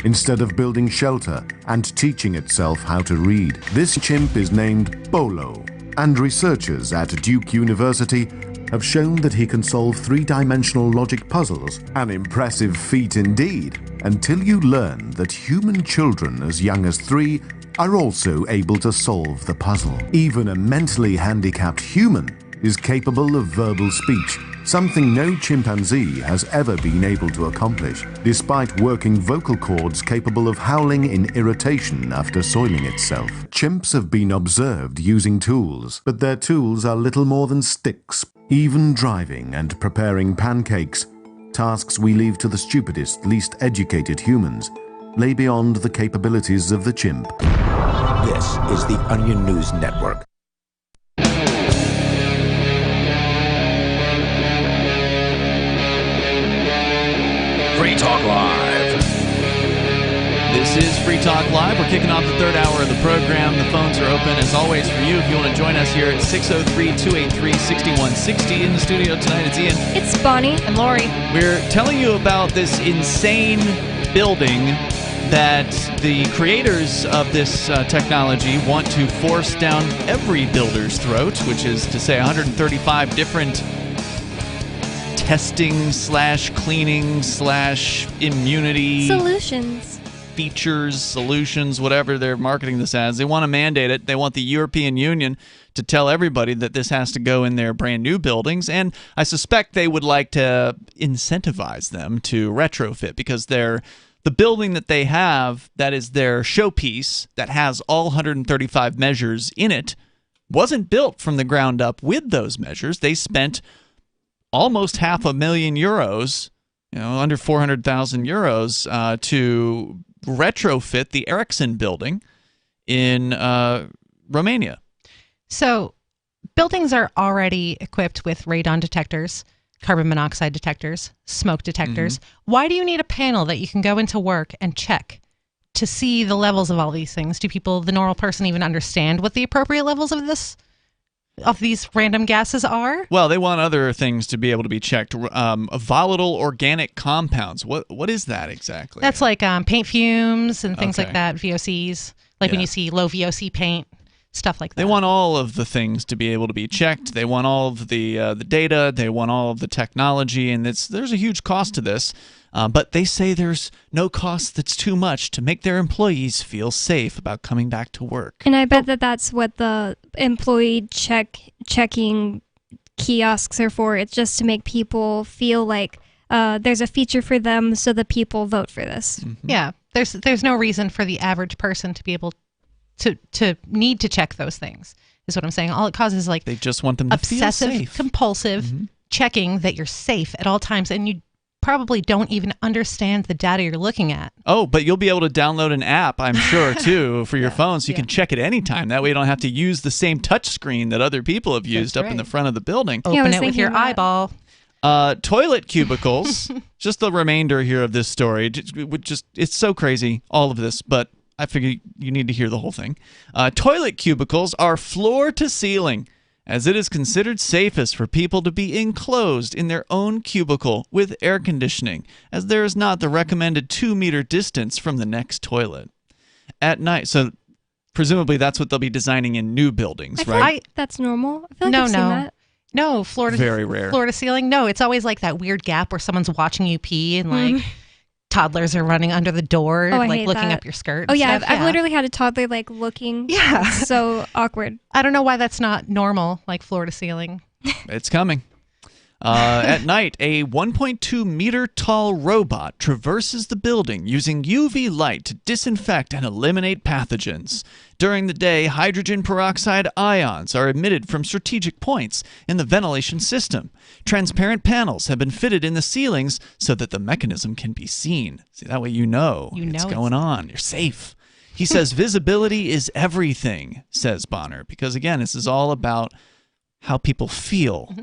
instead of building shelter and teaching itself how to read. This chimp is named Bolo, and researchers at Duke University have shown that he can solve three-dimensional logic puzzles. An impressive feat indeed, until you learn that human children as young as 3 are also able to solve the puzzle. Even a mentally handicapped human is capable of verbal speech, something no chimpanzee has ever been able to accomplish, despite working vocal cords capable of howling in irritation after soiling itself. Chimps have been observed using tools, but their tools are little more than sticks. Even driving and preparing pancakes, tasks we leave to the stupidest, least educated humans, lay beyond the capabilities of the chimp. This is the Onion News Network. Free Talk Live. This is Free Talk Live. We're kicking off the third hour of the program. The phones are open, as always, for you. If you want to join us here at 603-283-6160. In the studio tonight, it's Ian. It's Bonnie. And Lori. We're telling you about this insane building that the creators of this technology want to force down every builder's throat, which is to say 135 different testing / cleaning / immunity solutions. Features, solutions, whatever they're marketing this as. They want to mandate it. They want the European Union to tell everybody that this has to go in their brand new buildings. And I suspect they would like to incentivize them to retrofit because they're the building that they have that is their showpiece that has all 135 measures in it wasn't built from the ground up with those measures. They spent almost €500,000, under 400,000 euros, to retrofit the Ericsson building in Romania. So buildings are already equipped with radon detectors, carbon monoxide detectors, smoke detectors. Why do you need a panel that you can go into work and check to see the levels of all these things? Do people, the normal person, even understand what the appropriate levels of these random gases are? Well, they want other things to be able to be checked. Volatile organic compounds. What is that exactly? That's like paint fumes and things like that, VOCs. Like when you see low VOC paint. Stuff like that. They want all of the things to be able to be checked. They want all of the data. They want all of the technology, and there's a huge cost to this. But they say there's no cost that's too much to make their employees feel safe about coming back to work. And I bet that's what the employee checking kiosks are for. It's just to make people feel like there's a feature for them, so the people vote for this. Yeah, there's no reason for the average person to be able to need to check those things, is what I'm saying. All it causes is they just want them to feel safe. Obsessive, compulsive checking that you're safe at all times, and you probably don't even understand the data you're looking at. Oh, but you'll be able to download an app, I'm sure, too, for your phone, so you can check it anytime. That way you don't have to use the same touch screen that other people have used in the front of the building. Open it with your eyeball. Toilet cubicles, just the remainder here of this story. It's so crazy, all of this, but I figure you need to hear the whole thing. Toilet cubicles are floor to ceiling, as it is considered safest for people to be enclosed in their own cubicle with air conditioning, as there is not the recommended 2-meter distance from the next toilet. At night, so presumably that's what they'll be designing in new buildings, right? That's normal. I feel like I've seen that. No, floor to very rare. Floor to ceiling. No, it's always like that weird gap where someone's watching you pee and like toddlers are running under the door, like looking up your skirt. Oh yeah, I've literally had a toddler like looking. Yeah, it's so awkward. I don't know why that's not normal, like floor to ceiling. It's coming. At night, a 1.2 meter tall robot traverses the building using UV light to disinfect and eliminate pathogens. During the day, hydrogen peroxide ions are emitted from strategic points in the ventilation system. Transparent panels have been fitted in the ceilings so that the mechanism can be seen. See, that way you know it's going on. You're safe. He says visibility is everything, says Bonner, because again, this is all about how people feel.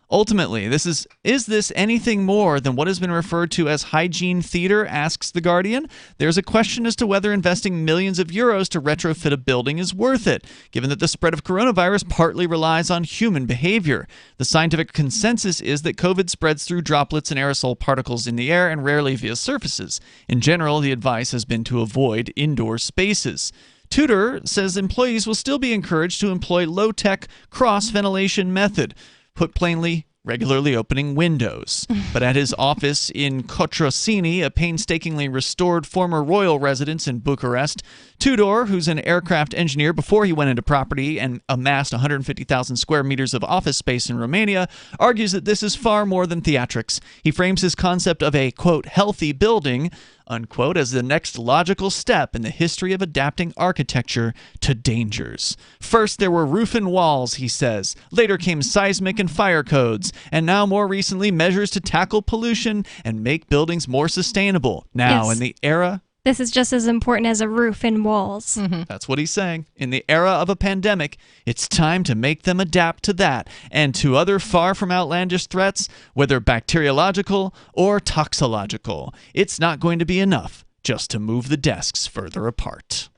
Ultimately, is this anything more than what has been referred to as hygiene theater, asks The Guardian? There's a question as to whether investing millions of euros to retrofit a building is worth it, given that the spread of coronavirus partly relies on human behavior. The scientific consensus is that COVID spreads through droplets and aerosol particles in the air and rarely via surfaces. In general, the advice has been to avoid indoor spaces. Tudor says employees will still be encouraged to employ low-tech cross-ventilation method. Put plainly, regularly opening windows. But at his office in Cotroceni, a painstakingly restored former royal residence in Bucharest, Tudor, who's an aircraft engineer before he went into property and amassed 150,000 square meters of office space in Romania, argues that this is far more than theatrics. He frames his concept of a, quote, healthy building, unquote, as the next logical step in the history of adapting architecture to dangers. First, there were roof and walls, he says. Later came seismic and fire codes. And now, more recently, measures to tackle pollution and make buildings more sustainable. Now, in the era... This is just as important as a roof and walls. That's what he's saying. In the era of a pandemic, it's time to make them adapt to that and to other far from outlandish threats, whether bacteriological or toxological. It's not going to be enough just to move the desks further apart.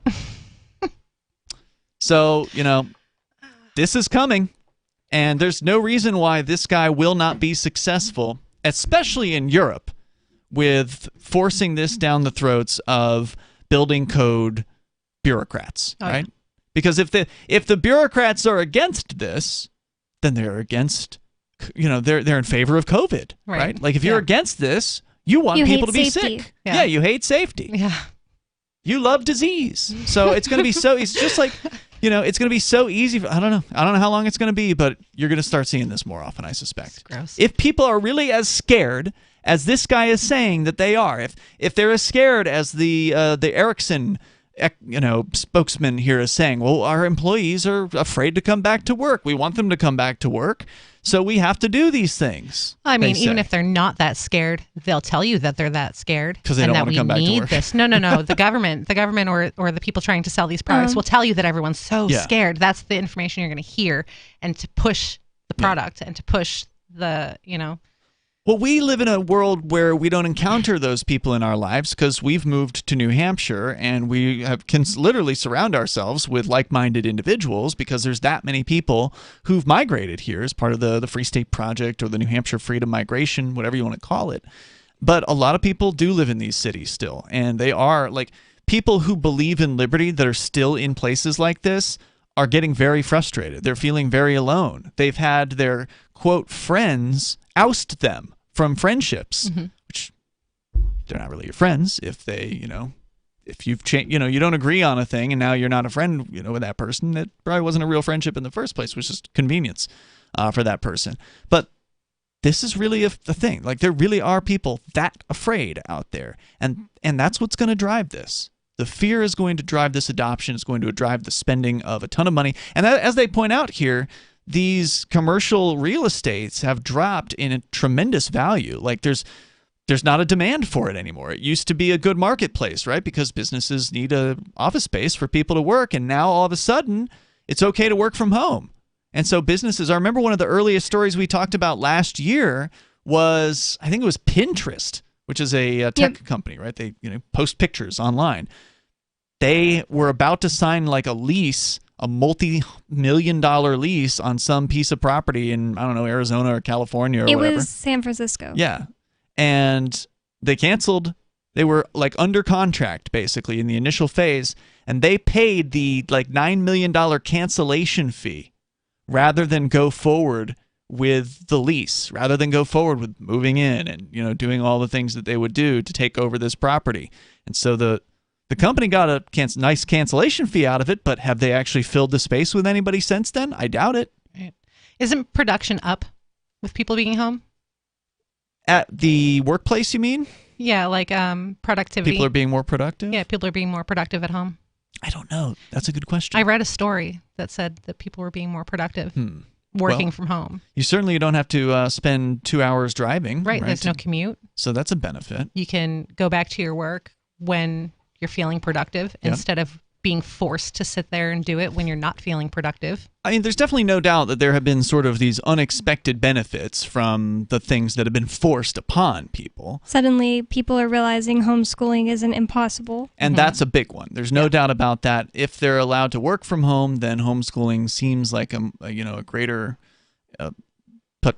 So, this is coming, and there's no reason why this guy will not be successful, especially in Europe, with forcing this down the throats of building code bureaucrats, right? Because if the bureaucrats are against this, then they're against, they're in favor of COVID, right? Like if you're against this, you want people to be sick. Yeah, you hate safety. Yeah. You love disease. So it's going to be it's just like, it's going to be so easy. I don't know how long it's going to be, but you're going to start seeing this more often, I suspect. It's gross. If people are really as scared as this guy is saying that they are. If they're as scared as the Ericsson spokesman here is saying, well, our employees are afraid to come back to work. We want them to come back to work, so we have to do these things. I mean, even if they're not that scared, they'll tell you that they're that scared because they don't want to come back to work. This. No. The government or the people trying to sell these products will tell you that everyone's so scared. That's the information you're going to hear, and to push the product and to push the Well, we live in a world where we don't encounter those people in our lives because we've moved to New Hampshire and we can literally surround ourselves with like-minded individuals because there's that many people who've migrated here as part of the Free State Project or the New Hampshire Freedom Migration, whatever you want to call it. But a lot of people do live in these cities still, and they are like people who believe in liberty that are still in places like this are getting very frustrated. They're feeling very alone. They've had their, quote, friends oust them from friendships, which they're not really your friends if they, if you've changed, you don't agree on a thing and now you're not a friend, with that person. It probably wasn't a real friendship in the first place, which is convenience for that person. But this is really a thing. Like, there really are people that afraid out there, and that's what's going to drive this. The fear is going to drive this adoption. It's going to drive the spending of a ton of money. And as they point out here, these commercial real estates have dropped in a tremendous value. Like, there's not a demand for it anymore. It used to be a good marketplace, right? Because businesses need a office space for people to work, and now all of a sudden it's okay to work from home. And so businesses, I remember one of the earliest stories we talked about last year was, I think it was Pinterest, which is a tech company, right? They post pictures online. They were about to sign like a lease, a multi-million-dollar lease on some piece of property in, I don't know, Arizona or California or whatever. It was San Francisco. Yeah. And they canceled. They were like under contract basically in the initial phase, and they paid the like $9 million cancellation fee rather than go forward with the lease, rather than go forward with moving in and doing all the things that they would do to take over this property. And so the company got a nice cancellation fee out of it, but have they actually filled the space with anybody since then? I doubt it. Right. Isn't production up with people being home? At the workplace, you mean? Yeah, like productivity. People are being more productive? Yeah, people are being more productive at home. I don't know. That's a good question. I read a story that said that people were being more productive working from home. You certainly don't have to spend 2 hours driving. Right, there's no commute. So that's a benefit. You can go back to your work when you're feeling productive instead of being forced to sit there and do it when you're not feeling productive. I mean, there's definitely no doubt that there have been sort of these unexpected benefits from the things that have been forced upon people. Suddenly, people are realizing homeschooling isn't impossible. And that's a big one. There's no doubt about that. If they're allowed to work from home, then homeschooling seems like a greater,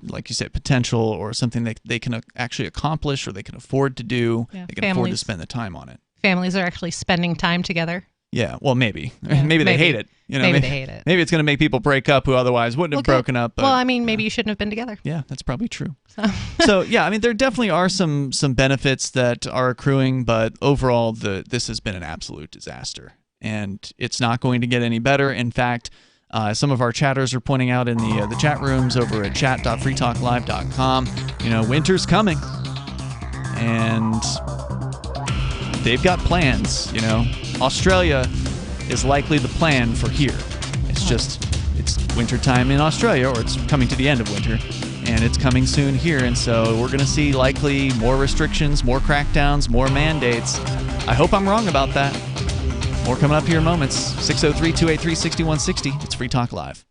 like you said, potential or something that they can actually accomplish or they can afford to do. Yeah. They can afford to spend the time on it. Families are actually spending time together. Yeah, well, maybe. Yeah, maybe they hate it. Maybe they hate it. Maybe it's going to make people break up who otherwise wouldn't have broken up. But, well, I mean, maybe you shouldn't have been together. Yeah, that's probably true. So yeah, I mean, there definitely are some benefits that are accruing, but overall, this has been an absolute disaster. And it's not going to get any better. In fact, some of our chatters are pointing out in the chat rooms over at chat.freetalklive.com, winter's coming. And they've got plans, Australia is likely the plan for here. It's wintertime in Australia, or it's coming to the end of winter, and it's coming soon here. And so we're going to see likely more restrictions, more crackdowns, more mandates. I hope I'm wrong about that. More coming up here in moments. 603-283-6160. It's Free Talk Live.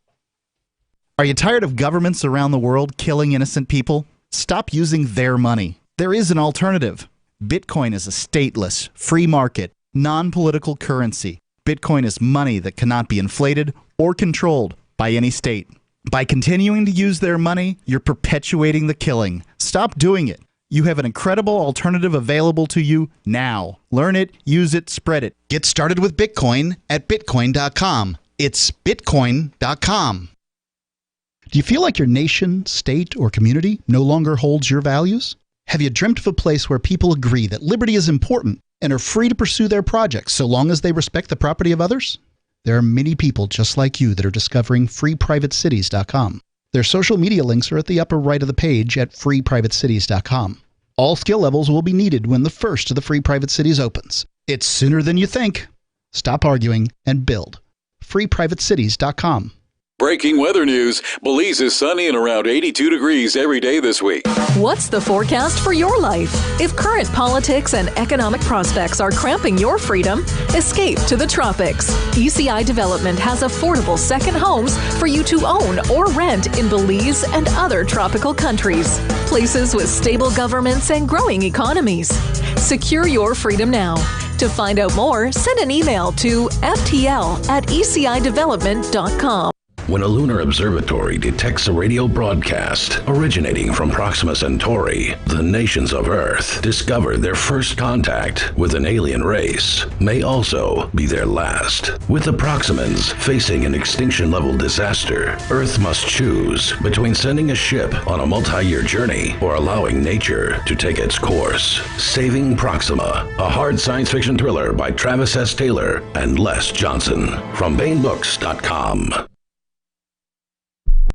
Are you tired of governments around the world killing innocent people? Stop using their money. There is an alternative. Bitcoin is a stateless, free market, non-political currency. Bitcoin is money that cannot be inflated or controlled by any state. By continuing to use their money, you're perpetuating the killing. Stop doing it. You have an incredible alternative available to you now. Learn it, use it, spread it. Get started with Bitcoin at Bitcoin.com. It's Bitcoin.com. Do you feel like your nation, state, or community no longer holds your values? Have you dreamt of a place where people agree that liberty is important and are free to pursue their projects so long as they respect the property of others? There are many people just like you that are discovering freeprivatecities.com. Their social media links are at the upper right of the page at freeprivatecities.com. All skill levels will be needed when the first of the free private cities opens. It's sooner than you think. Stop arguing and build. freeprivatecities.com. Breaking weather news. Belize is sunny and around 82 degrees every day this week. What's the forecast for your life? If current politics and economic prospects are cramping your freedom, escape to the tropics. ECI Development has affordable second homes for you to own or rent in Belize and other tropical countries. Places with stable governments and growing economies. Secure your freedom now. To find out more, send an email to ftl@ecidevelopment.com. When a lunar observatory detects a radio broadcast originating from Proxima Centauri, the nations of Earth discover their first contact with an alien race may also be their last. With the Proximans facing an extinction-level disaster, Earth must choose between sending a ship on a multi-year journey or allowing nature to take its course. Saving Proxima, a hard science fiction thriller by Travis S. Taylor and Les Johnson from BaneBooks.com.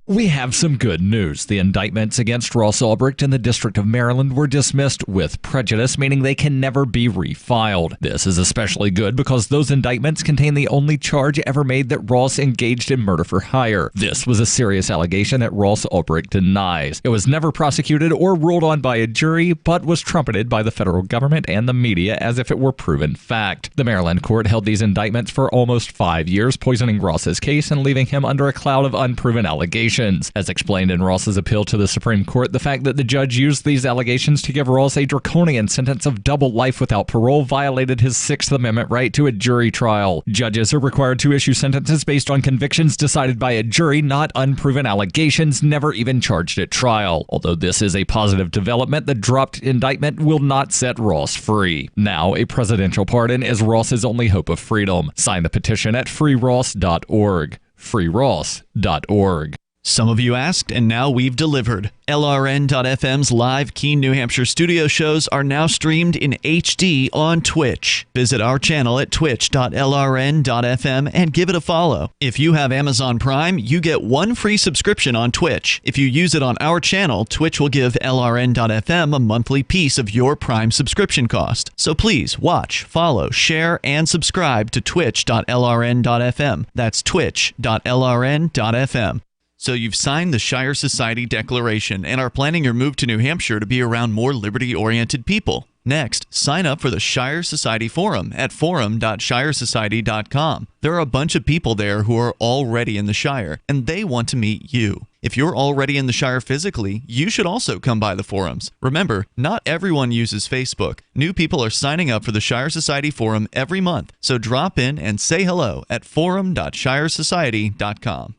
We have some good news. The indictments against Ross Ulbricht in the District of Maryland were dismissed with prejudice, meaning they can never be refiled. This is especially good because those indictments contain the only charge ever made that Ross engaged in murder for hire. This was a serious allegation that Ross Ulbricht denies. It was never prosecuted or ruled on by a jury, but was trumpeted by the federal government and the media as if it were proven fact. The Maryland court held these indictments for almost 5 years, poisoning Ross's case and leaving him under a cloud of unproven allegations. As explained in Ross's appeal to the Supreme Court, the fact that the judge used these allegations to give Ross a draconian sentence of double life without parole violated his Sixth Amendment right to a jury trial. Judges are required to issue sentences based on convictions decided by a jury, not unproven allegations never even charged at trial. Although this is a positive development, the dropped indictment will not set Ross free. Now, a presidential pardon is Ross's only hope of freedom. Sign the petition at freeross.org. freeross.org. Some of you asked, and now we've delivered. LRN.FM's live Keene, New Hampshire studio shows are now streamed in HD on Twitch. Visit our channel at twitch.lrn.fm and give it a follow. If you have Amazon Prime, you get one free subscription on Twitch. If you use it on our channel, Twitch will give LRN.FM a monthly piece of your Prime subscription cost. So please watch, follow, share, and subscribe to twitch.lrn.fm. That's twitch.lrn.fm. So you've signed the Shire Society Declaration and are planning your move to New Hampshire to be around more liberty-oriented people. Next, sign up for the Shire Society Forum at forum.shiresociety.com. There are a bunch of people there who are already in the Shire, and they want to meet you. If you're already in the Shire physically, you should also come by the forums. Remember, not everyone uses Facebook. New people are signing up for the Shire Society Forum every month, so drop in and say hello at forum.shiresociety.com.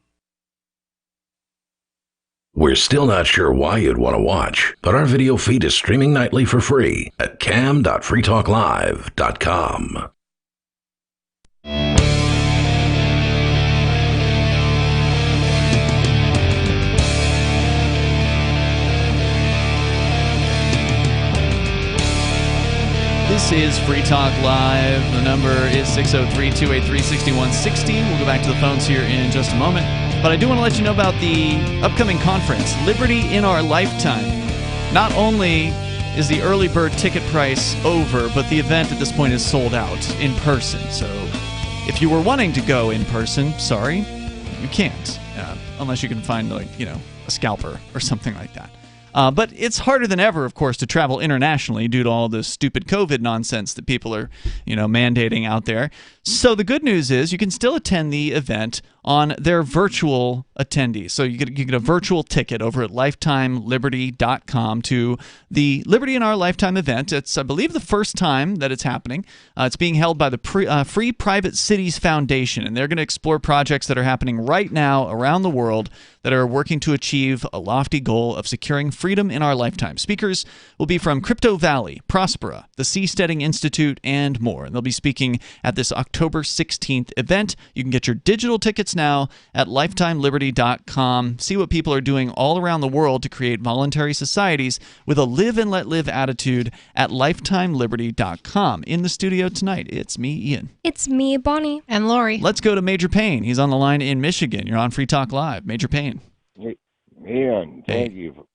We're still not sure why you'd want to watch, but our video feed is streaming nightly for free at cam.freetalklive.com. This is Free Talk Live. The number is 603-283-6160. We'll go back to the phones here in just a moment. But I do want to let you know about the upcoming conference, Liberty in Our Lifetime. Not only is the early bird ticket price over, but the event at this point is sold out in person. So if you were wanting to go in person, sorry, you can't. Unless you can find, a scalper or something like that. But it's harder than ever, of course, to travel internationally due to all the stupid COVID nonsense that people are, mandating out there. So the good news is you can still attend the event on their virtual attendees. So you get a virtual ticket over at lifetimeliberty.com to the Liberty in Our Lifetime event. It's, I believe, the first time that it's happening. It's being held by the Free Private Cities Foundation, and they're going to explore projects that are happening right now around the world that are working to achieve a lofty goal of securing freedom in our lifetime. Speakers will be from Crypto Valley, Prospera, the Seasteading Institute, and more. And they'll be speaking at this October 16th event. You can get your digital tickets now at lifetimeliberty.com. See what people are doing all around the world to create voluntary societies with a live and let live attitude at lifetimeliberty.com. In the studio tonight, it's me, Ian. It's me, Bonnie. And Lori. Let's go to Major Payne. He's on the line in Michigan. You're on Free Talk Live. Major Payne. Hey, Ian, thank you.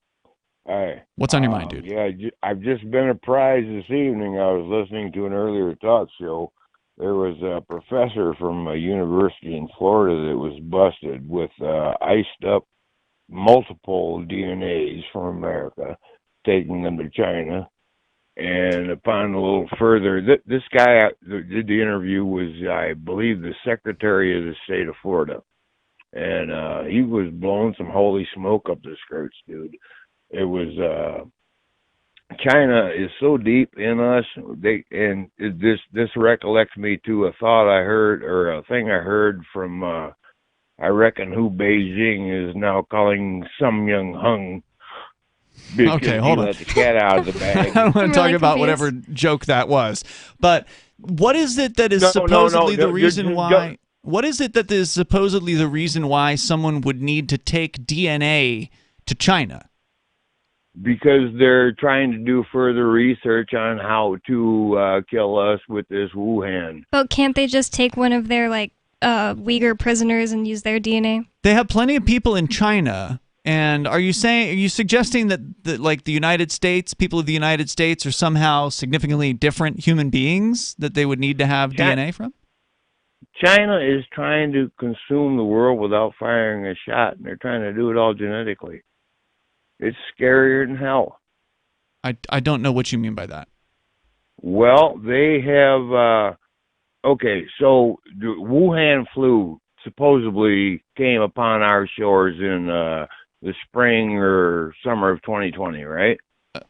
Hi. What's on your mind, dude? Yeah, I've just been apprised this evening. I was listening to an earlier talk show. There was a professor from a university in Florida that was busted with iced up multiple DNAs from America, taking them to China. And upon a little further, this guy that did the interview was, I believe, the Secretary of the State of Florida. And he was blowing some holy smoke up the skirts, dude. It was China is so deep in us. This recollects me to a thought I heard, or a thing I heard from I reckon who Beijing is now calling some young hung. Okay, hold on. Let the cat out of the bag. I don't want to talk about whatever joke that was. But what is it that is supposedly the reason why? What is it that is supposedly the reason why someone would need to take DNA to China? Because they're trying to do further research on how to kill us with this Wuhan. But can't they just take one of their Uyghur prisoners and use their DNA? They have plenty of people in China. And are you suggesting that the United States, people of the United States, are somehow significantly different human beings that they would need to have DNA from? China is trying to consume the world without firing a shot, and they're trying to do it all genetically. It's scarier than hell. I don't know what you mean by that. Well, they have, okay, so the Wuhan flu supposedly came upon our shores in the spring or summer of 2020, right?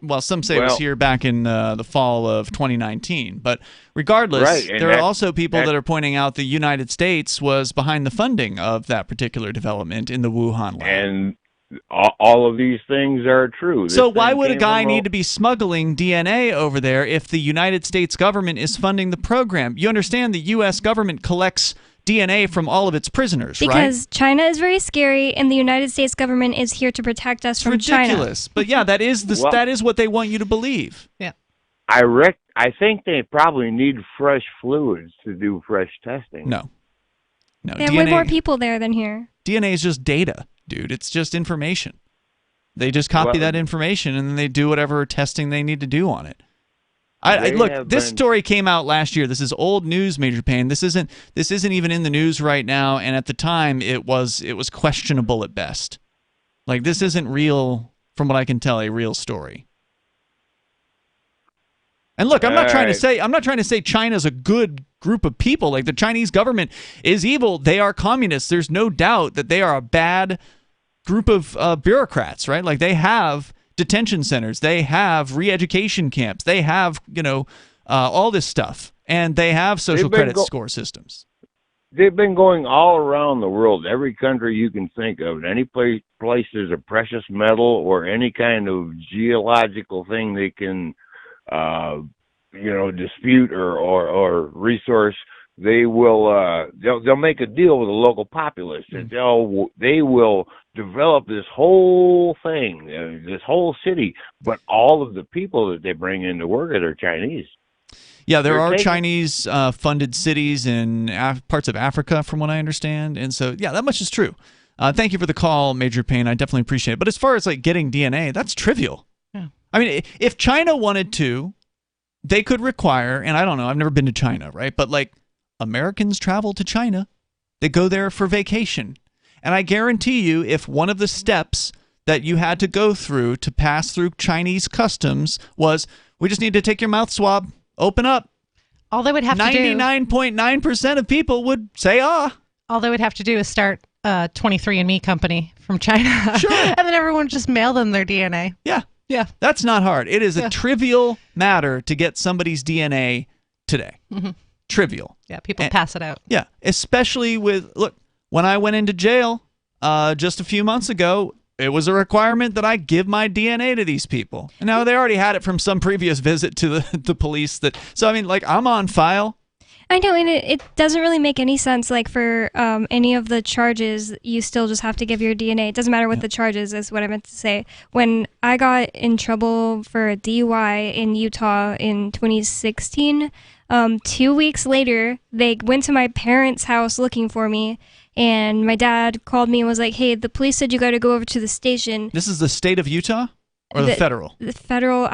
Well, some say it was here back in the fall of 2019. But regardless, there are also people that are pointing out the United States was behind the funding of that particular development in the Wuhan lab. And all of these things are true. So why would a guy need to be smuggling DNA over there if the United States government is funding the program? You understand the U.S. government collects DNA from all of its prisoners, right? Because China is very scary, and the United States government is here to protect us from China. Ridiculous. But yeah, that is that is what they want you to believe. Yeah. I think they probably need fresh fluids to do fresh testing. No. They have way more people there than here. DNA is just data, dude. It's just information. They just copy that information, and then they do whatever testing they need to do on it. Look, this story came out last year. This is old news, Major Payne. This isn't even in the news right now, and at the time it was questionable at best. Like, this isn't real, from what I can tell, a real story. And look, I'm not trying to say China's a good group of people. Like, the Chinese government is evil. They are communists. There's no doubt that they are a bad group of bureaucrats, right? Like, they have detention centers, they have re-education camps, they have all this stuff, and they have social credit score systems. They've been going all around the world, every country you can think of, any place there's a precious metal or any kind of geological thing they can dispute or resource. They will they'll make a deal with the local populace, and they will develop this whole thing, this whole city, but all of the people that they bring into work are Chinese. Yeah, there are Chinese funded cities in parts of Africa, from what I understand, and so yeah, that much is true. Thank you for the call, Major Payne. I definitely appreciate it. But as far as getting DNA, that's trivial. Yeah. I mean, if China wanted to, they could require, and I don't know, I've never been to China, right? But Americans travel to China. They go there for vacation. And I guarantee you, if one of the steps that you had to go through to pass through Chinese customs was, we just need to take your mouth swab, open up. All they would have to do... 99.9% of people would say, All they would have to do is start a 23andMe company from China. Sure. And then everyone would just mail them their DNA. Yeah. Yeah. That's not hard. It is a trivial matter to get somebody's DNA today. Mm-hmm. Trivial. Yeah, people pass it out. Yeah, especially look, when I went into jail just a few months ago, it was a requirement that I give my DNA to these people. And now they already had it from some previous visit to the police. So, I mean, I'm on file. I know, and it doesn't really make any sense. For any of the charges, you still just have to give your DNA. It doesn't matter what the charges is, what I meant to say. When I got in trouble for a DUI in Utah in 2016, 2 weeks later, they went to my parents' house looking for me, and my dad called me and was like, hey, the police said you got to go over to the station. This is the state of Utah? Or the federal? The federal,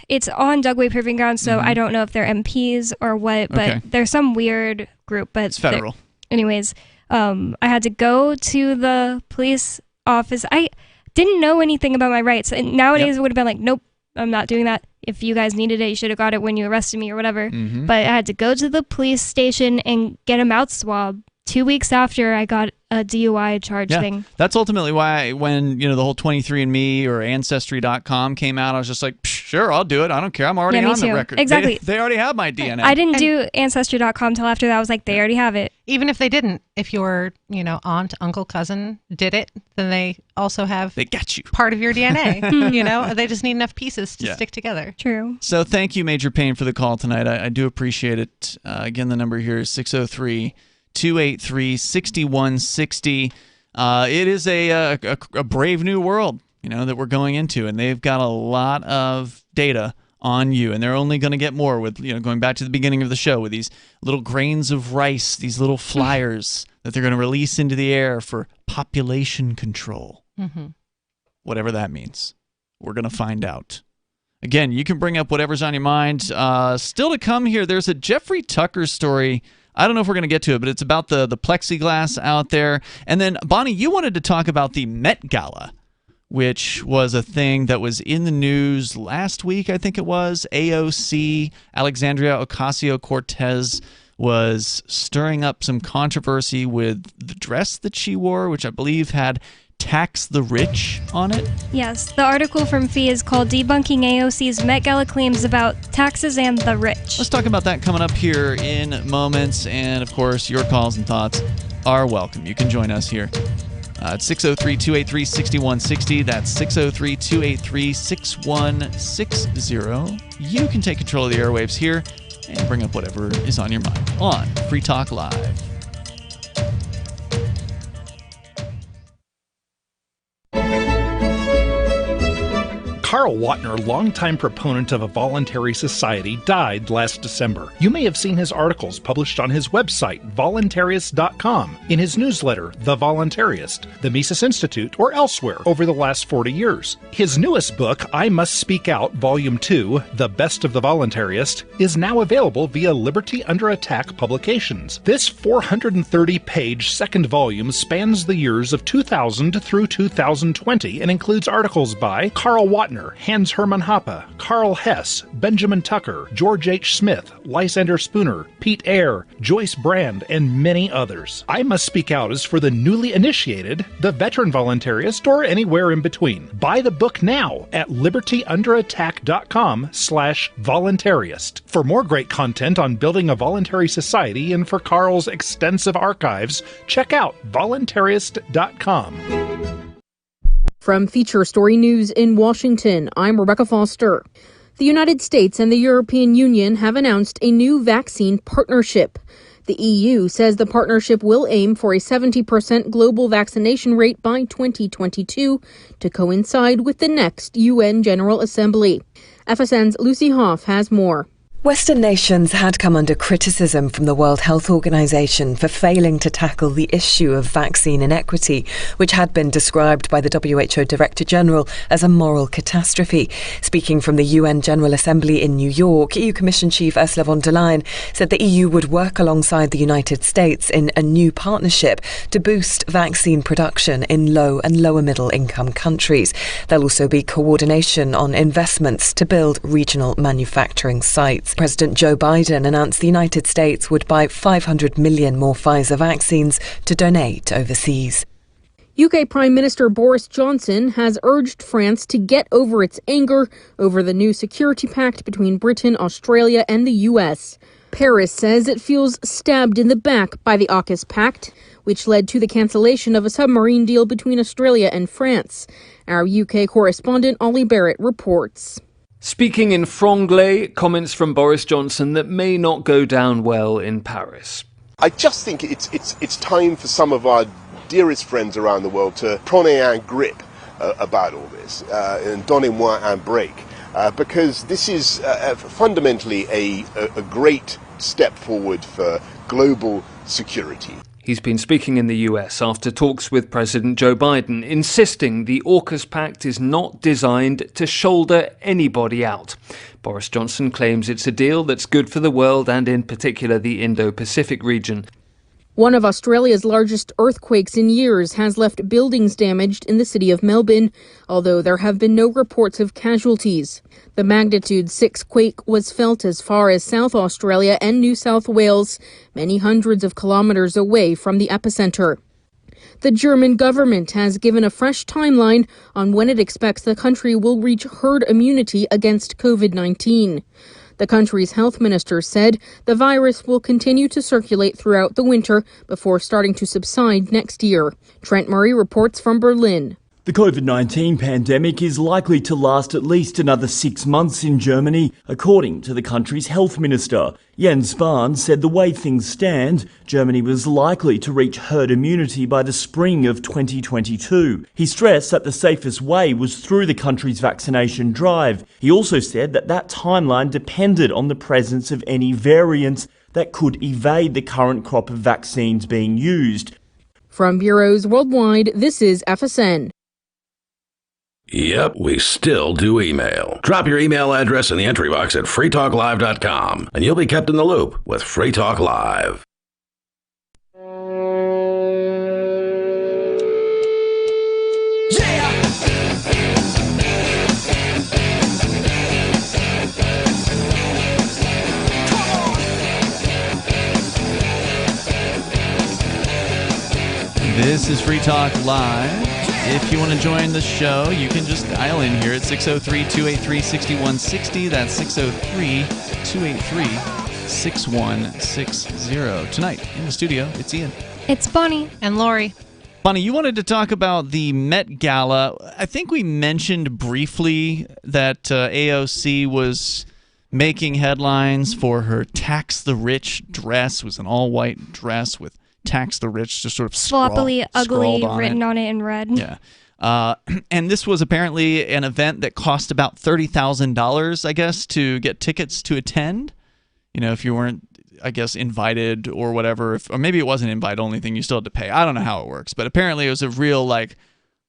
it's on Dugway Proving Ground, so Mm-hmm. I don't know if they're MPs or what, but Okay. there's some weird group. But It's federal. Anyways, I had to go to the police office. I didn't know anything about my rights. And nowadays it would have been like, nope, I'm not doing that. If you guys needed it, you should have got it when you arrested me or whatever. Mm-hmm. But I had to go to the police station and get a mouth swab 2 weeks after I got a DUI charge thing. That's ultimately why when, the whole 23andMe or Ancestry.com came out, I was just like, sure, I'll do it. I don't care. I'm already Yeah, me on the too. record. Exactly. They already have my DNA. I didn't do Ancestry.com till after that. I was like, they already have it. Even if they didn't, if your, aunt, uncle, cousin did it, then they also have They got you. part of your DNA. They just need enough pieces to stick together. True. So thank you, Major Payne, for the call tonight. I do appreciate it. Again, the number here is 603-283-6160. It is a brave new world, that we're going into, and they've got a lot of data on you, and they're only going to get more with, going back to the beginning of the show with these little grains of rice, these little flyers that they're going to release into the air for population control. Mm-hmm. Whatever that means. We're going to find out. Again, you can bring up whatever's on your mind. Still to come here, there's a Jeffrey Tucker story. I don't know if we're going to get to it, but it's about the plexiglass out there. And then, Bonnie, you wanted to talk about the Met Gala, which was a thing that was in the news last week, I think it was. AOC, Alexandria Ocasio-Cortez, was stirring up some controversy with the dress that she wore, which I believe had tax the rich on it. Yes, the article from FEE is called Debunking AOC's Met Gala Claims About Taxes and the Rich. Let's talk about that coming up here in moments. And, of course, your calls and thoughts are welcome. You can join us here at 603-283-6160. That's 603-283-6160. You can take control of the airwaves here and bring up whatever is on your mind on Free Talk Live. Carl Watner, longtime proponent of a voluntary society, died last December. You may have seen his articles published on his website, voluntarist.com, in his newsletter, The Voluntarist, the Mises Institute, or elsewhere over the last 40 years. His newest book, I Must Speak Out, Volume 2, The Best of the Voluntarist, is now available via Liberty Under Attack Publications. This 430-page second volume spans the years of 2000 through 2020 and includes articles by Carl Watner, Hans Hermann Hoppe, Carl Hess, Benjamin Tucker, George H. Smith, Lysander Spooner, Pete Eyre, Joyce Brand, and many others. I Must Speak Out is for the newly initiated, the veteran voluntarist, or anywhere in between. Buy the book now at libertyunderattack.com/voluntarist. For more great content on building a voluntary society and for Carl's extensive archives, check out voluntarist.com. From Feature Story News in Washington, I'm Rebecca Foster. The United States and the European Union have announced a new vaccine partnership. The EU says the partnership will aim for a 70% global vaccination rate by 2022 to coincide with the next UN General Assembly. FSN's Lucy Hoff has more. Western nations had come under criticism from the World Health Organization for failing to tackle the issue of vaccine inequity, which had been described by the WHO Director General as a moral catastrophe. Speaking from the UN General Assembly in New York, EU Commission Chief Ursula von der Leyen said the EU would work alongside the United States in a new partnership to boost vaccine production in low and lower middle income countries. There'll also be coordination on investments to build regional manufacturing sites. President Joe Biden announced the United States would buy 500 million more Pfizer vaccines to donate overseas. UK Prime Minister Boris Johnson has urged France to get over its anger over the new security pact between Britain, Australia and the US. Paris says it feels stabbed in the back by the AUKUS pact, which led to the cancellation of a submarine deal between Australia and France. Our UK correspondent Ollie Barrett reports. Speaking in franglais, comments from Boris Johnson that may not go down well in Paris. I just think it's time for some of our dearest friends around the world to prenez un grip about all this, and donnez-moi un break, because this is fundamentally a great step forward for global security. He's been speaking in the US after talks with President Joe Biden, insisting the AUKUS Pact is not designed to shoulder anybody out. Boris Johnson claims it's a deal that's good for the world and in particular the Indo-Pacific region. One of Australia's largest earthquakes in years has left buildings damaged in the city of Melbourne, although there have been no reports of casualties. The magnitude 6 quake was felt as far as South Australia and New South Wales, many hundreds of kilometres away from the epicenter. The German government has given a fresh timeline on when it expects the country will reach herd immunity against COVID-19. The country's health minister said the virus will continue to circulate throughout the winter before starting to subside next year. Trent Murray reports from Berlin. The COVID-19 pandemic is likely to last at least another 6 months in Germany, according to the country's health minister. Jens Spahn said the way things stand, Germany was likely to reach herd immunity by the spring of 2022. He stressed that the safest way was through the country's vaccination drive. He also said that that timeline depended on the presence of any variants that could evade the current crop of vaccines being used. From bureaus worldwide, this is FSN. Yep, we still do email. Drop your email address in the entry box at freetalklive.com, and you'll be kept in the loop with Free Talk Live. This is Free Talk Live. If you want to join the show, you can just dial in here at 603-283-6160. That's 603-283-6160. Tonight, in the studio, it's Ian. It's Bonnie. And Lori. Bonnie, you wanted to talk about the Met Gala. I think we mentioned briefly that AOC was making headlines for her Tax the Rich dress. It was an all-white dress with Tax the Rich just sort of sloppily, ugly, written on it in red. Yeah. And this was apparently an event that cost about $30,000, I guess, to get tickets to attend. You know, if you weren't, I guess, invited or whatever, or maybe it wasn't invite-only thing, you still had to pay. I don't know how it works, but apparently it was a real, like,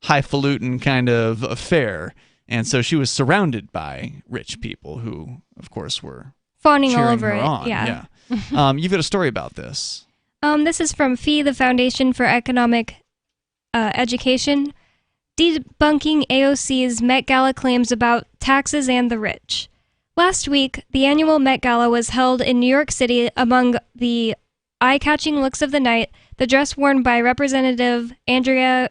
highfalutin kind of affair. And so she was surrounded by rich people who, of course, were fawning all cheering over her it. on. Yeah. You've got a story about this. This is from FEE, the Foundation for Economic Education, debunking AOC's Met Gala claims about taxes and the rich. Last week, the annual Met Gala was held in New York City. Among the eye-catching looks of the night, the dress worn by Representative Alexandria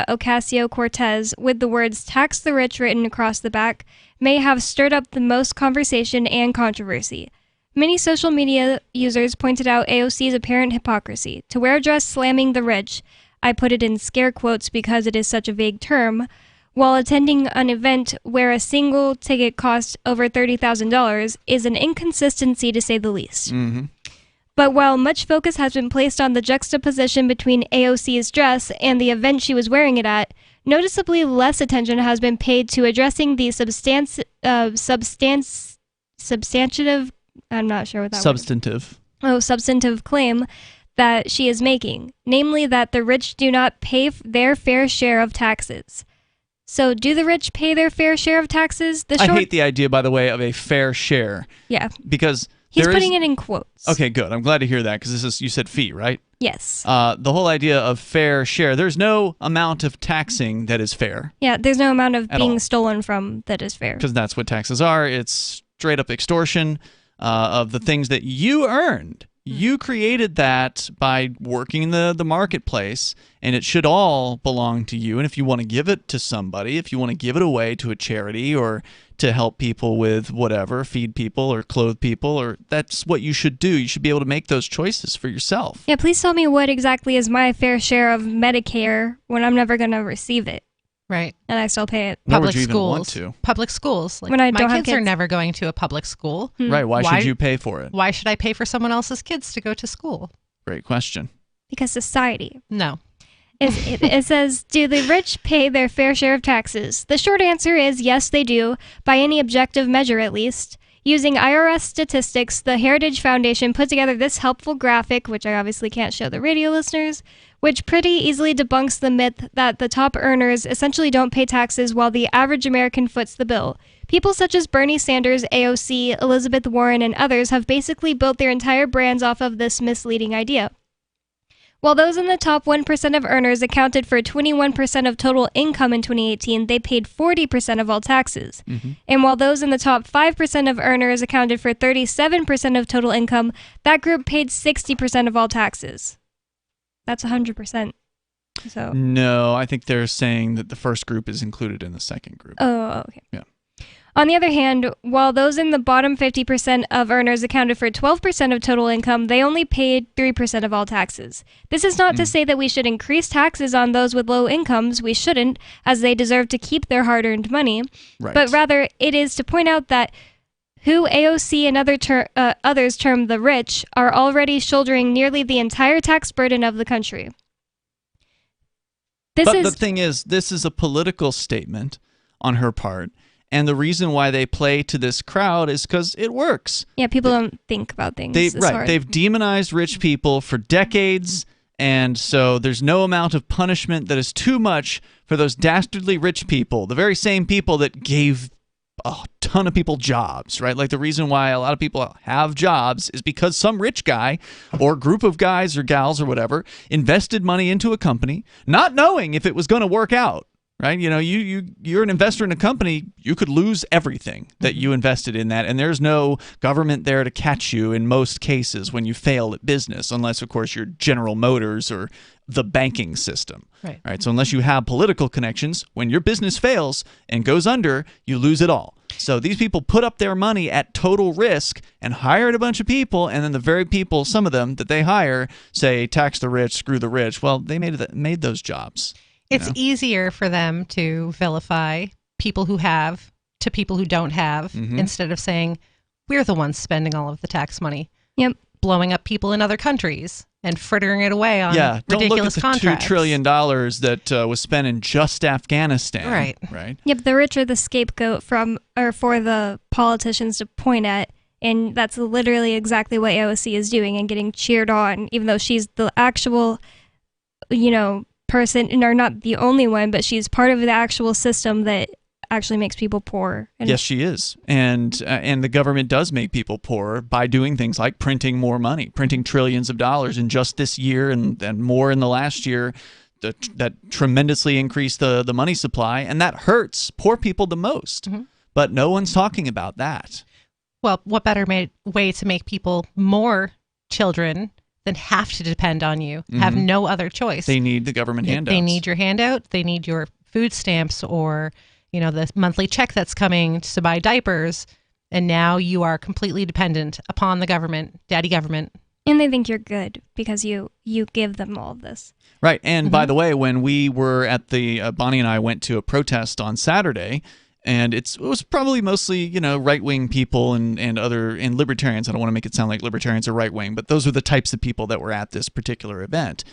Ocasio-Cortez with the words "Tax the Rich" written across the back may have stirred up the most conversation and controversy. Many social media users pointed out AOC's apparent hypocrisy. To wear a dress slamming the rich, I put it in scare quotes because it is such a vague term, while attending an event where a single ticket cost over $30,000 is an inconsistency to say the least. Mm-hmm. But while much focus has been placed on the juxtaposition between AOC's dress and the event she was wearing it at, noticeably less attention has been paid to addressing the substantive I'm not sure what that substantive. Substantive claim that she is making, namely that the rich do not pay their fair share of taxes. So do the rich pay their fair share of taxes? I hate the idea, by the way, of a fair share. Yeah. Because he's putting it in quotes. Okay, good. I'm glad to hear that because this is, you said fee, right? Yes. The whole idea of fair share, there's no amount of taxing that is fair. Yeah, there's no amount of being all. Stolen from that is fair. Because that's what taxes are. It's straight up extortion of the things that you earned. You created that by working the marketplace, and it should all belong to you. And if you want to give it to somebody, if you want to give it away to a charity or to help people with whatever, feed people or clothe people, or that's what you should do. You should be able to make those choices for yourself. Yeah, please tell me what exactly is my fair share of Medicare when I'm never going to receive it. Right. And I still pay it. Public schools. Public schools. Like, when I don't my have kids are never going to a public school. Right. Why should you pay for it? Why should I pay for someone else's kids to go to school? Great question. Because society. No. It says, do the rich pay their fair share of taxes? The short answer is yes, they do, by any objective measure at least. Using IRS statistics, the Heritage Foundation put together this helpful graphic, which I obviously can't show the radio listeners, which pretty easily debunks the myth that the top earners essentially don't pay taxes while the average American foots the bill. People such as Bernie Sanders, AOC, Elizabeth Warren, and others have basically built their entire brands off of this misleading idea. While those in the top 1% of earners accounted for 21% of total income in 2018, they paid 40% of all taxes. And while those in the top 5% of earners accounted for 37% of total income, that group paid 60% of all taxes. That's 100%. So No, I think they're saying that the first group is included in the second group. Oh, okay. Yeah. On the other hand, while those in the bottom 50% of earners accounted for 12% of total income, they only paid 3% of all taxes. This is not to say that we should increase taxes on those with low incomes. We shouldn't, as they deserve to keep their hard-earned money. Right. But rather, it is to point out that who AOC and others term the rich are already shouldering nearly the entire tax burden of the country. The thing is, this is a political statement on her part. And the reason why they play to this crowd is because it works. Yeah, people don't think about things this hard. They've demonized rich people for decades, and so there's no amount of punishment that is too much for those dastardly rich people, the very same people that gave a ton of people jobs, right? Like the reason why a lot of people have jobs is because some rich guy or group of guys or gals or whatever invested money into a company, not knowing if it was going to work out. Right? You know, you're an investor in a company, you could lose everything that you invested in that, and there's no government there to catch you in most cases when you fail at business, unless, of course, you're General Motors or the banking system. Right? So unless you have political connections, when your business fails and goes under, you lose it all. So these people put up their money at total risk and hired a bunch of people, and then the very people, some of them that they hire, say, tax the rich, screw the rich. Well, they made those jobs. It's easier for them to vilify people who have to people who don't have instead of saying, we're the ones spending all of the tax money. Yep. Blowing up people in other countries and frittering it away on ridiculous don't look at the contracts. $2 trillion that was spent in just Afghanistan. Right. Yep, the rich are the scapegoat for the politicians to point at, and that's literally exactly what AOC is doing and getting cheered on, even though she's the actual, person, or not the only one, but she's part of the actual system that actually makes people poor. Yes, she is. And the government does make people poorer by doing things like printing more money, printing trillions of dollars in just this year and more in the last year. That tremendously increased the money supply, and that hurts poor people the most. But no one's talking about that. Well, what better way to make people more children than have to depend on you, have no other choice. They need the government handouts. They need your handout. They need your food stamps or, the monthly check that's coming to buy diapers. And now you are completely dependent upon the government, daddy government. And they think you're good because you give them all of this. Right. And by the way, when we were at Bonnie and I went to a protest on Saturday, and it was probably mostly, right-wing people and libertarians. I don't want to make it sound like libertarians are right-wing, but those are the types of people that were at this particular event.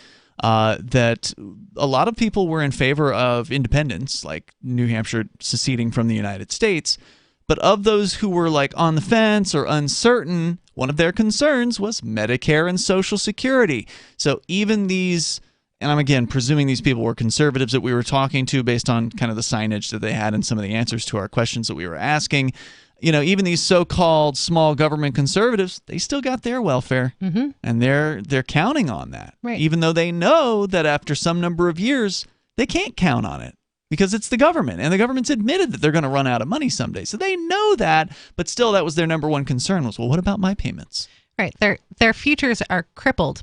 That a lot of people were in favor of independence, like New Hampshire seceding from the United States. But of those who were like on the fence or uncertain, one of their concerns was Medicare and Social Security. So even these... And I'm, again, presuming these people were conservatives that we were talking to based on kind of the signage that they had and some of the answers to our questions that we were asking. Even these so-called small government conservatives, they still got their welfare. And they're counting on that. Right. Even though they know that after some number of years, they can't count on it because it's the government. And the government's admitted that they're going to run out of money someday. So they know that. But still, that was their number one concern was, well, what about my payments? Right. Their futures are crippled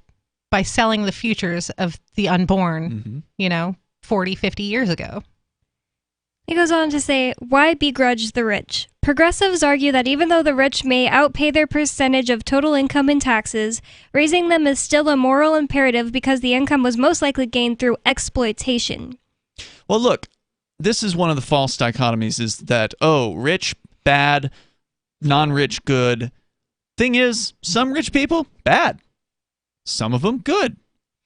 by selling the futures of the unborn, 40, 50 years ago. It goes on to say, why begrudge the rich? Progressives argue that even though the rich may outpay their percentage of total income in taxes, raising them is still a moral imperative because the income was most likely gained through exploitation. Well, look, this is one of the false dichotomies is that, rich, bad, non-rich, good. Thing is, some rich people, bad. Some of them, good.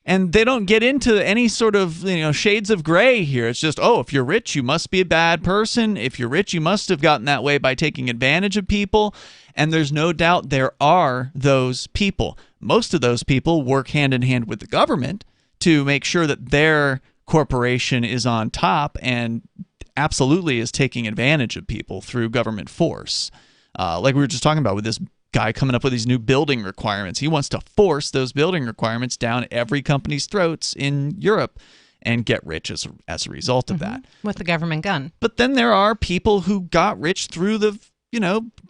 And they don't get into any sort of shades of gray here. It's just, if you're rich, you must be a bad person. If you're rich, you must have gotten that way by taking advantage of people. And there's no doubt there are those people. Most of those people work hand in hand with the government to make sure that their corporation is on top and absolutely is taking advantage of people through government force. Like we were just talking about with this guy coming up with these new building requirements. He wants to force those building requirements down every company's throats in Europe and get rich as a result of that. With the government gun. But then there are people who got rich through the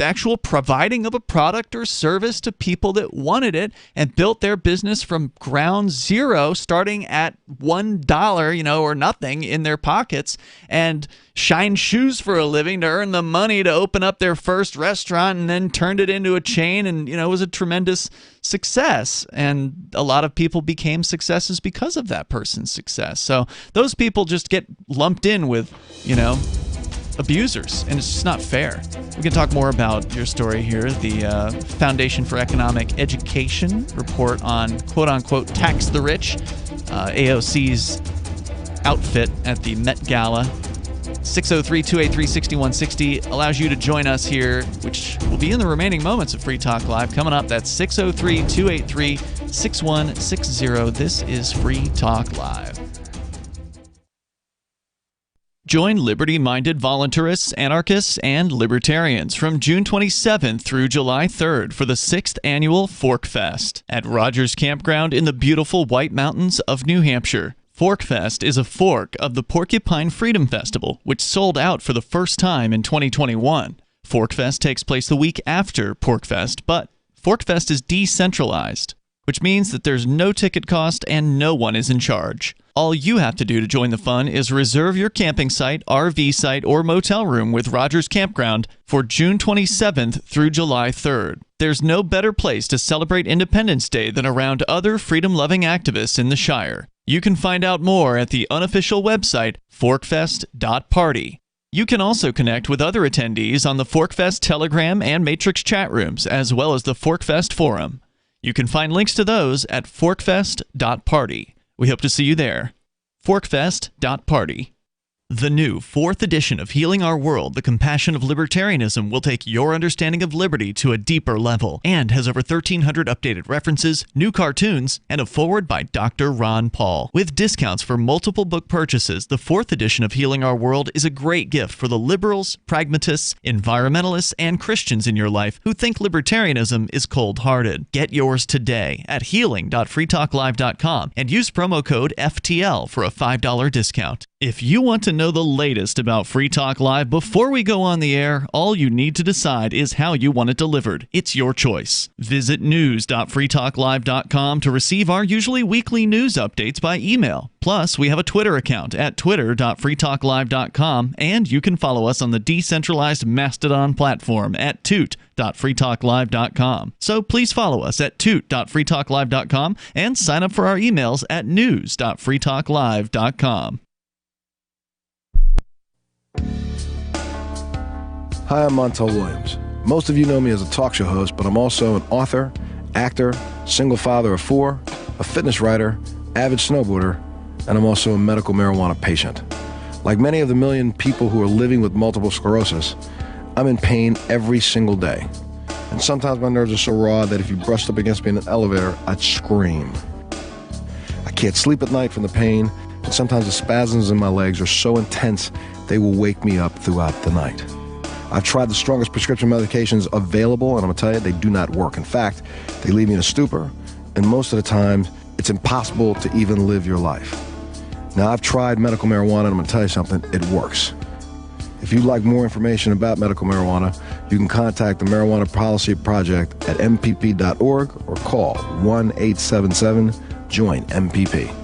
actual providing of a product or service to people that wanted it and built their business from ground zero, starting at $1, or nothing in their pockets, and shined shoes for a living to earn the money to open up their first restaurant and then turned it into a chain and, it was a tremendous success. And a lot of people became successes because of that person's success. So those people just get lumped in with, abusers, and it's just not fair. We can talk more about your story here. The Foundation for Economic Education report on quote-unquote tax the rich, AOC's outfit at the Met Gala. 603-283-6160 allows you to join us here, which will be in the remaining moments of Free Talk Live. Coming up, that's 603-283-6160. This is Free Talk Live. Join liberty-minded voluntarists, anarchists, and libertarians from June 27th through July 3rd for the 6th annual Fork Fest at Rogers Campground in the beautiful White Mountains of New Hampshire. Fork Fest is a fork of the Porcupine Freedom Festival, which sold out for the first time in 2021. Fork Fest takes place the week after Pork Fest, but Fork Fest is decentralized, which means that there's no ticket cost and no one is in charge. All you have to do to join the fun is reserve your camping site, RV site, or motel room with Rogers Campground for June 27th through July 3rd. There's no better place to celebrate Independence Day than around other freedom-loving activists in the Shire. You can find out more at the unofficial website, forkfest.party. You can also connect with other attendees on the Forkfest Telegram and Matrix chat rooms, as well as the Forkfest Forum. You can find links to those at forkfest.party. We hope to see you there. Forkfest.party. The new 4th edition of Healing Our World, The Compassion of Libertarianism will take your understanding of liberty to a deeper level and has over 1,300 updated references, new cartoons, and a foreword by Dr. Ron Paul. With discounts for multiple book purchases, the 4th edition of Healing Our World is a great gift for the liberals, pragmatists, environmentalists, and Christians in your life who think libertarianism is cold-hearted. Get yours today at healing.freetalklive.com and use promo code FTL for a $5 discount. If you want to know the latest about Free Talk Live before we go on the air, all you need to decide is how you want it delivered. It's your choice. Visit news.freetalklive.com to receive our usually weekly news updates by email. Plus, we have a Twitter account at twitter.freetalklive.com, and you can follow us on the decentralized Mastodon platform at toot.freetalklive.com. So please follow us at toot.freetalklive.com and sign up for our emails at news.freetalklive.com. Hi, I'm Montel Williams. Most of you know me as a talk show host, but I'm also an author, actor, single father of 4, a fitness writer, avid snowboarder, and I'm also a medical marijuana patient. Like many of the million people who are living with multiple sclerosis, I'm in pain every single day. And sometimes my nerves are so raw that if you brushed up against me in an elevator, I'd scream. I can't sleep at night from the pain, and sometimes the spasms in my legs are so intense they will wake me up throughout the night. I've tried the strongest prescription medications available, and I'm going to tell you, they do not work. In fact, they leave me in a stupor, and most of the time, it's impossible to even live your life. Now, I've tried medical marijuana, and I'm going to tell you something, it works. If you'd like more information about medical marijuana, you can contact the Marijuana Policy Project at mpp.org or call 1-877-JOIN-MPP.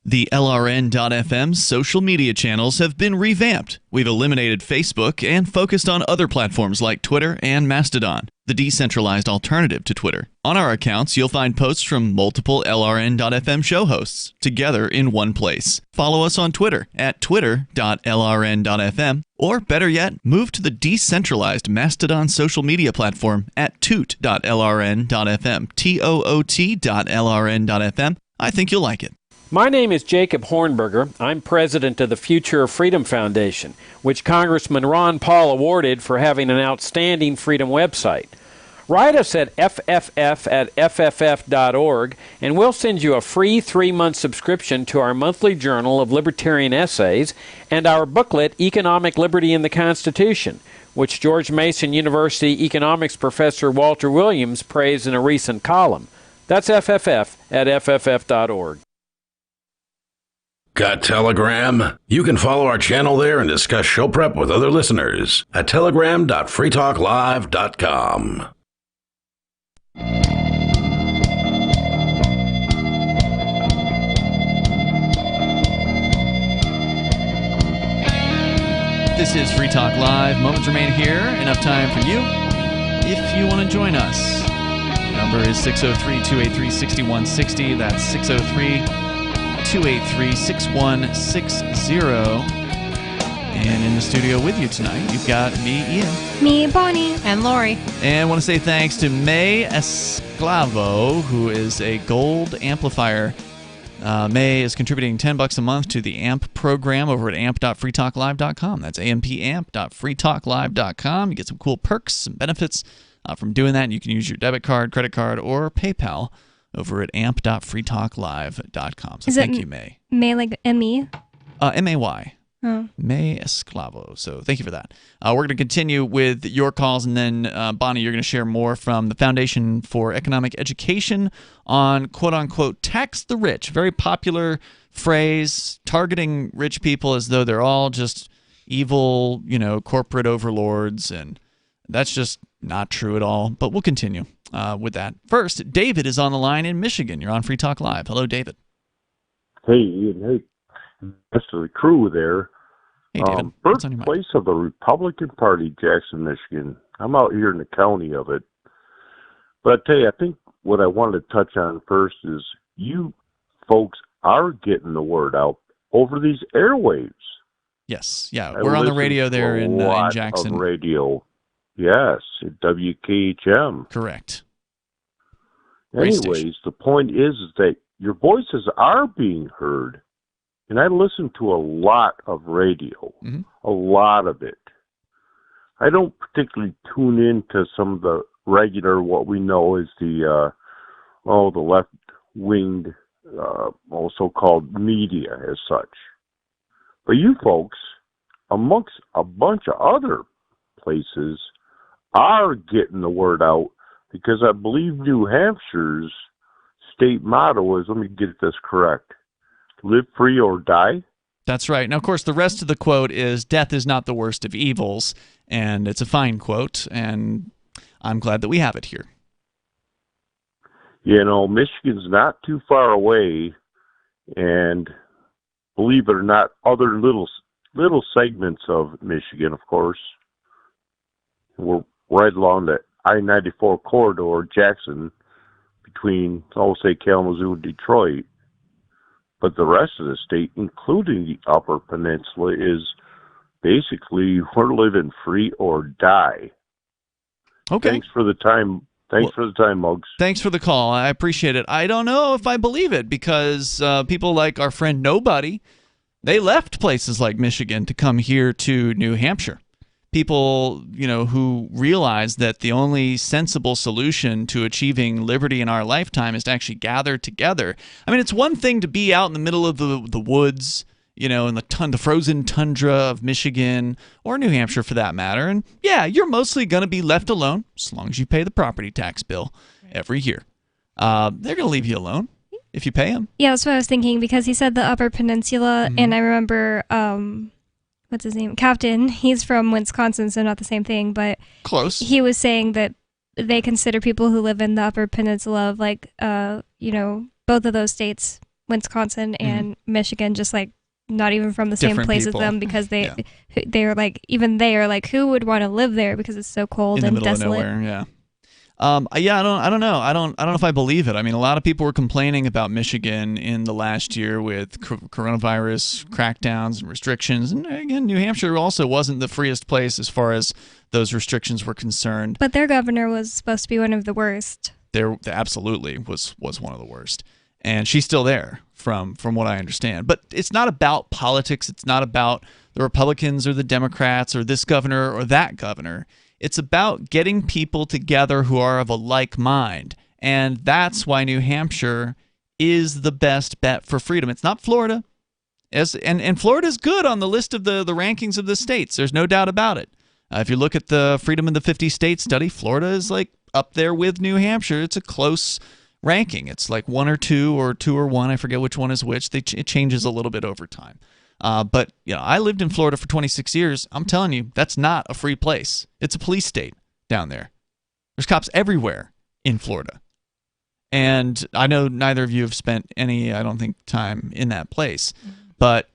The LRN.FM social media channels have been revamped. We've eliminated Facebook and focused on other platforms like Twitter and Mastodon. the decentralized alternative to Twitter. On our accounts, you'll find posts from multiple LRN.FM show hosts together in one place. Follow us on Twitter at twitter.lrn.fm, or better yet, move to the decentralized Mastodon social media platform at toot.lrn.fm, toot.lrn.fm. I think you'll like it. My name is Jacob Hornberger. I'm president of the Future of Freedom Foundation, which Congressman Ron Paul awarded for having an outstanding freedom website. Write us at fff@fff.org, and we'll send you a free 3-month subscription to our monthly journal of libertarian essays and our booklet, Economic Liberty in the Constitution, which George Mason University economics professor Walter Williams praised in a recent column. That's fff@fff.org. Got Telegram? You can follow our channel there and discuss show prep with other listeners at telegram.freetalklive.com. This is Free Talk Live. Moments remain here. Enough time for you if you want to join us. The number is 603-283-6160. That's 603-283-6160. And in the studio with you tonight, you've got me, Ian. Me, Bonnie. And Lori. And I want to say thanks to May Esclavo, who is a gold amplifier. May is contributing $10 a month to the AMP program over at amp.freetalklive.com. That's amp.freetalklive.com. You get some cool perks, some benefits from doing that. You can use your debit card, credit card, or PayPal over at amp.freetalklive.com. So thank you, May. May like M-E? M-A-Y. Oh. May Esclavo. So thank you for that. We're going to continue with your calls, and then, Bonnie, you're going to share more from the Foundation for Economic Education on, quote-unquote, tax the rich. Very popular phrase, targeting rich people as though they're all just evil, corporate overlords, and that's just not true at all. But we'll continue with that. First, David is on the line in Michigan. You're on Free Talk Live. Hello, David. Hey, Ian. Hey. Rest of the crew there. Hey, David. Birthplace of the Republican Party, Jackson, Michigan. I'm out here in the county of it. But I tell you, I think what I wanted to touch on first is you folks are getting the word out over these airwaves. Yes, yeah. We're on the radio there in Jackson. Of radio. Yes, at WKHM. Correct. Anyways, the point is that your voices are being heard. And I listen to a lot of radio, a lot of it. I don't particularly tune into some of the regular, what we know is the left-winged, so-called media as such. But you folks, amongst a bunch of other places, are getting the word out, because I believe New Hampshire's state motto is, let me get this correct, live free or die. That's right. Now, of course, the rest of the quote is, death is not the worst of evils, and it's a fine quote, and I'm glad that we have it here. Michigan's not too far away, and believe it or not, other little segments of Michigan, of course, we're right along the I-94 corridor, Jackson, between, say, Kalamazoo and Detroit. But the rest of the state, including the Upper Peninsula, is basically we're living free or die. Okay. Thanks for the time. For the time, Muggs. Thanks for the call. I appreciate it. I don't know if I believe it, because people like our friend Nobody, they left places like Michigan to come here to New Hampshire. People, who realize that the only sensible solution to achieving liberty in our lifetime is to actually gather together. I mean, it's one thing to be out in the middle of the woods, in the frozen tundra of Michigan or New Hampshire for that matter. And yeah, you're mostly going to be left alone as long as you pay the property tax bill every year. They're going to leave you alone if you pay them. Yeah, that's what I was thinking, because he said the Upper Peninsula, and I remember... what's his name? Captain. He's from Wisconsin, so not the same thing, but close. He was saying that they consider people who live in the Upper Peninsula of both of those states, Wisconsin and Michigan, just like not even from the same place as them, because they're like, even they are like, who would want to live there because it's so cold and desolate. In the middle of nowhere, yeah. Yeah, I don't know. I don't know if I believe it. I mean, a lot of people were complaining about Michigan in the last year with coronavirus crackdowns and restrictions. And again, New Hampshire also wasn't the freest place as far as those restrictions were concerned. But their governor was supposed to be one of the worst. There absolutely was one of the worst. And she's still there from what I understand. But it's not about politics. It's not about the Republicans or the Democrats or this governor or that governor. It's about getting people together who are of a like mind. And that's why New Hampshire is the best bet for freedom. It's not Florida. And Florida's good on the list of the rankings of the states. There's no doubt about it. If you look at the Freedom in the 50 States study, Florida is like up there with New Hampshire. It's a close ranking. It's like 1 or 2 or 2 or 1. I forget which one is which. It changes a little bit over time. But I lived in Florida for 26 years. I'm telling you, that's not a free place. It's a police state down there. There's cops everywhere in Florida. And I know neither of you have spent any, I don't think, time in that place. But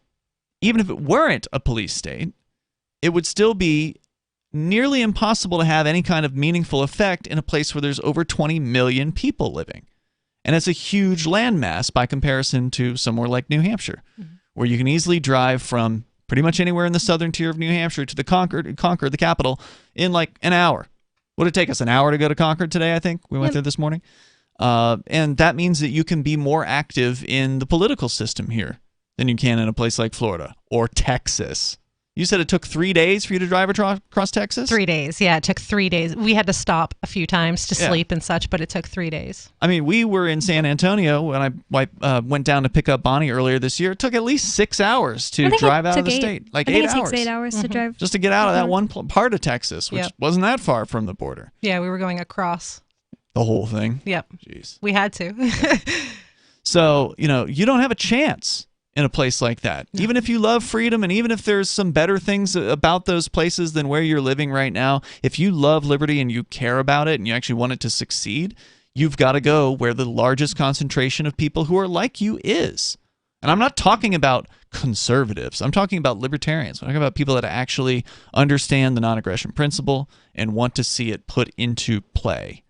even if it weren't a police state, it would still be nearly impossible to have any kind of meaningful effect in a place where there's over 20 million people living. And it's a huge landmass by comparison to somewhere like New Hampshire, where you can easily drive from pretty much anywhere in the southern tier of New Hampshire to the Concord, the capital, in like an hour. Would it take us an hour to go to Concord today, I think? We went there this morning. And that means that you can be more active in the political system here than you can in a place like Florida or Texas. You said it took 3 days for you to drive across Texas? 3 days. Yeah, it took 3 days. We had to stop a few times to sleep and such, but it took 3 days. I mean, we were in San Antonio when I went down to pick up Bonnie earlier this year. It took at least 6 hours to drive out of the state. Like 8 hours. It takes 8 hours to drive. Just to get out of that one part of Texas, which wasn't that far from the border. Yeah, we were going across. The whole thing? Yep. Jeez. We had to. So, you don't have a chance in a place like that. No. Even if you love freedom and even if there's some better things about those places than where you're living right now, if you love liberty and you care about it and you actually want it to succeed, you've got to go where the largest concentration of people who are like you is. And I'm not talking about conservatives. I'm talking about libertarians. I'm talking about people that actually understand the non-aggression principle and want to see it put into play.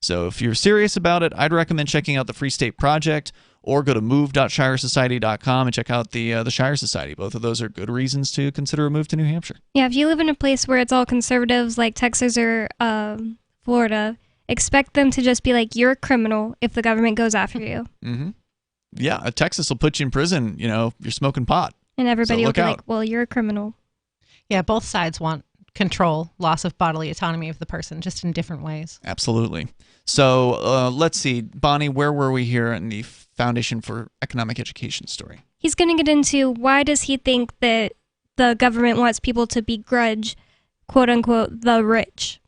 So if you're serious about it, I'd recommend checking out the Free State Project or go to move.shiresociety.com and check out the Shire Society. Both of those are good reasons to consider a move to New Hampshire. Yeah, if you live in a place where it's all conservatives like Texas or Florida, expect them to just be like, you're a criminal if the government goes after you. Mm-hmm. Yeah, Texas will put you in prison, you're smoking pot. And everybody will be out. like, well, you're a criminal. Yeah, both sides want control, loss of bodily autonomy of the person, just in different ways. Absolutely. So let's see, Bonnie, where were we here in the Foundation for Economic Education story? He's going to get into why does he think that the government wants people to begrudge, quote unquote, the rich.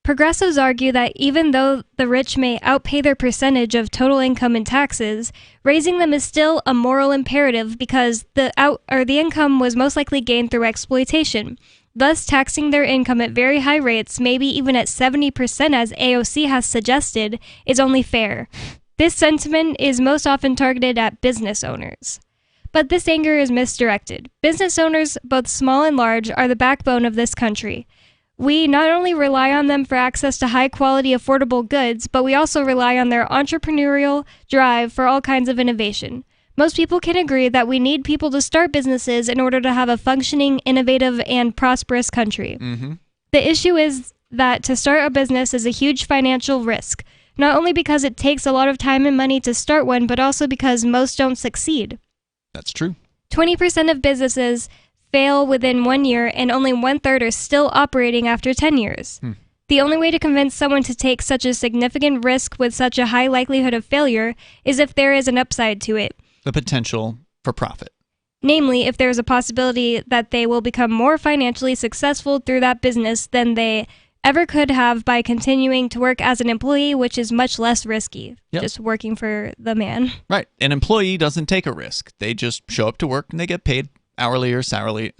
Progressives argue that even though the rich may outpay their percentage of total income in taxes, raising them is still a moral imperative because the income was most likely gained through exploitation. Thus, taxing their income at very high rates, maybe even at 70% as AOC has suggested, is only fair. This sentiment is most often targeted at business owners. But this anger is misdirected. Business owners, both small and large, are the backbone of this country. We not only rely on them for access to high-quality, affordable goods, but we also rely on their entrepreneurial drive for all kinds of innovation. Most people can agree that we need people to start businesses in order to have a functioning, innovative, and prosperous country. Mm-hmm. The issue is that to start a business is a huge financial risk, not only because it takes a lot of time and money to start one, but also because most don't succeed. That's true. 20% of businesses fail within 1 year, and only 1/3 are still operating after 10 years. The only way to convince someone to take such a significant risk with such a high likelihood of failure is if there is an upside to it. The potential for profit. Namely, if there is a possibility that they will become more financially successful through that business than they ever could have by continuing to work as an employee, which is much less risky, just working for the man. Right. An employee doesn't take a risk. They just show up to work and they get paid hourly or salary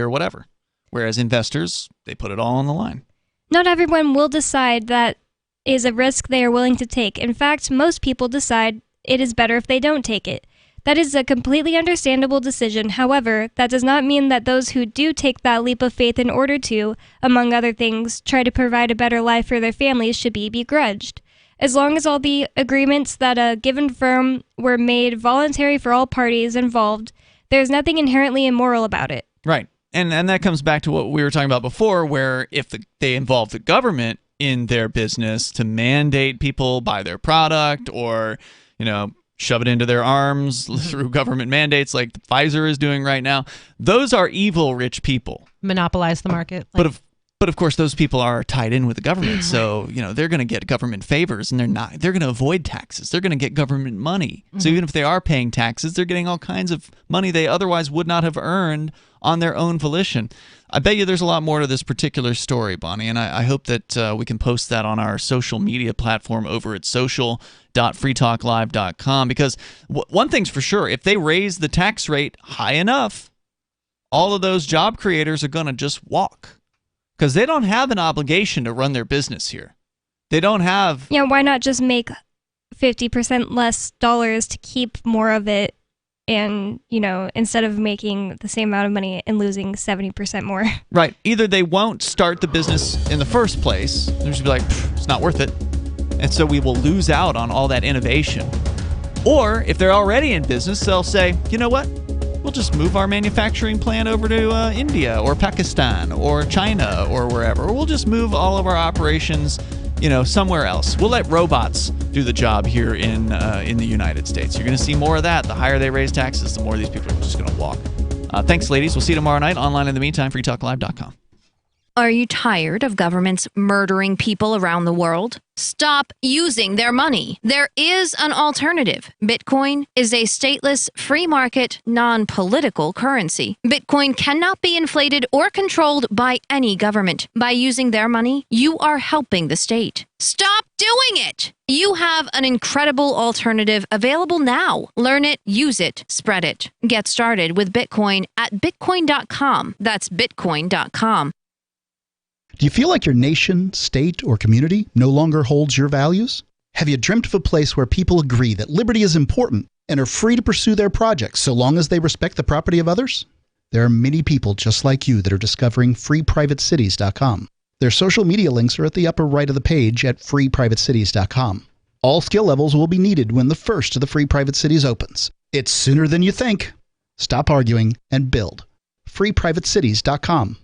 or whatever. Whereas investors, they put it all on the line. Not everyone will decide that is a risk they are willing to take. In fact, most people decide it is better if they don't take it. That is a completely understandable decision. However, that does not mean that those who do take that leap of faith in order to, among other things, try to provide a better life for their families should be begrudged. As long as all the agreements that a given firm were made voluntary for all parties involved, there's nothing inherently immoral about it. Right. And that comes back to what we were talking about before, where if they involve the government in their business to mandate people buy their product or, shove it into their arms through government mandates like Pfizer is doing right now, those are evil rich people. Monopolize the market. But of course, those people are tied in with the government, so they're going to get government favors, and they're going to avoid taxes. They're going to get government money. So even if they are paying taxes, they're getting all kinds of money they otherwise would not have earned on their own volition. I bet you there's a lot more to this particular story, Bonnie, and I hope that we can post that on our social media platform over at social.freetalklive.com, because one thing's for sure, if they raise the tax rate high enough, all of those job creators are going to just walk. Because they don't have an obligation to run their business here. They don't have... Yeah, why not just make 50% less dollars to keep more of it and, instead of making the same amount of money and losing 70% more? Right. Either they won't start the business in the first place. They'll just be like, it's not worth it. And so we will lose out on all that innovation. Or if they're already in business, they'll say, you know what? We'll just move our manufacturing plant over to India or Pakistan or China or wherever. Or we'll just move all of our operations, somewhere else. We'll let robots do the job here in the United States. You're going to see more of that. The higher they raise taxes, the more these people are just going to walk. Thanks, ladies. We'll see you tomorrow night. Online in the meantime, freetalklive.com. Are you tired of governments murdering people around the world? Stop using their money. There is an alternative. Bitcoin is a stateless, free market, non-political currency. Bitcoin cannot be inflated or controlled by any government. By using their money, you are helping the state. Stop doing it! You have an incredible alternative available now. Learn it, use it, spread it. Get started with Bitcoin at bitcoin.com. That's bitcoin.com. Do you feel like your nation, state, or community no longer holds your values? Have you dreamt of a place where people agree that liberty is important and are free to pursue their projects so long as they respect the property of others? There are many people just like you that are discovering freeprivatecities.com. Their social media links are at the upper right of the page at freeprivatecities.com. All skill levels will be needed when the first of the Free Private Cities opens. It's sooner than you think. Stop arguing and build. freeprivatecities.com.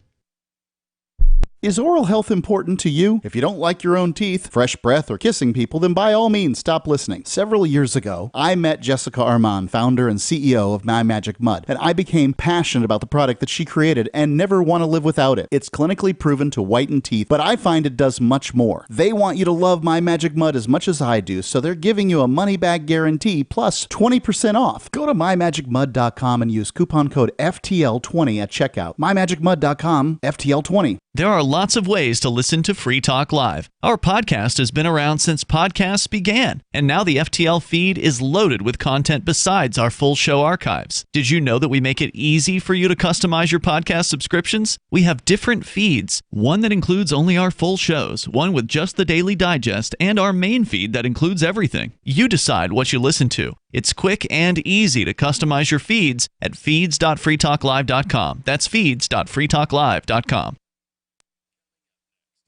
Is oral health important to you? If you don't like your own teeth, fresh breath, or kissing people, then by all means stop listening. Several years ago, I met Jessica Armand, founder and CEO of My Magic Mud, and I became passionate about the product that she created and never want to live without it. It's clinically proven to whiten teeth, but I find it does much more. They want you to love My Magic Mud as much as I do, so they're giving you a money-back guarantee plus 20% off. Go to mymagicmud.com and use coupon code FTL20 at checkout. mymagicmud.com, FTL20. There are lots of ways to listen to Free Talk Live. Our podcast has been around since podcasts began, and now the FTL feed is loaded with content besides our full show archives. Did you know that we make it easy for you to customize your podcast subscriptions? We have different feeds, one that includes only our full shows, one with just the Daily Digest, and our main feed that includes everything. You decide what you listen to. It's quick and easy to customize your feeds at feeds.freetalklive.com. That's feeds.freetalklive.com.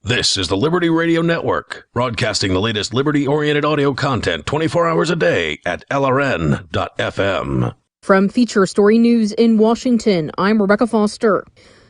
This is the Liberty Radio Network, broadcasting the latest liberty-oriented audio content 24 hours a day at LRN.FM. From Feature Story News in Washington, I'm Rebecca Foster.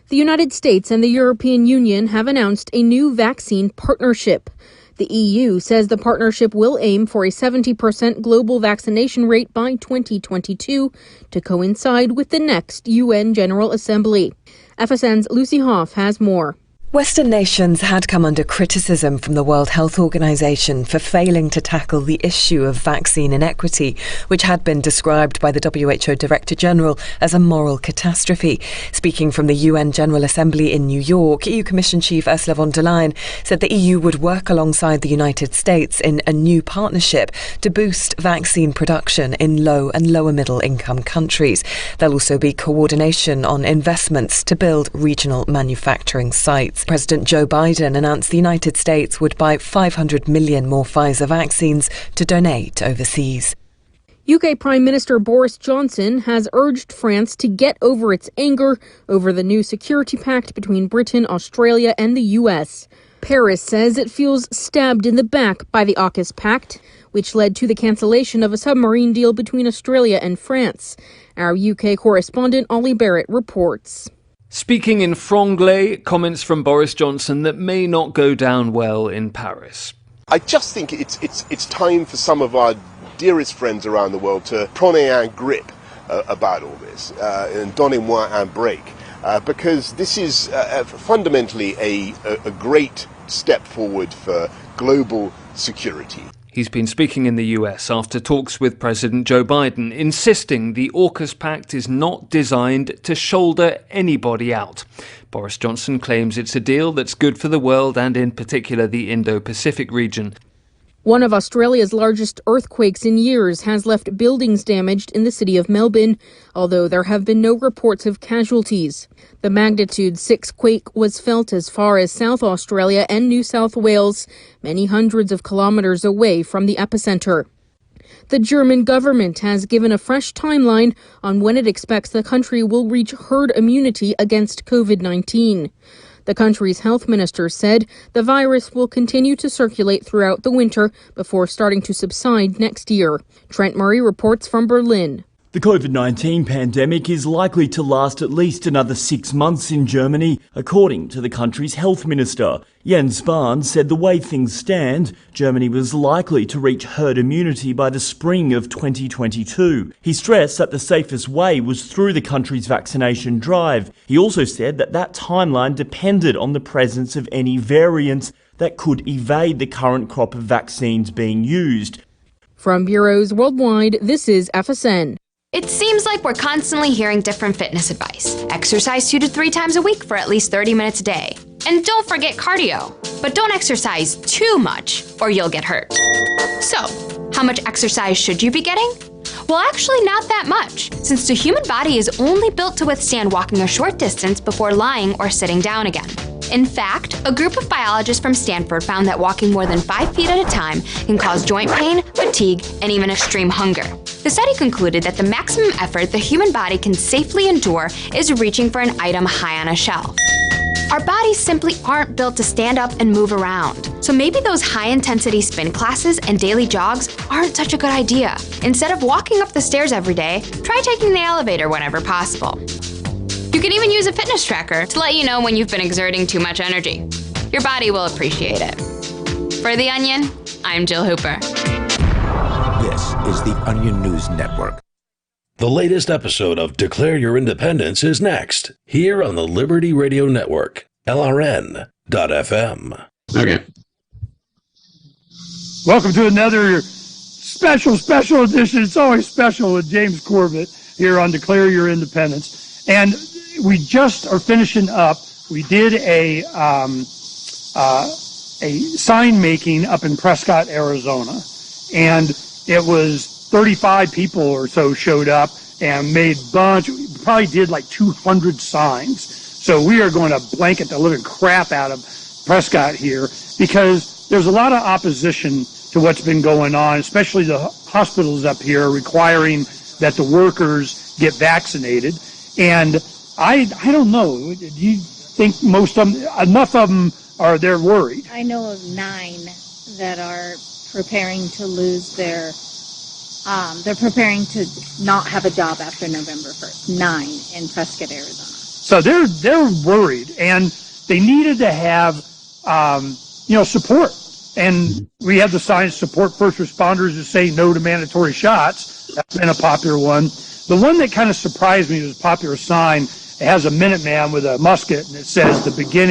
The United States and the European Union have announced a new vaccine partnership. The EU says the partnership will aim for a 70% global vaccination rate by 2022 to coincide with the next UN General Assembly. FSN's Lucy Hoff has more. Western nations had come under criticism from the World Health Organization for failing to tackle the issue of vaccine inequity, which had been described by the WHO Director General as a moral catastrophe. Speaking from the UN General Assembly in New York, EU Commission Chief Ursula von der Leyen said the EU would work alongside the United States in a new partnership to boost vaccine production in low and lower middle income countries. There'll also be coordination on investments to build regional manufacturing sites. President Joe Biden announced the United States would buy 500 million more Pfizer vaccines to donate overseas. UK Prime Minister Boris Johnson has urged France to get over its anger over the new security pact between Britain, Australia and the US. Paris says it feels stabbed in the back by the AUKUS pact, which led to the cancellation of a submarine deal between Australia and France. Our UK correspondent Ollie Barrett reports. Speaking in franglais, comments from Boris Johnson that may not go down well in Paris. I just think it's time for some of our dearest friends around the world to prenez un grip about all this, and donnez-moi un break, because this is fundamentally a great step forward for global security. He's been speaking in the US after talks with President Joe Biden, insisting the AUKUS pact is not designed to shoulder anybody out. Boris Johnson claims it's a deal that's good for the world and in particular the Indo-Pacific region. One of Australia's largest earthquakes in years has left buildings damaged in the city of Melbourne, although there have been no reports of casualties. The magnitude 6 quake was felt as far as South Australia and New South Wales, many hundreds of kilometres away from the epicenter. The German government has given a fresh timeline on when it expects the country will reach herd immunity against COVID-19. The country's health minister said the virus will continue to circulate throughout the winter before starting to subside next year. Trent Murray reports from Berlin. The COVID-19 pandemic is likely to last at least another 6 months in Germany, according to the country's health minister. Jens Spahn said the way things stand, Germany was likely to reach herd immunity by the spring of 2022. He stressed that the safest way was through the country's vaccination drive. He also said that that timeline depended on the presence of any variants that could evade the current crop of vaccines being used. From bureaus worldwide, this is FSN. It seems like we're constantly hearing different fitness advice. Exercise 2 to 3 times a week for at least 30 minutes a day. And don't forget cardio. But don't exercise too much or you'll get hurt. So, how much exercise should you be getting? Well, actually not that much, since the human body is only built to withstand walking a short distance before lying or sitting down again. In fact, a group of biologists from Stanford found that walking more than 5 feet at a time can cause joint pain, fatigue, and even extreme hunger. The study concluded that the maximum effort the human body can safely endure is reaching for an item high on a shelf. Our bodies simply aren't built to stand up and move around. So maybe those high-intensity spin classes and daily jogs aren't such a good idea. Instead of walking up the stairs every day, try taking the elevator whenever possible. You can even use a fitness tracker to let you know when you've been exerting too much energy. Your body will appreciate it. For The Onion, I'm Jill Hooper. This is the Onion News Network. The latest episode of Declare Your Independence is next, here on the Liberty Radio Network, LRN.FM. Okay. Welcome to another special edition. It's always special with James Corbett here on Declare Your Independence. And we just are finishing up. We did a sign making up in Prescott, Arizona. And it was 35 people or so showed up and made we probably did like 200 signs. So we are going to blanket the living crap out of Prescott here because there's a lot of opposition to what's been going on, especially the hospitals up here requiring that the workers get vaccinated. And I don't know. Do you think most of them, enough of them they're worried? I know of 9 that are preparing to lose their, they're preparing to not have a job after November 1st. 9 in Prescott, Arizona. So they're worried, and they needed to have, support. And we have the signs support first responders who say no to mandatory shots. That's been a popular one. The one that kind of surprised me was a popular sign. It has a Minuteman with a musket, and it says the beginning